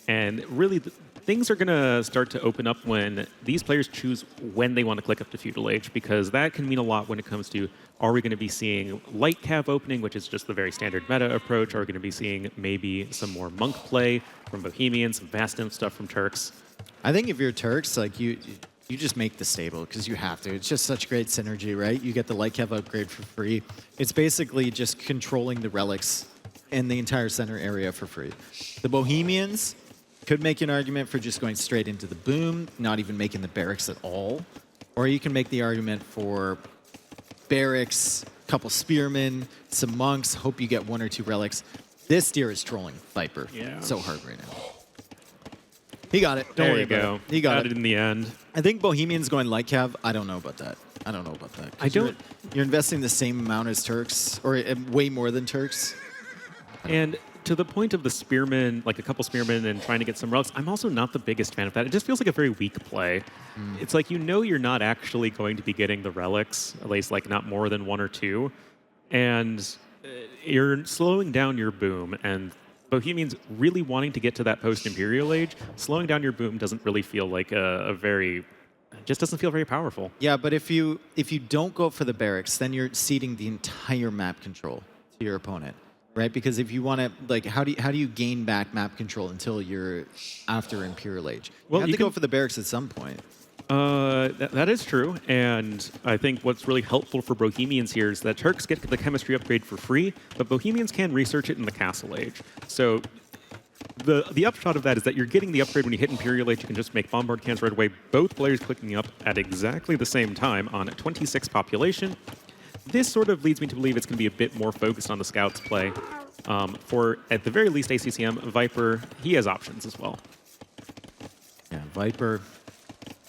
Speaker 4: And really, things are going to start to open up when these players choose when they want to click up to Feudal Age, because that can mean a lot when it comes to, are we going to be seeing light cav opening, which is just the very standard meta approach? Are we going to be seeing maybe some more monk play from Bohemians, some vast stuff from Turks?
Speaker 2: I think if you're Turks, like you just make the stable because you have to. It's just such great synergy, right? You get the light cav upgrade for free. It's basically just controlling the relics in the entire center area for free. The Bohemians could make an argument for just going straight into the boom, not even making the barracks at all. Or you can make the argument for barracks, couple spearmen, some monks, hope you get 1 or 2 relics. This deer is trolling Viper so hard right now. He got it. Don't worry about it. He got it
Speaker 4: in the end.
Speaker 2: I think Bohemians going light cav, I don't know about that.
Speaker 4: I don't.
Speaker 2: You're investing the same amount as Turks, or way more than Turks.
Speaker 4: And to the point of the spearmen, like a couple spearmen and trying to get some relics, I'm also not the biggest fan of that. It just feels like a very weak play. It's like, you know, you're not actually going to be getting the relics, at least like not more than 1 or 2. And you're slowing down your boom, and Bohemians really wanting to get to that post-Imperial Age, slowing down your boom doesn't really feel like just doesn't feel very powerful.
Speaker 2: Yeah, but if you don't go for the barracks, then you're ceding the entire map control to your opponent, right? Because if you want to, like, how do you gain back map control until you're after Imperial Age? Well, you have to go for the barracks at some point.
Speaker 4: That is true, and I think what's really helpful for Bohemians here is that Turks get the chemistry upgrade for free, but Bohemians can research it in the Castle Age. So the upshot of that is that you're getting the upgrade when you hit Imperial Age. You can just make bombard cans right away, both players clicking up at exactly the same time on 26 population. This sort of leads me to believe it's going to be a bit more focused on the Scouts play. For, at the very least, ACCM, Viper, he has options as well.
Speaker 2: Yeah, Viper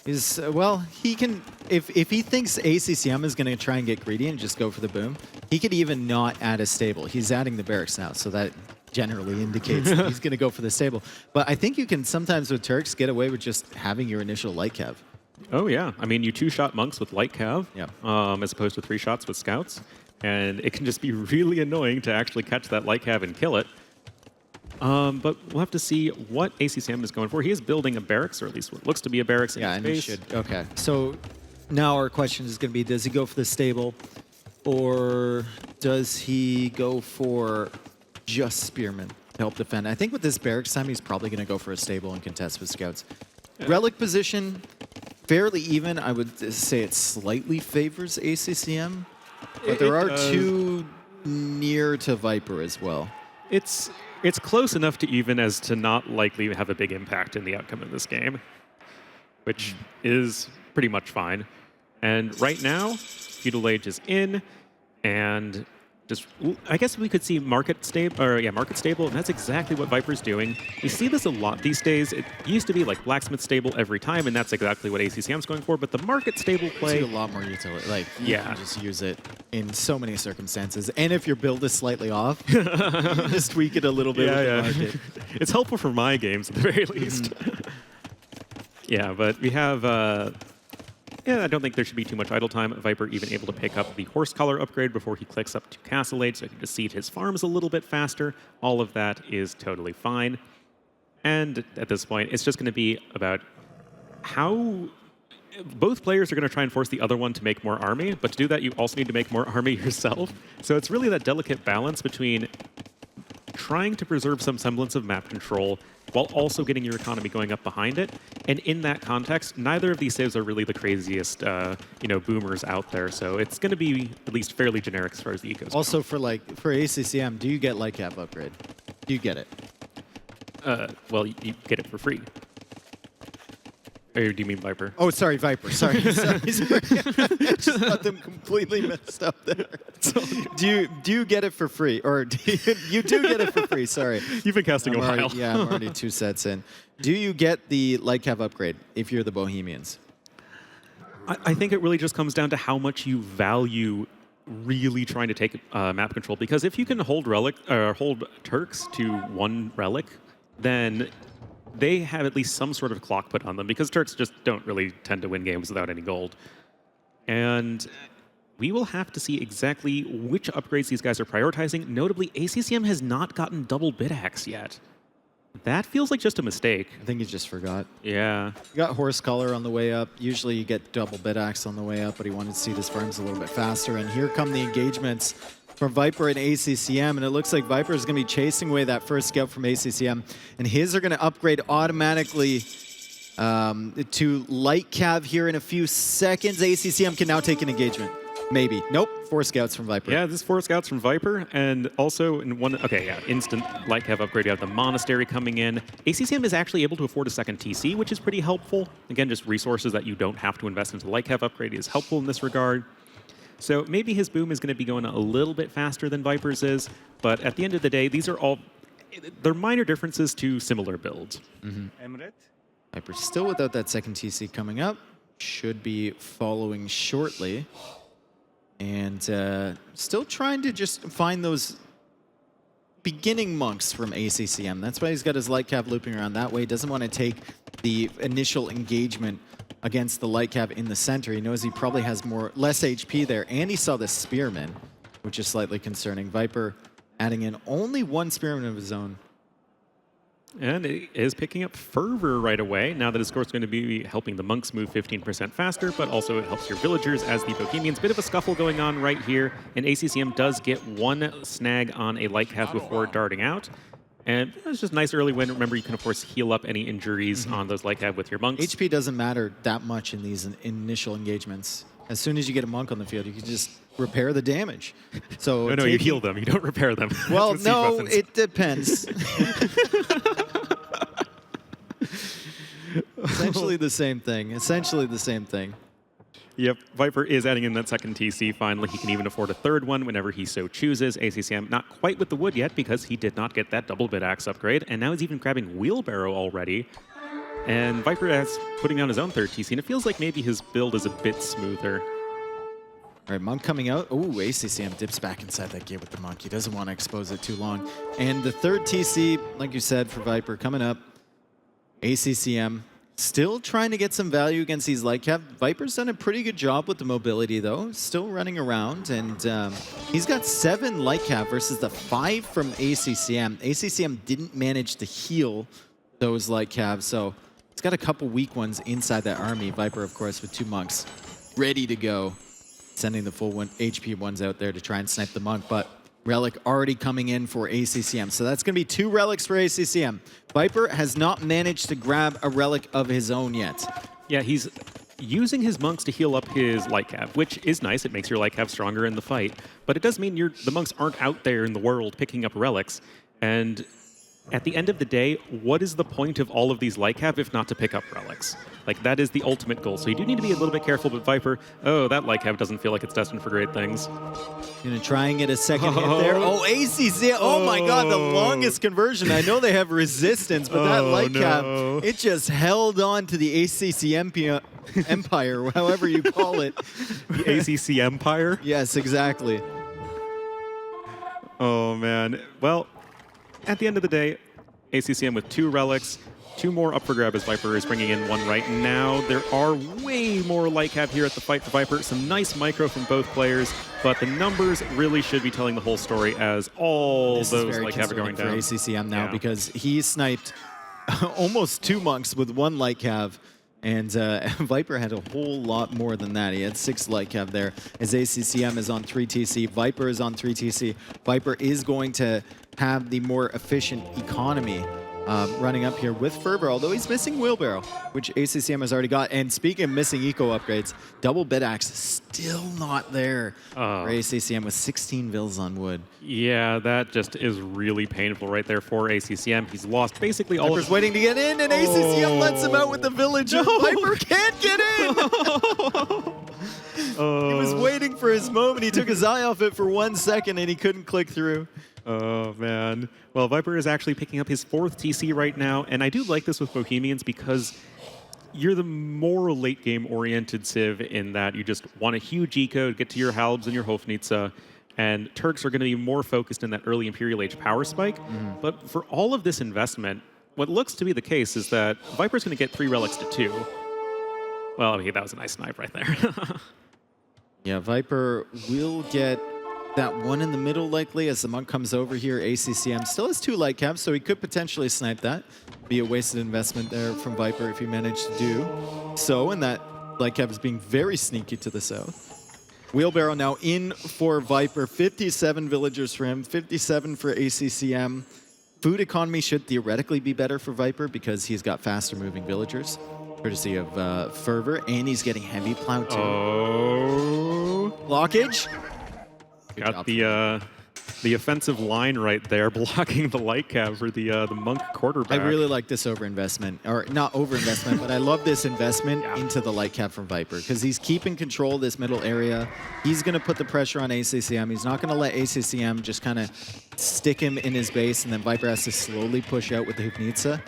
Speaker 2: is, well, he can, if he thinks ACCM is going to try and get greedy and just go for the boom, he could even not add a stable. He's adding the barracks now, so that generally indicates that he's going to go for the stable. But I think you can sometimes with Turks get away with just having your initial light cav.
Speaker 4: Oh, yeah. I mean, you 2-shot monks with light cav, as opposed to 3 shots with scouts. And it can just be really annoying to actually catch that light cav and kill it. But we'll have to see what ACCM is going for. He is building a barracks, or at least what looks to be a barracks in
Speaker 2: and
Speaker 4: space.
Speaker 2: he should. Okay. So now our question is going to be, does he go for the stable, or does he go for just spearmen to help defend? I think with this barracks time, he's probably going to go for a stable and contest with scouts. Relic position, fairly even. I would say it slightly favors ACCM, but there are 2 near to Viper as well.
Speaker 4: It's close enough to even as to not likely have a big impact in the outcome of this game, which is pretty much fine. And right now, Feudal Age is in, and just, I guess we could see market stable, and that's exactly what Viper's doing. We see this a lot these days. It used to be like blacksmith stable every time, and that's exactly what ACCM's going for. But the market stable play,
Speaker 5: see a lot more utility. Like you can just use it in so many circumstances. And if your build is slightly off, you can just tweak it a little bit. With the market.
Speaker 4: It's helpful for my games at the very least. Yeah, but we have. I don't think there should be too much idle time. Viper even able to pick up the horse collar upgrade before he clicks up to Castle Age, so he can just seed his farms a little bit faster. All of that is totally fine. And at this point, it's just going to be about how both players are going to try and force the other one to make more army, but to do that, you also need to make more army yourself. So it's really that delicate balance between trying to preserve some semblance of map control while also getting your economy going up behind it. And in that context, neither of these saves are really the craziest, boomers out there. So it's going to be at least fairly generic as far as the ecos.
Speaker 5: Also, for ACCM, do you get light cap upgrade? Do you get it?
Speaker 4: Well, you get it for free. Or do you mean Viper?
Speaker 5: Oh, sorry, Viper. Sorry. Just got them completely messed up there. Do you get it for free? Or you do get it for free, sorry.
Speaker 4: You've been casting a while.
Speaker 5: Yeah, I'm already 2 sets in. Do you get the light cap upgrade if you're the Bohemians?
Speaker 4: I think it really just comes down to how much you value really trying to take map control. Because if you can hold Turks to 1 relic, then they have at least some sort of clock put on them, because Turks just don't really tend to win games without any gold. And we will have to see exactly which upgrades these guys are prioritizing. Notably, ACCM has not gotten double bid axe yet. That feels like just a mistake.
Speaker 5: I think he just forgot.
Speaker 4: Yeah.
Speaker 5: You got horse color on the way up. Usually you get double bid axe on the way up, but he wanted to see his farms a little bit faster. And here come the engagements from Viper and ACCM, and it looks like Viper is going to be chasing away that first scout from ACCM, and his are going to upgrade automatically to light cav here in a few seconds. ACCM can now take an engagement. Maybe. Nope. 4 scouts from Viper.
Speaker 4: Yeah, this is 4 scouts from Viper, and also in one, instant light cav upgrade. You have the Monastery coming in. ACCM is actually able to afford a second TC, which is pretty helpful. Again, just resources that you don't have to invest into light cav upgrade is helpful in this regard. So maybe his boom is going to be going a little bit faster than Viper's is, but at the end of the day, these are all, they're minor differences to similar builds.
Speaker 5: Viper still without that second TC coming up. Should be following shortly. And still trying to just find those beginning monks from ACCM. That's why he's got his light cav looping around that way. He doesn't want to take the initial engagement against the light cav in the center. He knows he probably has less HP there, and he saw the spearman, which is slightly concerning. Viper adding in only 1 spearman of his own.
Speaker 4: And it is picking up fervor right away, now that his score is going to be helping the monks move 15% faster, but also it helps your villagers as the Bohemians. Bit of a scuffle going on right here, and ACCM does get 1 snag on a light cav before darting out. And it's just a nice early win. Remember, you can, of course, heal up any injuries on those light cav with your monks.
Speaker 5: HP doesn't matter that much in these initial engagements. As soon as you get a monk on the field, you can just repair the damage. So
Speaker 4: no, you heal them. You don't repair them.
Speaker 5: Well, no, it depends. Essentially the same thing. Essentially the same thing.
Speaker 4: Yep, Viper is adding in that second TC finally. He can even afford a 3rd one whenever he so chooses. ACCM not quite with the wood yet because he did not get that double bid axe upgrade, and now he's even grabbing wheelbarrow already. And Viper is putting on his own 3rd TC, and it feels like maybe his build is a bit smoother.
Speaker 5: All right, Monk coming out. Oh, ACCM dips back inside that gate with the Monk. He doesn't want to expose it too long. And the 3rd TC, like you said, for Viper coming up. ACCM still trying to get some value against these light cav. Viper's done a pretty good job with the mobility, though. Still running around, and he's got 7 light cav versus the 5 from ACCM. ACCM didn't manage to heal those light cavs, so he's got a couple weak ones inside that army. Viper, of course, with 2 monks ready to go. Sending the full HP ones out there to try and snipe the monk, but relic already coming in for ACCM. So that's going to be 2 relics for ACCM. Viper has not managed to grab a relic of his own yet.
Speaker 4: Yeah, he's using his monks to heal up his light cav, which is nice. It makes your light cav stronger in the fight. But it does mean the monks aren't out there in the world picking up relics. And at the end of the day, what is the point of all of these light cav if not to pick up relics? Like, that is the ultimate goal. So you do need to be a little bit careful, but Viper, oh, that light cav doesn't feel like it's destined for great things.
Speaker 5: Gonna try and get a second hit there. Oh, ACC. Oh my God, the longest conversion. I know they have resistance, but that light cav, it just held on to the ACC empire, however you call it.
Speaker 4: The ACC Empire?
Speaker 5: Yes, exactly.
Speaker 4: Oh, man. Well, at the end of the day, ACCM with 2 relics, 2 more up for grab as Viper is bringing in 1 right now. There are way more light cav here at the fight for Viper. Some nice micro from both players, but the numbers really should be telling the whole story as all those light cav are going down.
Speaker 5: For ACCM now because he sniped almost 2 monks with 1 light cav. And Viper had a whole lot more than that. He had 6 light cav there as ACCM is on 3 TC. Viper is on 3 TC. Viper is going to have the more efficient economy running up here with Fervor, although he's missing Wheelbarrow, which ACCM has already got. And speaking of missing eco upgrades, double bit axe still not there for ACCM with 16 Vils on wood.
Speaker 4: Yeah, that just is really painful right there for ACCM. He's lost basically all
Speaker 5: Viper's waiting to get in, and ACCM lets him out with the villager. Viper can't get in! He was waiting for his moment. He took his eye off it for 1 second, and he couldn't click through.
Speaker 4: Oh, man. Well, Viper is actually picking up his 4th TC right now, and I do like this with Bohemians because you're the more late-game oriented Civ in that you just want a huge eco to get to your Halbs and your Hofnitze, and Turks are going to be more focused in that early Imperial Age power spike. But for all of this investment, what looks to be the case is that Viper's going to get 3 relics to 2. Well, okay, that was a nice snipe right there.
Speaker 5: Yeah, Viper will get that 1 in the middle likely as the monk comes over here. ACCM still has 2 light caps, so he could potentially snipe that. Be a wasted investment there from Viper if he managed to do so, and that light cap is being very sneaky to the south. Wheelbarrow now in for Viper. 57 villagers for him, 57 for ACCM. Food economy should theoretically be better for Viper because he's got faster moving villagers, courtesy of Fervor, and he's getting heavy plow too.
Speaker 4: Oh.
Speaker 5: Blockage.
Speaker 4: Got the offensive line right there, blocking the light cav for the monk quarterback.
Speaker 5: I really like this overinvestment, or not overinvestment, but I love this investment into the light cap from Viper because he's keeping control of this middle area. He's going to put the pressure on ACCM. He's not going to let ACCM just kind of stick him in his base, and then Viper has to slowly push out with the Hufnitze.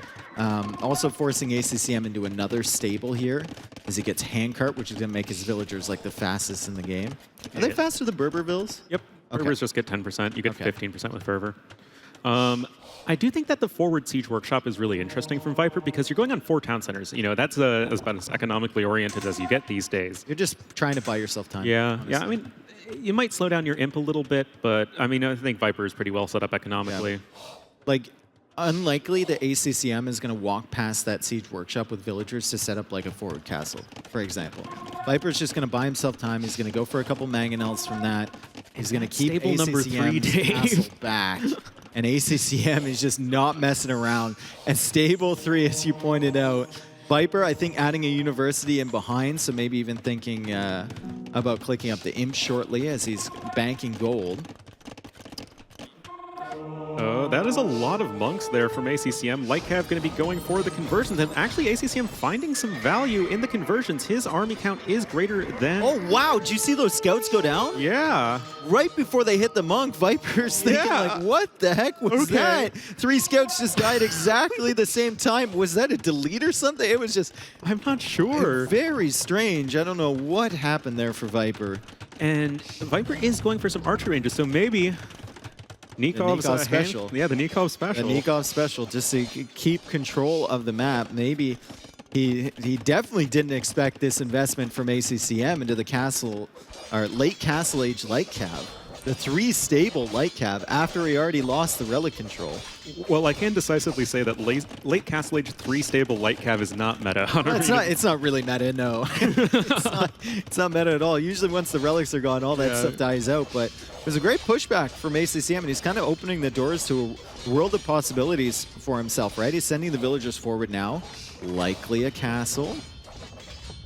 Speaker 5: Also forcing ACCM into another stable here as he gets handcart, which is going to make his villagers like the fastest in the game. Are they faster than Berbervilles?
Speaker 4: Yep.
Speaker 5: Okay.
Speaker 4: Fervors just get 10%. You get 15% with Fervor. I do think that the forward siege workshop is really interesting from Viper because you're going on 4 town centers. You know, that's about as economically oriented as you get these days.
Speaker 5: You're just trying to buy yourself time.
Speaker 4: Yeah, yeah. I mean, you might slow down your imp a little bit, but I mean, I think Viper is pretty well set up economically.
Speaker 5: Yeah. Like, unlikely the ACCM is going to walk past that siege workshop with villagers to set up like a forward castle, for example. Viper's just going to buy himself time. He's going to go for a couple mangonels from that. He's going to keep
Speaker 4: Stable number 3,
Speaker 5: ACCM's
Speaker 4: Dave.
Speaker 5: castle back. And ACCM is just not messing around. And stable 3, as you pointed out. Viper, I think, adding a university in behind, so maybe even thinking about clicking up the imp shortly as he's banking gold.
Speaker 4: Oh, that is a lot of monks there from ACCM. Light Cav going to be going for the conversions, and actually ACCM finding some value in the conversions. His army count is greater than...
Speaker 5: Oh, wow. Did you see those scouts go down?
Speaker 4: Yeah.
Speaker 5: Right before they hit the monk, Viper's thinking, like, what the heck was that? 3 scouts just died exactly the same time. Was that a delete or something? It was just...
Speaker 4: I'm not sure.
Speaker 5: Very strange. I don't know what happened there for Viper.
Speaker 4: And Viper is going for some archer ranges, so maybe... Nikov's
Speaker 5: Nikov special.
Speaker 4: Yeah, the Nikov special.
Speaker 5: The Nikov special, just to keep control of the map. Maybe he definitely didn't expect this investment from ACCM into the castle, or late castle age light cav. The 3 stable light cav after he already lost the relic control.
Speaker 4: Well, I can decisively say that late castle age 3 stable light cav is not meta.
Speaker 5: It's not really meta, no. it's not meta at all. Usually once the relics are gone, all that stuff dies out. But there's a great pushback from ACCM, and he's kind of opening the doors to a world of possibilities for himself, right? He's sending the villagers forward now. Likely a castle.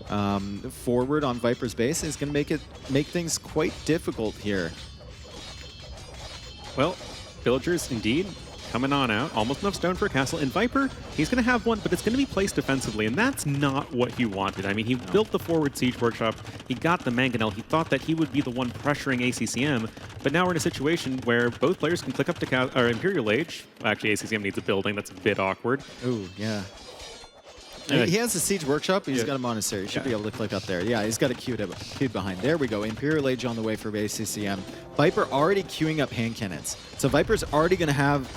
Speaker 5: Forward on Viper's base is going to make things quite difficult here.
Speaker 4: Well, villagers indeed coming on out. Almost enough stone for a castle. And Viper, he's going to have one, but it's going to be placed defensively, and that's not what he wanted. I mean, he built the forward siege workshop. He got the mangonel. He thought that he would be the one pressuring ACCM, but now we're in a situation where both players can click up to Imperial Age. Actually, ACCM needs a building. That's a bit awkward.
Speaker 5: Ooh, yeah. He has a siege workshop. He's got a monastery. He should be able to click up there. Yeah, he's got a queued behind. There we go. Imperial Age on the way for ACCM. Viper already queuing up hand cannons. So Viper's already going to have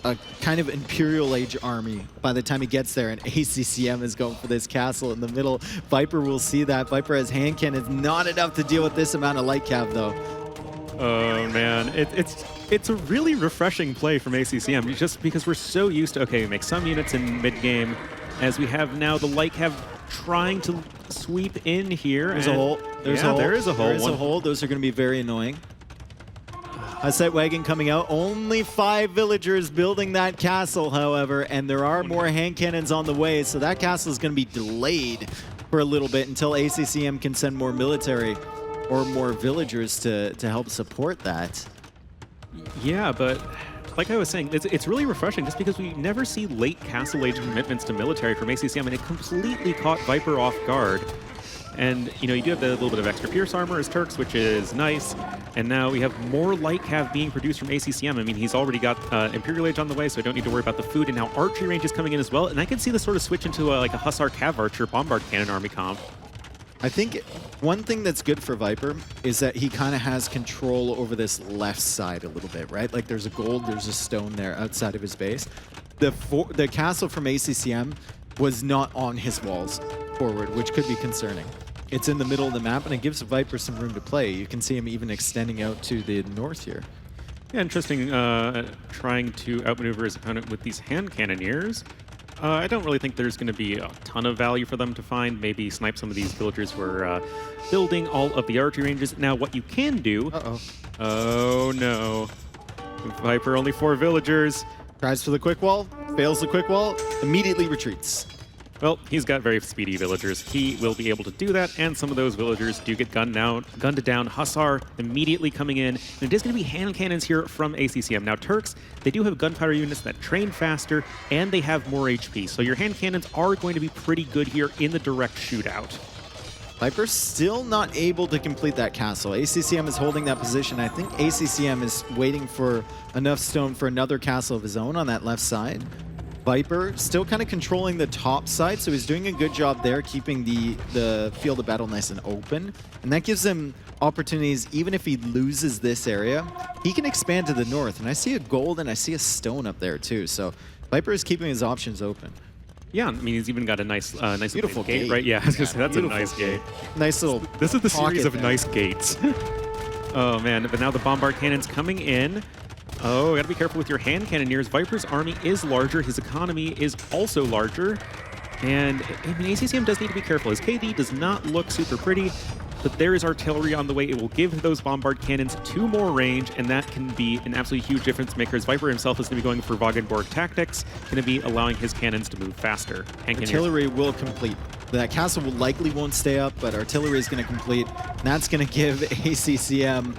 Speaker 5: a kind of Imperial Age army by the time he gets there, and ACCM is going for this castle in the middle. Viper will see that. Viper has hand cannons. Not enough to deal with this amount of light cav, though.
Speaker 4: Oh, man. It's a really refreshing play from ACCM, just because we're so used to, okay, we make some units in mid-game, as we have now the light cav trying to sweep in here.
Speaker 5: There's a hole. There's a hole.
Speaker 4: There is a hole.
Speaker 5: There is a hole. Those are going to be very annoying. A set wagon coming out. Only 5 villagers building that castle, however, and there are more hand cannons on the way, so that castle is going to be delayed for a little bit until ACCM can send more military or more villagers to help support that.
Speaker 4: Yeah, but like I was saying, it's really refreshing just because we never see late Castle Age commitments to military from ACCM, and it completely caught Viper off guard. And, you know, you do have the little bit of extra Pierce armor as Turks, which is nice. And now we have more light cav being produced from ACCM. I mean, he's already got Imperial Age on the way, so I don't need to worry about the food. And now archery range is coming in as well. And I can see this sort of switch into like a Hussar Cav Archer Bombard Cannon army comp.
Speaker 5: I think one thing that's good for Viper is that he kind of has control over this left side a little bit, right? Like there's a gold, there's a stone there outside of his base. The castle from ACCM was not on his walls forward, which could be concerning. It's in the middle of the map, and it gives Viper some room to play. You can see him even extending out to the north here.
Speaker 4: Yeah, interesting trying to outmaneuver his opponent with these hand cannoneers. I don't really think there's going to be a ton of value for them to find. Maybe snipe some of these villagers who are building all of the archery ranges. Now, what you can do... Oh, no. Viper, only 4 villagers.
Speaker 5: Tries for the quick wall, fails the quick wall, immediately retreats.
Speaker 4: Well, he's got very speedy villagers. He will be able to do that, and some of those villagers do get gunned down. Hussar immediately coming in. And it is going to be hand cannons here from ACCM. Now, Turks, they do have gunpowder units that train faster, and they have more HP. So your hand cannons are going to be pretty good here in the direct shootout.
Speaker 5: Viper's still not able to complete that castle. ACCM is holding that position. I think ACCM is waiting for enough stone for another castle of his own on that left side. Viper still kind of controlling the top side, so he's doing a good job there, keeping the field of battle nice and open. And that gives him opportunities, even if he loses this area, he can expand to the north. And I see a gold and I see a stone up there too. So Viper is keeping his options open.
Speaker 4: Yeah, I mean, he's even got a nice
Speaker 5: beautiful
Speaker 4: gate, right? Yeah, I was gonna say, that's a nice gate.
Speaker 5: Nice little
Speaker 4: This is the series of
Speaker 5: there.
Speaker 4: nice gates. Oh, man, but now the bombard cannons coming in. Oh, gotta be careful with your hand cannoneers. Viper's army is larger. His economy is also larger. And I mean, ACCM does need to be careful. His KD does not look super pretty, but there is artillery on the way. It will give those bombard cannons 2 more range, and that can be an absolutely huge difference maker, as Viper himself is going to be going for Wagenborg tactics, going to be allowing his cannons to move faster.
Speaker 5: Artillery will complete. That castle likely won't stay up, but artillery is going to complete. And that's going to give ACCM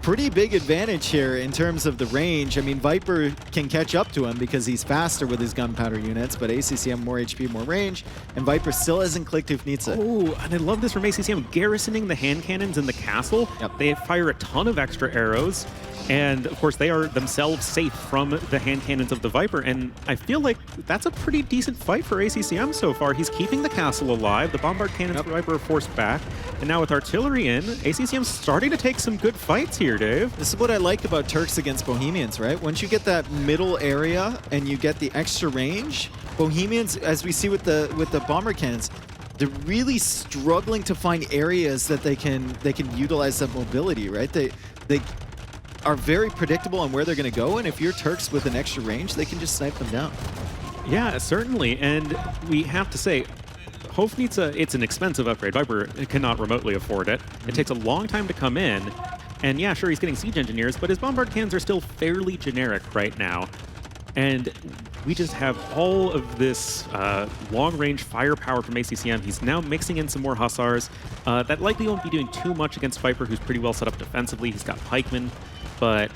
Speaker 5: pretty big advantage here in terms of the range. I mean, Viper can catch up to him because he's faster with his gunpowder units, but ACCM more HP, more range, and Viper still hasn't clicked Ufnitsa.
Speaker 4: Oh, and I love this from ACCM, garrisoning the hand cannons in the castle.
Speaker 5: Yep.
Speaker 4: They fire a ton of extra arrows, and of course they are themselves safe from the hand cannons of the Viper, and I feel like that's a pretty decent fight for ACCM so far. He's keeping the castle alive. The bombard cannons for Viper are forced back, and now with artillery in, ACCM's starting to take some good fights here, Dave.
Speaker 5: This is what I like about Turks against Bohemians, right? Once you get that middle area and you get the extra range, Bohemians, as we see with the bomber cannons, they're really struggling to find areas that they can utilize that mobility, right? They are very predictable on where they're going to go, and if you're Turks with an extra range, they can just snipe them down.
Speaker 4: Yeah, certainly, and we have to say, Hofnitsa, it's an expensive upgrade. Viper cannot remotely afford it. It takes a long time to come in. And yeah, sure, he's getting siege engineers, but his bombard cannons are still fairly generic right now. And we just have all of this long-range firepower from ACCM. He's now mixing in some more Hussars. That likely won't be doing too much against Viper, who's pretty well set up defensively. He's got pikemen, but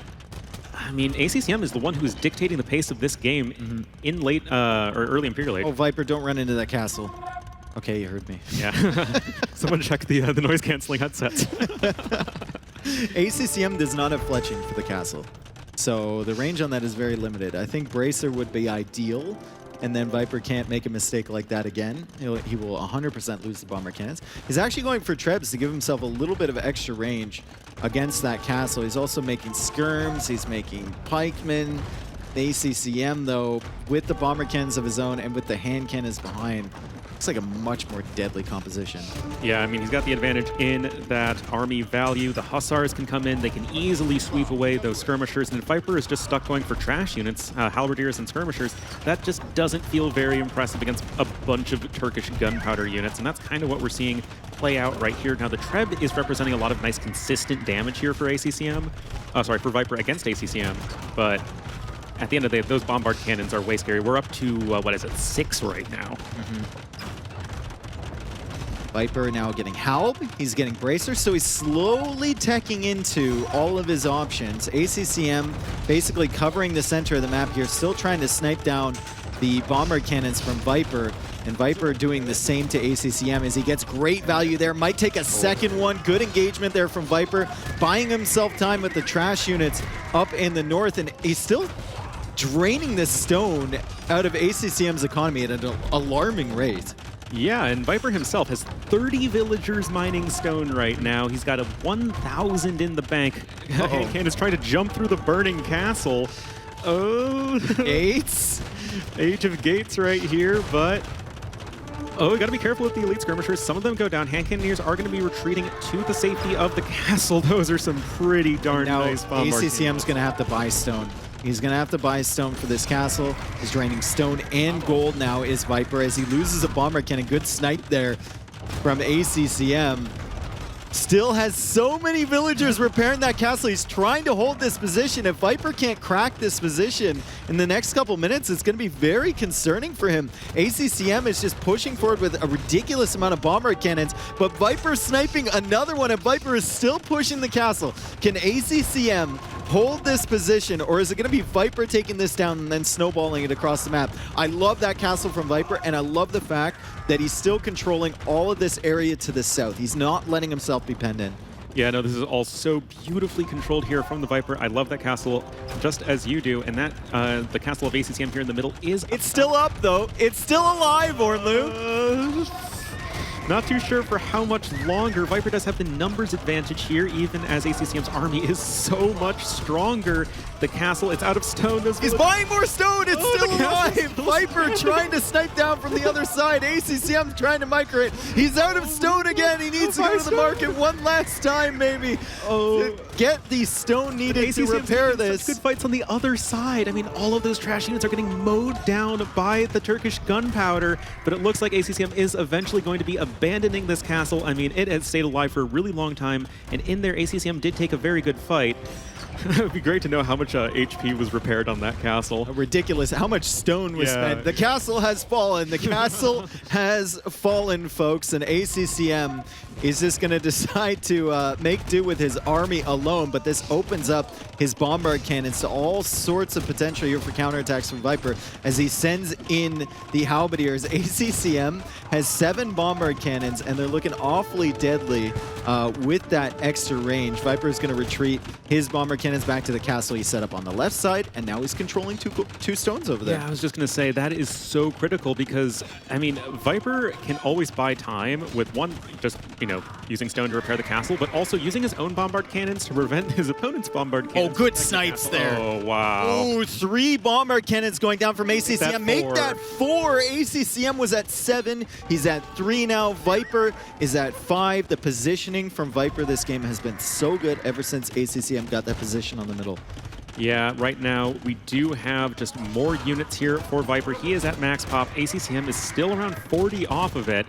Speaker 4: I mean, ACCM is the one who's dictating the pace of this game in late or early Imperial Age.
Speaker 5: Oh, Viper, don't run into that castle. Okay, you heard me.
Speaker 4: Yeah. Someone check the noise canceling headsets.
Speaker 5: ACCM does not have fletching for the castle, so the range on that is very limited. I think Bracer would be ideal, and then Viper can't make a mistake like that again. He will 100% lose the bomber cannons. He's actually going for Trebs to give himself a little bit of extra range against that castle. He's also making skirms, he's making pikemen. The ACCM, though, with the bomber cannons of his own and with the hand cannons behind, looks like a much more deadly composition.
Speaker 4: Yeah, I mean, he's got the advantage in that army value. The Hussars can come in. They can easily sweep away those skirmishers. And if Viper is just stuck going for trash units, halberdiers and skirmishers, that just doesn't feel very impressive against a bunch of Turkish gunpowder units. And that's kind of what we're seeing play out right here. Now, the Treb is representing a lot of nice, consistent damage here for ACCM. For Viper against ACCM. But at the end of the day, those bombard cannons are way scary. We're up to, 6 right now.
Speaker 5: Viper now getting Halb, he's getting Bracer, so he's slowly teching into all of his options. ACCM basically covering the center of the map here, still trying to snipe down the bomber cannons from Viper, and Viper doing the same to ACCM as he gets great value there. Might take a second one. Good engagement there from Viper, buying himself time with the trash units up in the north, and he's still draining this stone out of ACCM's economy at an alarming rate.
Speaker 4: Yeah, and Viper himself has 30 villagers mining stone right now. He's got a 1,000 in the bank. And is trying to jump through the burning castle. Oh,
Speaker 5: Gates?
Speaker 4: Age of Gates right here, but oh, gotta be careful with the elite skirmishers. Some of them go down. Hand cannoneers are going to be retreating to the safety of the castle. Those are some pretty darn nice bombard
Speaker 5: ACCM's going to have to buy stone. He's going to have to buy stone for this castle. He's draining stone and gold now is Viper as he loses a bomber cannon. Good snipe there from ACCM. Still has so many villagers repairing that castle. He's trying to hold this position. If Viper can't crack this position in the next couple minutes, it's going to be very concerning for him. ACCM is just pushing forward with a ridiculous amount of bomber cannons, but Viper sniping another one, and Viper is still pushing the castle. Can ACCM hold this position, or is it going to be Viper taking this down and then snowballing it across the map? I love that castle from Viper, and I love the fact that he's still controlling all of this area to the south. He's not letting himself be penned in.
Speaker 4: Yeah, no, this is all so beautifully controlled here from the Viper. I love that castle just as you do, and that the castle of ACCM here in the middle is...
Speaker 5: It's still up, though. It's still alive, Ornlu.
Speaker 4: Not too sure for how much longer. Viper does have the numbers advantage here, even as ACCM's army is so much stronger. The castle, it's out of stone.
Speaker 5: He's buying more stone. It's still alive. Viper trying to snipe down from the other side. ACCM trying to micro it. He's out of stone again. He needs to go to the market one last time, maybe. Oh, get the stone needed to repair this.
Speaker 4: Good fights on the other side. I mean, all of those trash units are getting mowed down by the Turkish gunpowder, but it looks like ACCM is eventually going to be abandoning this castle. I mean, it has stayed alive for a really long time, and in there, ACCM did take a very good fight. It would be great to know how much HP was repaired on that castle.
Speaker 5: Ridiculous how much stone was spent. The castle has fallen. The castle has fallen, folks, and ACCM is just going to decide to make do with his army alone, but this opens up his bombard cannons to all sorts of potential here for counterattacks from Viper as he sends in the halberdiers. ACCM has 7 bombard cannons, and they're looking awfully deadly with that extra range. Viper is going to retreat his bomber cannons back to the castle he set up on the left side, and now he's controlling two stones over there.
Speaker 4: Yeah, I was just going to say, that is so critical because, I mean, Viper can always buy time with one, just, using stone to repair the castle, but also using his own bombard cannons to prevent his opponent's bombard cannons.
Speaker 5: Oh, good snipes there.
Speaker 4: Oh, wow.
Speaker 5: Oh, 3 bombard cannons going down from ACCM. Make that 4. ACCM was at 7. He's at 3 now. Viper is at 5. The positioning from Viper this game has been so good ever since ACCM got that position on the middle.
Speaker 4: Yeah, right now we do have just more units here for Viper. He is at max pop. ACCM is still around 40 off of it.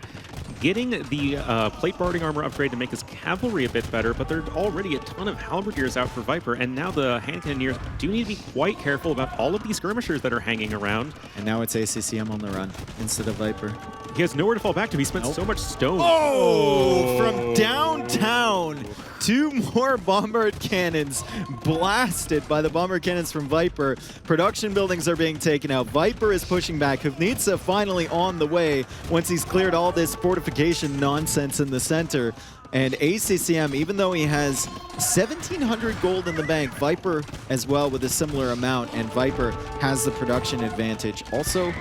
Speaker 4: Getting the plate boarding armor upgrade to make his cavalry a bit better, but there's already a ton of halberdiers out for Viper, and now the hand cannoneers do need to be quite careful about all of these skirmishers that are hanging around.
Speaker 5: And now it's ACCM on the run instead of Viper.
Speaker 4: He has nowhere to fall back to. He spent so much stone.
Speaker 5: Oh, from downtown. 2 more Bombard Cannons blasted by the Bombard Cannons from Viper. Production buildings are being taken out. Viper is pushing back. Hufnitsa finally on the way once he's cleared all this fortification nonsense in the center. And ACCM, even though he has 1,700 gold in the bank, Viper as well with a similar amount, and Viper has the production advantage. Also,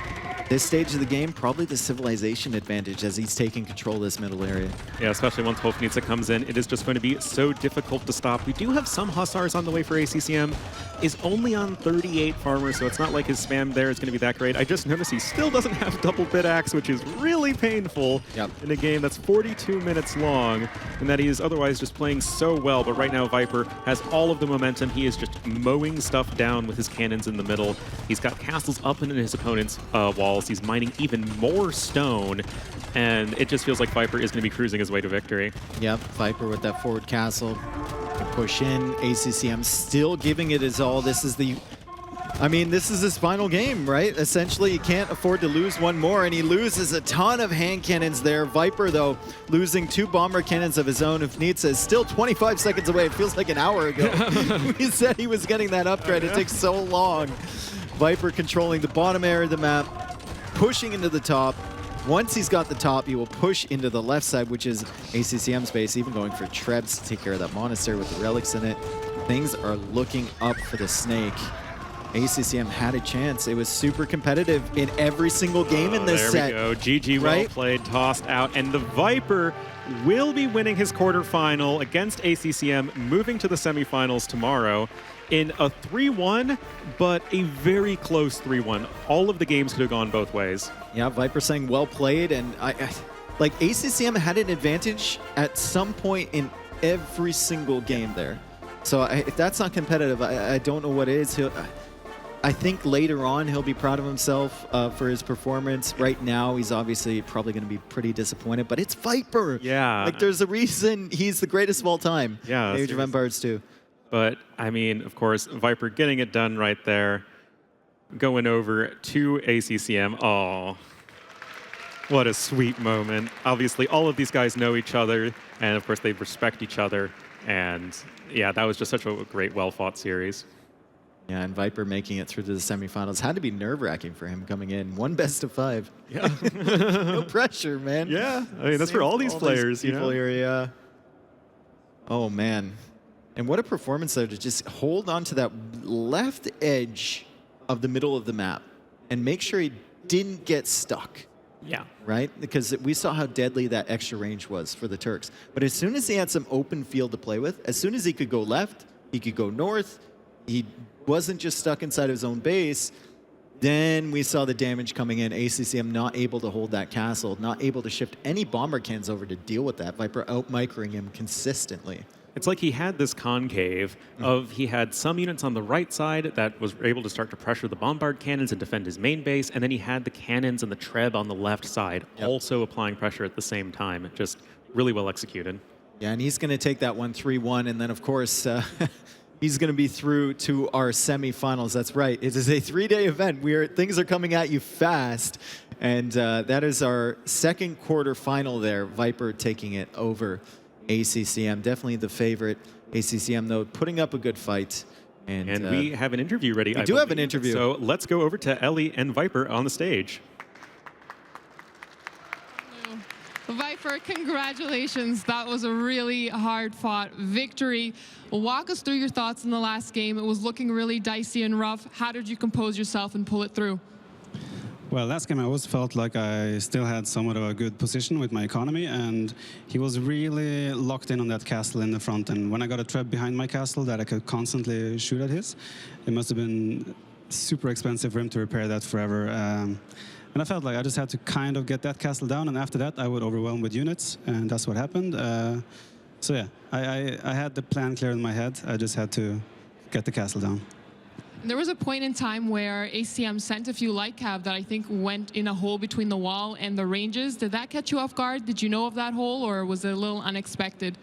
Speaker 5: this stage of the game, probably the civilization advantage as he's taking control of this middle area.
Speaker 4: Yeah, especially once Hofnitsa comes in, it is just going to be so difficult to stop. We do have some Hussars on the way for ACCM. Is only on 38 farmers, so it's not like his spam there is going to be that great. I just noticed he still doesn't have double bit axe, which is really painful in a game that's 42 minutes long, and that he is otherwise just playing so well. But right now, Viper has all of the momentum. He is just mowing stuff down with his cannons in the middle. He's got castles up in his opponent's walls. He's mining even more stone, and it just feels like Viper is going to be cruising his way to victory.
Speaker 5: Yep, Viper with that forward castle. Push in. ACCM still giving it his all. This is his final game, right? Essentially, he can't afford to lose one more, and he loses a ton of hand cannons there. Viper, though, losing 2 bomber cannons of his own. Hufnitsa is still 25 seconds away. It feels like an hour ago. He said he was getting that upgrade. It takes so long. Viper controlling the bottom area of the map, pushing into the top. Once he's got the top, he will push into the left side, which is ACCM's base, even going for Trebs to take care of that monastery with the relics in it. Things are looking up for the Snake. ACCM had a chance. It was super competitive in every single game in this set.
Speaker 4: There we go. GG, well played, tossed out. And the Viper will be winning his quarterfinal against ACCM, moving to the semifinals tomorrow in a 3-1, but a very close 3-1. All of the games could have gone both ways.
Speaker 5: Yeah, Viper saying well played, and like ACCM had an advantage at some point in every single game there. So if that's not competitive, I don't know what is. I think later on he'll be proud of himself for his performance. Right now, he's obviously probably going to be pretty disappointed, but it's Viper.
Speaker 4: Yeah.
Speaker 5: Like, there's a reason he's the greatest of all time.
Speaker 4: Yeah.
Speaker 5: Age of Empires 2.
Speaker 4: But, I mean, of course, Viper getting it done right there. Going over to ACCM. Oh, what a sweet moment. Obviously, all of these guys know each other, and of course, they respect each other. And, yeah, that was just such a great, well-fought series.
Speaker 5: Yeah, and Viper making it through to the semifinals had to be nerve-wracking for him coming in. 1 best of 5.
Speaker 4: Yeah.
Speaker 5: No pressure, man.
Speaker 4: Yeah, I mean, that's for all these players, you know?
Speaker 5: Here, yeah. Oh, man. And what a performance, though, to just hold on to that left edge of the middle of the map and make sure he didn't get stuck.
Speaker 4: Yeah.
Speaker 5: Right? Because we saw how deadly that extra range was for the Turks. But as soon as he had some open field to play with, as soon as he could go left, he could go north, he wasn't just stuck inside of his own base, then we saw the damage coming in. ACCM not able to hold that castle, not able to shift any bomber cans over to deal with that. Viper out-microing him consistently.
Speaker 4: It's like he had this concave of he had some units on the right side that was able to start to pressure the bombard cannons and defend his main base, and then he had the cannons and the Treb on the left side also applying pressure at the same time. Just really well executed.
Speaker 5: Yeah, and he's going to take that one 3-1, and then of course he's going to be through to our semifinals. That's right. It is a 3-day event. Things are coming at you fast, and that is our second quarter final there. Viper taking it over ACCM, definitely the favorite. ACCM, though, putting up a good fight. And
Speaker 4: we have an interview ready.
Speaker 5: We do have an interview.
Speaker 4: So let's go over to Ellie and Viper on the stage.
Speaker 6: Viper, congratulations. That was a really hard-fought victory. Walk us through your thoughts in the last game. It was looking really dicey and rough. How did you compose yourself and pull it through?
Speaker 7: Well, last game I always felt like I still had somewhat of a good position with my economy, and he was really locked in on that castle in the front. And when I got a trap behind my castle that I could constantly shoot at his, it must have been super expensive for him to repair that forever. And I felt like I just had to kind of get that castle down, and after that I would overwhelm with units, and that's what happened. So yeah, I had the plan clear in my head. I just had to get the castle down.
Speaker 6: There was a point in time where ACM sent a few light cav that I think went in a hole between the wall and the ranges. Did that catch you off guard? Did you know of that hole, or was it a little unexpected?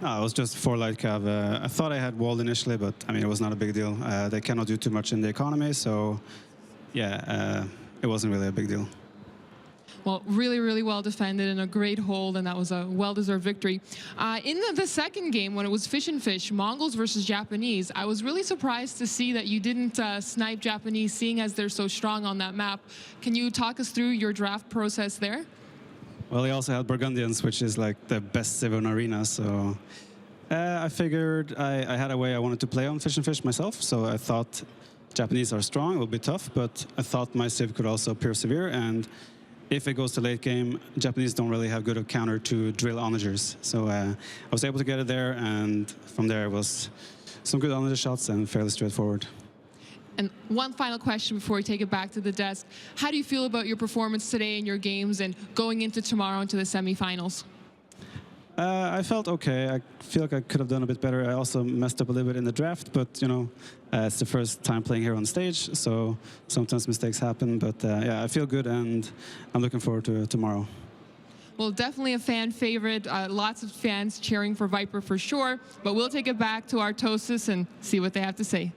Speaker 7: No, it was just 4 light cav. I thought I had walled initially, but I mean, it was not a big deal. They cannot do too much in the economy, so yeah, it wasn't really a big deal.
Speaker 6: Well, really, really well defended and a great hold, and that was a well-deserved victory. In the second game, when it was fish and fish, Mongols versus Japanese, I was really surprised to see that you didn't snipe Japanese, seeing as they're so strong on that map. Can you talk us through your draft process there?
Speaker 7: Well, he also had Burgundians, which is like the best civ in arena, so I figured I had a way I wanted to play on fish and fish myself, so I thought Japanese are strong, it will be tough, but I thought my civ could also persevere, and if it goes to late game, Japanese don't really have good a counter to drill onagers. So I was able to get it there, and from there it was some good onager shots and fairly straightforward.
Speaker 6: And one final question before we take it back to the desk. How do you feel about your performance today in your games and going into tomorrow into the semifinals?
Speaker 7: I felt okay. I feel like I could have done a bit better. I also messed up a little bit in the draft, but you know, it's the first time playing here on stage, so sometimes mistakes happen. But yeah, I feel good, and I'm looking forward to tomorrow.
Speaker 6: Well, definitely a fan favorite. Lots of fans cheering for Viper for sure. But we'll take it back to our Tosis and see what they have to say.